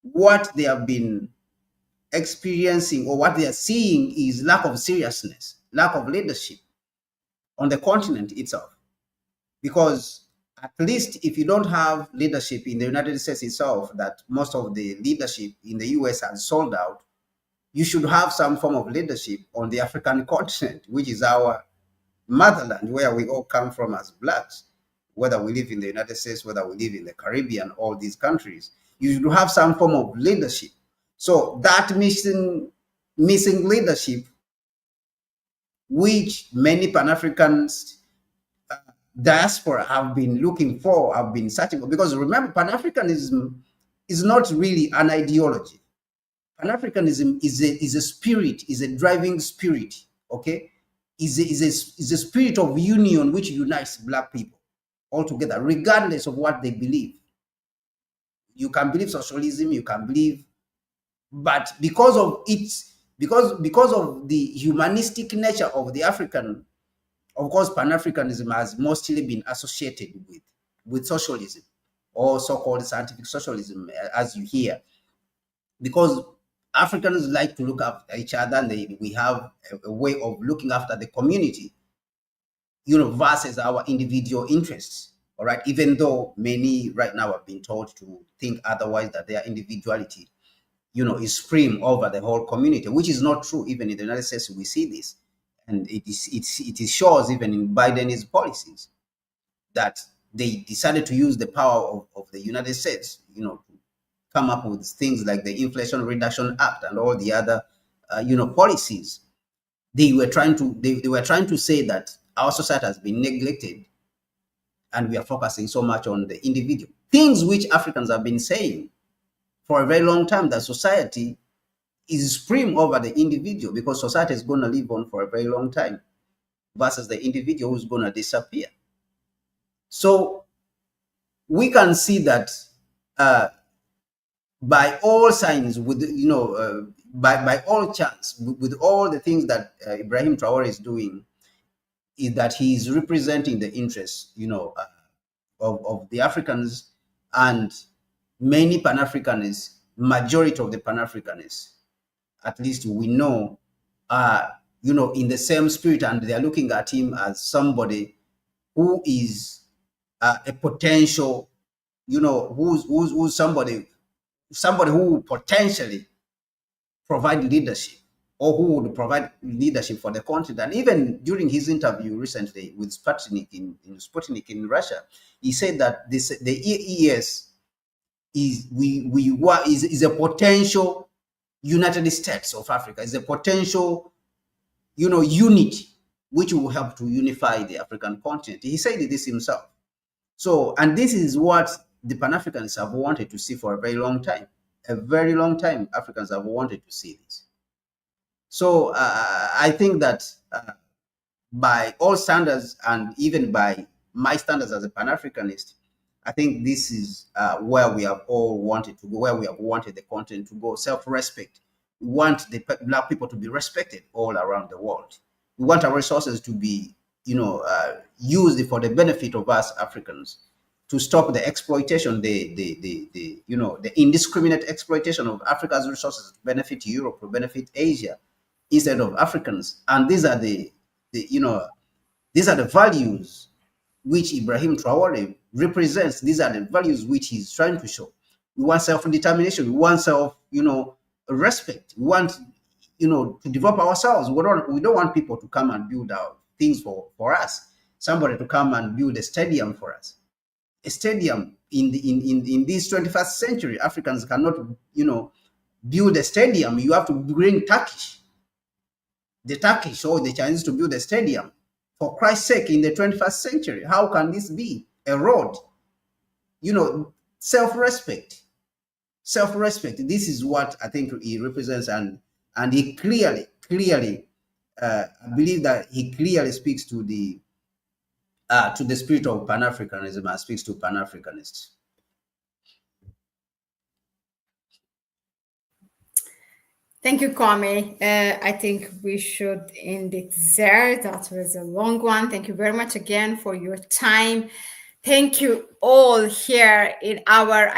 what they have been experiencing, or what they are seeing, is lack of seriousness, lack of leadership on the continent itself. Because at least if you don't have leadership in the United States itself, that most of the leadership in the US has sold out, you should have some form of leadership on the African continent, which is our motherland, where we all come from as blacks, whether we live in the United States, whether we live in the Caribbean, all these countries. You should have some form of leadership. So that missing leadership, which many Pan-Africans diaspora have been looking for, have been searching for, because remember, Pan-Africanism is not really an ideology. Pan-Africanism is a spirit, is a driving spirit, okay? Is a spirit of union which unites black people all together, regardless of what they believe. You can believe socialism, you can believe, but because of the humanistic nature of the African, of course, Pan-Africanism has mostly been associated with socialism, or so-called scientific socialism, as you hear, because Africans like to look after each other, and we have a way of looking after the community, you know, versus our individual interests. All right, even though many right now have been told to think otherwise, that their individuality, you know, is supreme over the whole community, which is not true. Even in the United States, we see this, and it is shows even in Biden's policies that they decided to use the power of the United States, you know, come up with things like the Inflation Reduction Act and all the other, you know, policies. They were trying to say that our society has been neglected, and we are focusing so much on the individual. Things which Africans have been saying for a very long time, that society is supreme over the individual, because society is going to live on for a very long time, versus the individual who's going to disappear. So we can see that by all signs, with, you know, by all chance, with all the things that Ibrahim Traore is doing, is that he is representing the interests, you know, of the Africans, and many Pan-Africanists, majority of the Pan-Africanists, at least we know, are, you know, in the same spirit, and they are looking at him as somebody who is a potential, you know, who's somebody who potentially provide leadership, or who would provide leadership for the continent. And even during his interview recently with Sputnik in Russia, he said that the EES is a potential United States of Africa, is a potential, you know, unity which will help to unify the African continent. He said this himself. So, and this is what the Pan-Africanists have wanted to see for a very long time. a very long time, Africans have wanted to see this. So I think that by all standards, and even by my standards as a Pan-Africanist, I think this is where we have all wanted to go, where we have wanted the continent to go. Self-respect. We want the Black people to be respected all around the world. We want our resources to be, used for the benefit of us Africans, to stop the exploitation, the indiscriminate exploitation of Africa's resources to benefit Europe, to benefit Asia, instead of Africans. And these are these are the values which Ibrahim Traore represents. These are the values which he's trying to show. We want self-determination. We want respect. We want, to develop ourselves. We don't want people to come and build our things for us. Somebody to come and build a stadium for us. A stadium in this 21st century, Africans cannot, build a stadium. You have to bring the Turkish or the Chinese to build a stadium. For Christ's sake, in the 21st century, how can this be? A road. Self-respect. Self-respect. This is what I think he represents, and he clearly, I believe that he clearly speaks to the spirit of Pan-Africanism and speaks to Pan-Africanists. Thank you, Kwame. I think we should end it there. That was a long one. Thank you very much again for your time. Thank you all here in our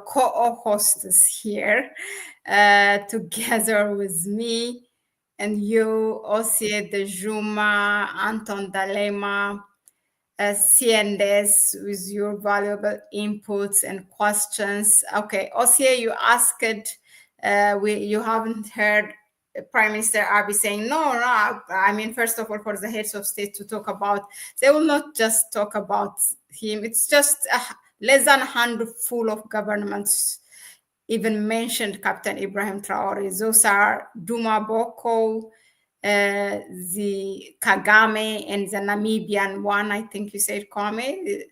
co-hosts here together with me and you, Osie Dejuma, Anton Dalema, Ciendes, with your valuable inputs and questions. Okay, Osie, you asked, you haven't heard Prime Minister Abiy saying, no, I mean, first of all, for the heads of state to talk about, they will not just talk about him. It's just less than a handful of governments even mentioned Captain Ibrahim Traore. Those are Duma Boko, the Kagame, and the Namibian one, I think you said, Kwame.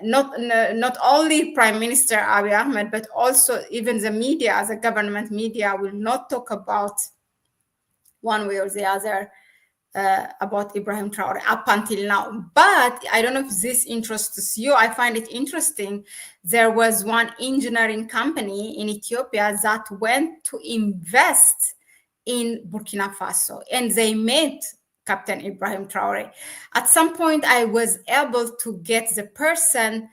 Not only Prime Minister Abiy Ahmed, but also even the media, the government media, will not talk about one way or the other about Ibrahim Traore up until now. But I don't know if this interests you. I find it interesting. There was one engineering company in Ethiopia that went to invest in Burkina Faso, and they met Captain Ibrahim Traore. At some point, I was able to get the person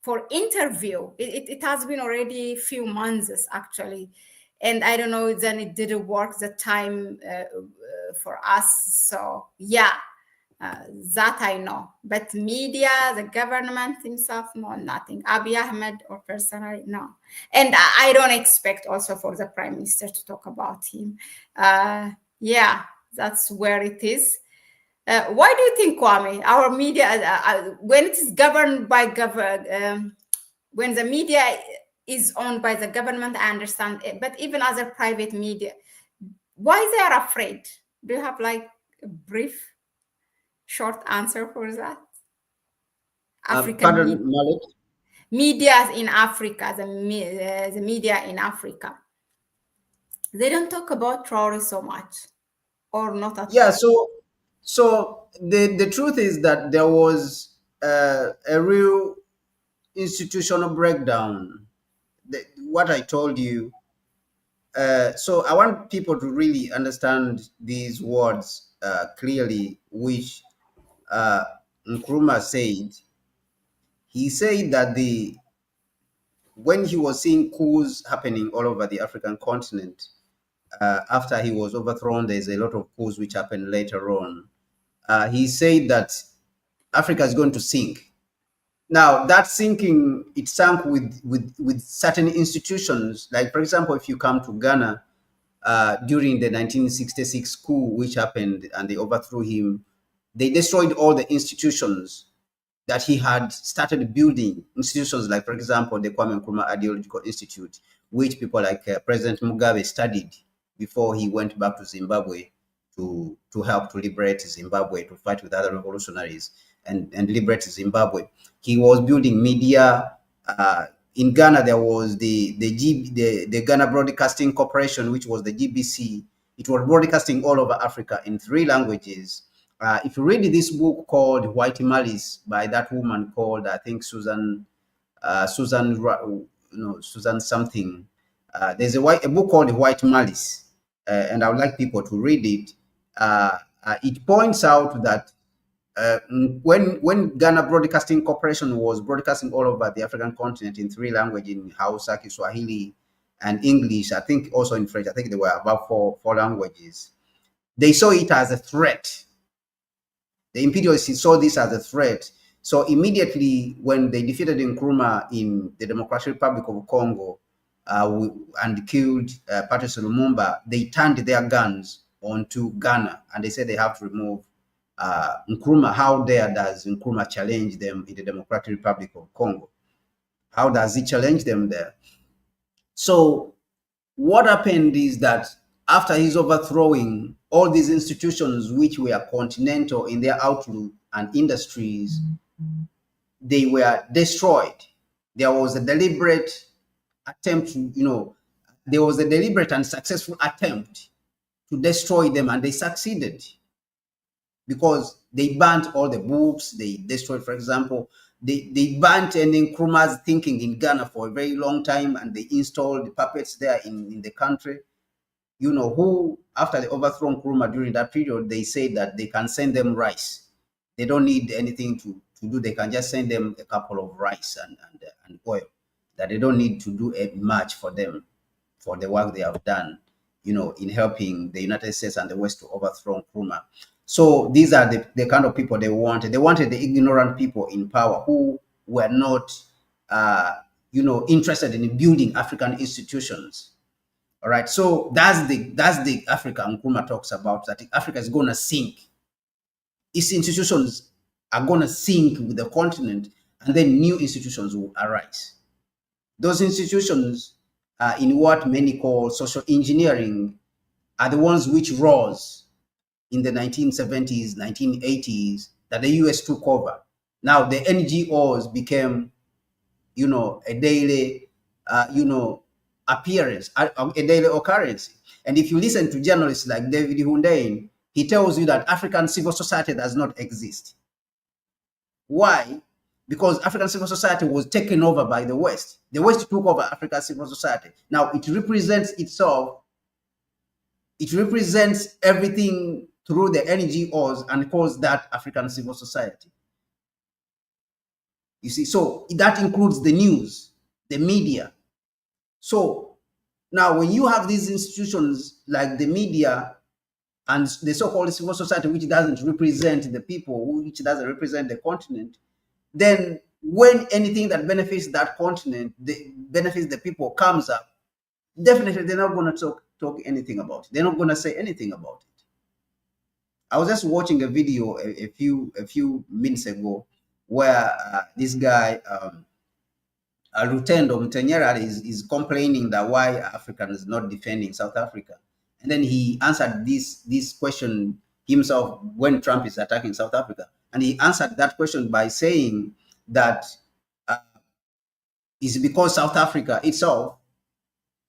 for interview. It has been already a few months, actually. And I don't know, then it didn't work the time for us. So yeah, that I know. But media, the government himself, no, nothing. Abiy Ahmed or personally, no. And I don't expect also for the Prime Minister to talk about him. Yeah, that's where it is. Why do you think, Kwame, our media, when it is governed by when the media is owned by the government, I understand it, but even other private media, why they are afraid? Do you have like a brief, short answer for that? Pardon, Mahlet? Media in Africa, the media in Africa, they don't talk about Traore so much, or not at all. Yeah, so the truth is that there was a real institutional breakdown. What I told you. So I want people to really understand these words clearly, which Nkrumah said. He said that when he was seeing coups happening all over the African continent, after he was overthrown, there's a lot of coups which happened later on. He said that Africa is going to sink. Now, that sinking, it sank with certain institutions. Like, for example, if you come to Ghana during the 1966 coup, which happened, and they overthrew him, they destroyed all the institutions that he had started building. Institutions like, for example, the Kwame Nkrumah Ideological Institute, which people like President Mugabe studied before he went back to Zimbabwe to help to liberate Zimbabwe, to fight with other revolutionaries and liberate Zimbabwe. He was building media in Ghana, there was the Ghana Broadcasting Corporation, which was the GBC. It was broadcasting all over Africa in 3 languages. If you read this book called White Malice by that woman called, I think, Susan something. There's a book called White Malice, and I would like people to read it. It points out that when Ghana Broadcasting Corporation was broadcasting all over the African continent in 3 languages, in Hausa, Kiswahili, and English, I think also in French, I think there were about four languages. They saw it as a threat. The imperialists saw this as a threat. So immediately when they defeated Nkrumah in the Democratic Republic of Congo and killed Patrice Lumumba, they turned their guns onto Ghana and they said they have to remove Nkrumah. How dare does Nkrumah challenge them in the Democratic Republic of Congo? How does he challenge them there? So what happened is that after his overthrowing, all these institutions which were continental in their outlook and industries, they were destroyed. There was a deliberate attempt to, there was a deliberate and successful attempt to destroy them, and they succeeded because they burnt all the books. They destroyed, for example, they burnt Nkrumah's thinking in Ghana for a very long time, and they installed the puppets there in the country. Who, after the overthrow Nkrumah during that period, they say that they can send them rice. They don't need anything to do. They can just send them a couple of rice and oil. That they don't need to do much for them, for the work they have done, in helping the United States and the West to overthrow Nkrumah. So these are the kind of people they wanted. They wanted the ignorant people in power who were not, interested in building African institutions. All right, so that's the Africa Nkrumah talks about, that Africa is going to sink. Its institutions are going to sink with the continent, and then new institutions will arise. Those institutions, in what many call social engineering, are the ones which rose in the 1970s, 1980s, that the US took over. Now the NGOs became, a daily, appearance, a daily occurrence. And if you listen to journalists like David Hundein, he tells you that African civil society does not exist. Why? Because African civil society was taken over by the West. The West took over African civil society. Now it represents itself. It represents everything through the NGOs and calls that African civil society. You see, so that includes the news, the media. So now when you have these institutions like the media and the so-called civil society, which doesn't represent the people, which doesn't represent the continent, then when anything that benefits that continent, benefits the people comes up, definitely they're not going to talk anything about it. They're not going to say anything about it. I was just watching a video a few minutes ago where this guy, Lutendo Mtenyera, is complaining that why Africa is not defending South Africa. And then he answered this question himself when Trump is attacking South Africa. And he answered that question by saying that it's because South Africa itself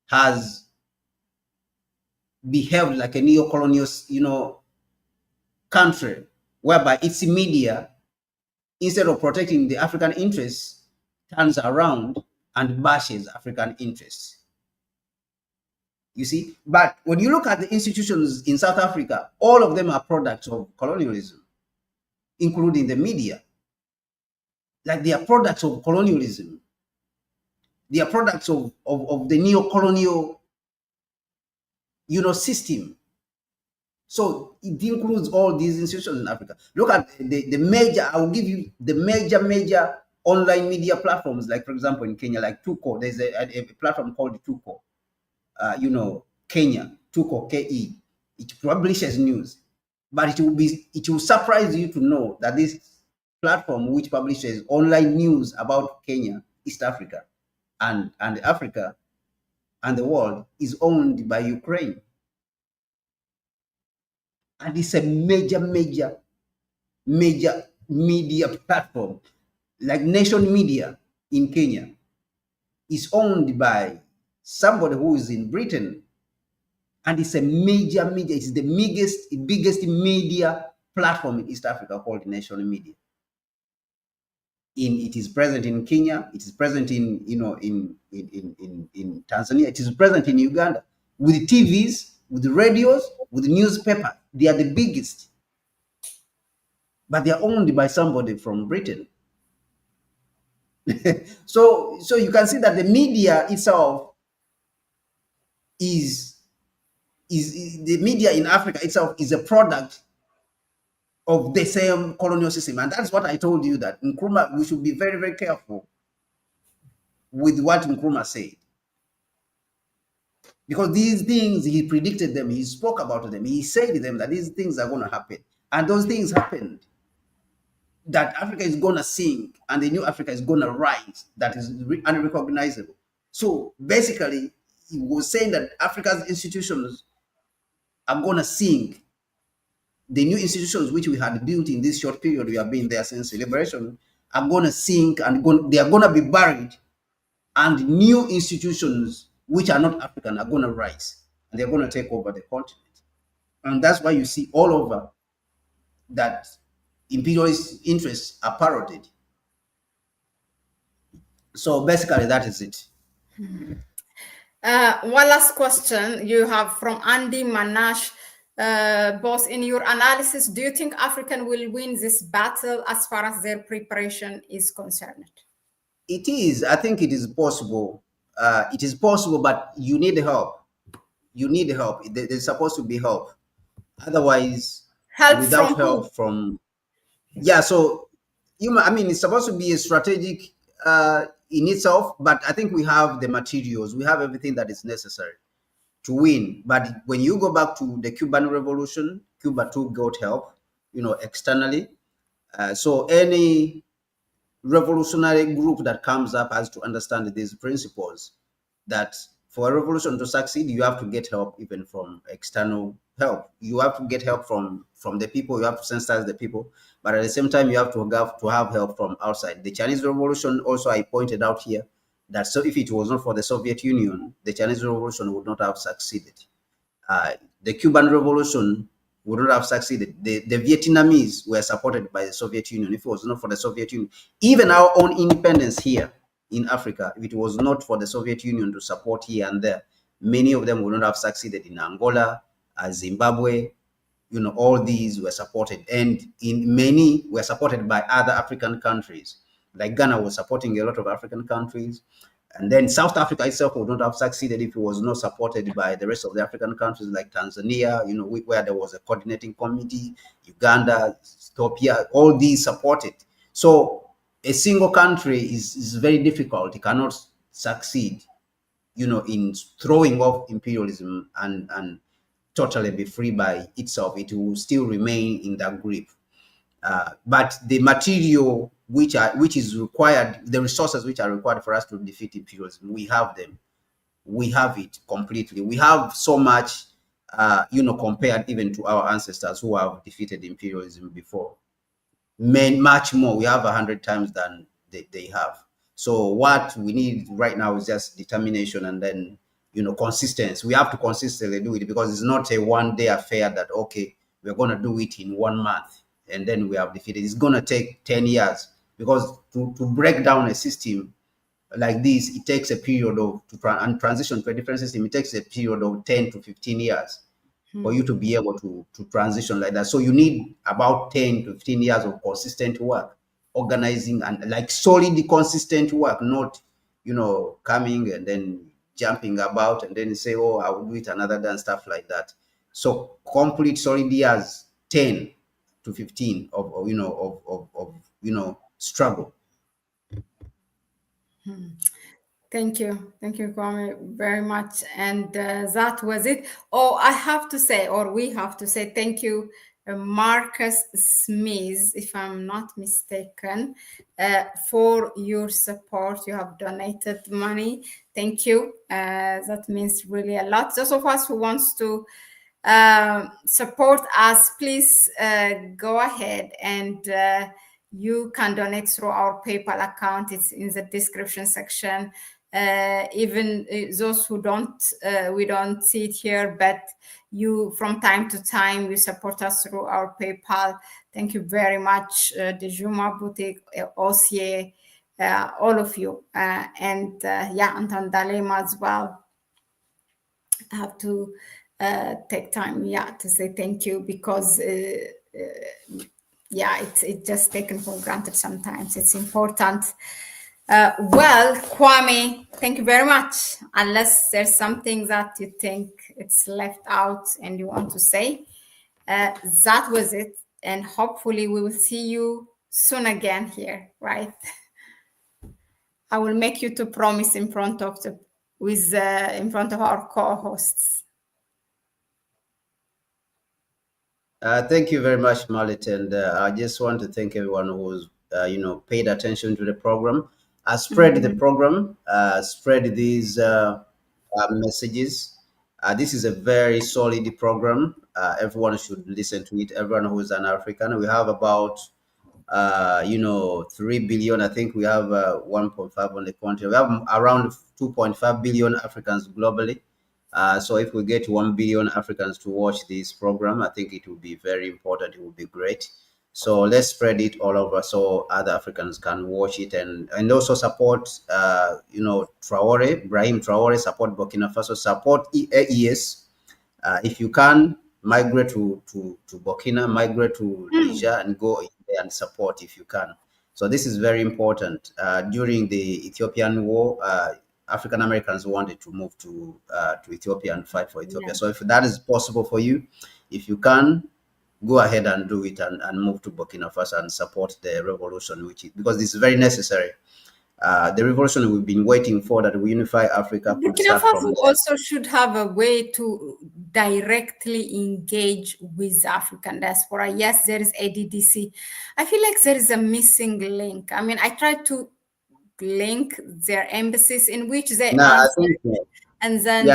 has behaved like a neo-colonial, country, whereby its media, instead of protecting the African interests, turns around and bashes African interests. You see, but when you look at the institutions in South Africa, all of them are products of colonialism, including the media. Like they are products of colonialism. They are products of the neo-colonial, system. So it includes all these institutions in Africa. Look at the major, I will give you the major online media platforms, like for example in Kenya, like Tuko. There's a platform called Tuko, Kenya, Tuko, KE. It publishes news, but it will surprise you to know that this platform, which publishes online news about Kenya, East Africa, and Africa and the world, is owned by Ukraine. And it's a major media platform, like Nation Media in Kenya. is owned by somebody who is in Britain, and it's a major media. It's the biggest media platform in East Africa called National Media. It is present in Kenya. It is present in Tanzania. It is present in Uganda with TVs, with radios, with newspaper. They are the biggest, but they are owned by somebody from Britain. So you can see that the media itself is the media in Africa itself is a product of the same colonial system. And that's what I told you, that Nkrumah, we should be very, very careful with what Nkrumah said. Because these things, he predicted them, he spoke about them, he said to them that these things are going to happen. And those things happened. That Africa is going to sink and the new Africa is going to rise, that is unrecognizable. So basically, he was saying that Africa's institutions are going to sink. The new institutions which we had built in this short period we have been there since liberation are going to sink, and they are going to be buried, and new institutions which are not African are going to rise, and they're going to take over the continent. And that's why you see all over that imperialist interests are parroted. So basically, that is it. One last question you have from Andy Manash. Boss, in your analysis, do you think African will win this battle as far as their preparation is concerned? It is. I think it is possible. It is possible, but you need help. You need help. There's supposed to be help. Otherwise, without help from so it's supposed to be a strategic in itself, but I think we have the materials, we have everything that is necessary to win. But when you go back to the Cuban Revolution, Cuba too got help, externally. So any revolutionary group that comes up has to understand these principles, that for a revolution to succeed, you have to get help even from external help. You have to get help from the people. You have to sensitize the people, but at the same time, you have to have help from outside. The Chinese Revolution, also, I pointed out here that so if it was not for the Soviet Union, the Chinese Revolution would not have succeeded. The Cuban Revolution would not have succeeded. The Vietnamese were supported by the Soviet Union. If it was not for the Soviet Union, even our own independence here in Africa, if it was not for the Soviet Union to support here and there, many of them would not have succeeded. In Angola, Zimbabwe, all these were supported, and in many were supported by other African countries. Like Ghana was supporting a lot of African countries. And then South Africa itself would not have succeeded if it was not supported by the rest of the African countries, like Tanzania, where there was a coordinating committee, Uganda, Ethiopia, all these supported. So a single country is very difficult. It cannot succeed, in throwing off imperialism and totally be free by itself. It will still remain in that grip. But the material which is required, the resources which are required for us to defeat imperialism, we have them. We have it completely. We have so much, compared even to our ancestors who have defeated imperialism before. Much more. We have 100 times than they have. So what we need right now is just determination, and then, consistency. We have to consistently do it, because it's not a one-day affair that, okay, we're going to do it in 1 month and then we have defeated. It's going to take 10 years, because to break down a system like this, it takes a period of, and transition to a different system, it takes a period of 10 to 15 years for you to be able to transition like that. So you need about 10 to 15 years of consistent work, organizing, and like solid, consistent work, not, coming and then jumping about and then say, oh, I will do it another day and stuff like that. So complete solid years, 10 to 15 of struggle. Thank you, Kwame, very much. And that was it. Oh, I have to say, or we have to say, thank you, Marcus Smith, if I'm not mistaken, for your support. You have donated money. Thank you. That means really a lot. Those of us who wants to support us, please go ahead and you can donate through our PayPal account. It's in the description section. even those who don't, we don't see it here, but you from time to time you support us through our PayPal. Thank you very much, Dejuma Boutique, Osie, all of you, and yeah, Anton Dalema as well. I have to take time, yeah, to say thank you, because yeah, it's just taken for granted sometimes. It's important. Well, Kwame, thank you very much. Unless there's something that you think it's left out and you want to say, that was it. And hopefully we will see you soon again here, right? I will make you to promise in front of in front of our co-hosts. Thank you very much, Mahlet, and I just want to thank everyone who's paid attention to the program. Spread the program, spread these messages. This is a very solid program. Everyone should listen to it. Everyone who is an African. We have about 3 billion. I think we have 1.5 on the country. We have around 2.5 billion Africans globally. So if we get 1 billion Africans to watch this program, I think it will be very important. It will be great. So let's spread it all over so other Africans can watch it and also support, Traore, Ibrahim Traore, support Burkina Faso, support AES. If you can, migrate to Burkina, migrate to Niger and go there and support if you can. So this is very important. During the Ethiopian war, African Americans wanted to move to Ethiopia and fight for Ethiopia. Yeah. So if that is possible for you, if you can, go ahead and do it and move to Burkina Faso and support the revolution, because this is very necessary. The revolution we've been waiting for, that we unify Africa. Burkina Faso also should have a way to directly engage with African diaspora. Yes, there is ADDC. I feel like there is a missing link. I mean, I tried to link their embassies in which they answer, and then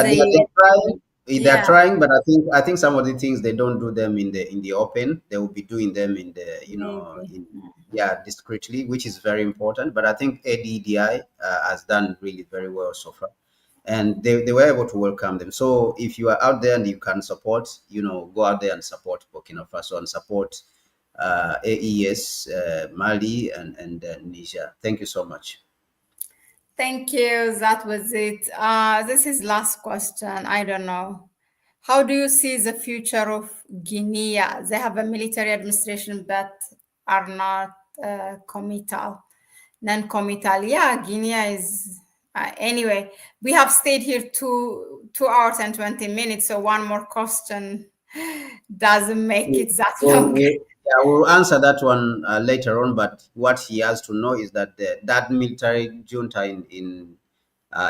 they're trying, but I think some of the things they don't do them in the open. They will be doing them in the discreetly, which is very important. But I think ADDI has done really very well so far, and they were able to welcome them. So if you are out there and you can support, go out there and support Burkina Faso and support AES, Mali, and Niger. Thank you so much. Thank you. That was it. This is last question. I don't know. How do you see the future of Guinea? They have a military administration but are not committal, non-committal. Yeah, Guinea is... anyway, we have stayed here 2 hours and 20 minutes, so one more question doesn't make it that long. Yeah, we'll answer that one later on. But what he has to know is that that military junta in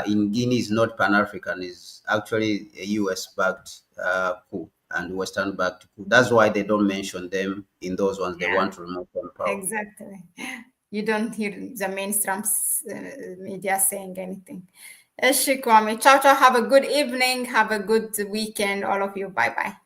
Guinea is not Pan-African. Is actually a US-backed coup and Western-backed coup. That's why they don't mention them in those ones. They want to remove from power. Exactly. You don't hear the mainstream media saying anything. Kwame, ciao, ciao. Have a good evening. Have a good weekend, all of you. Bye-bye.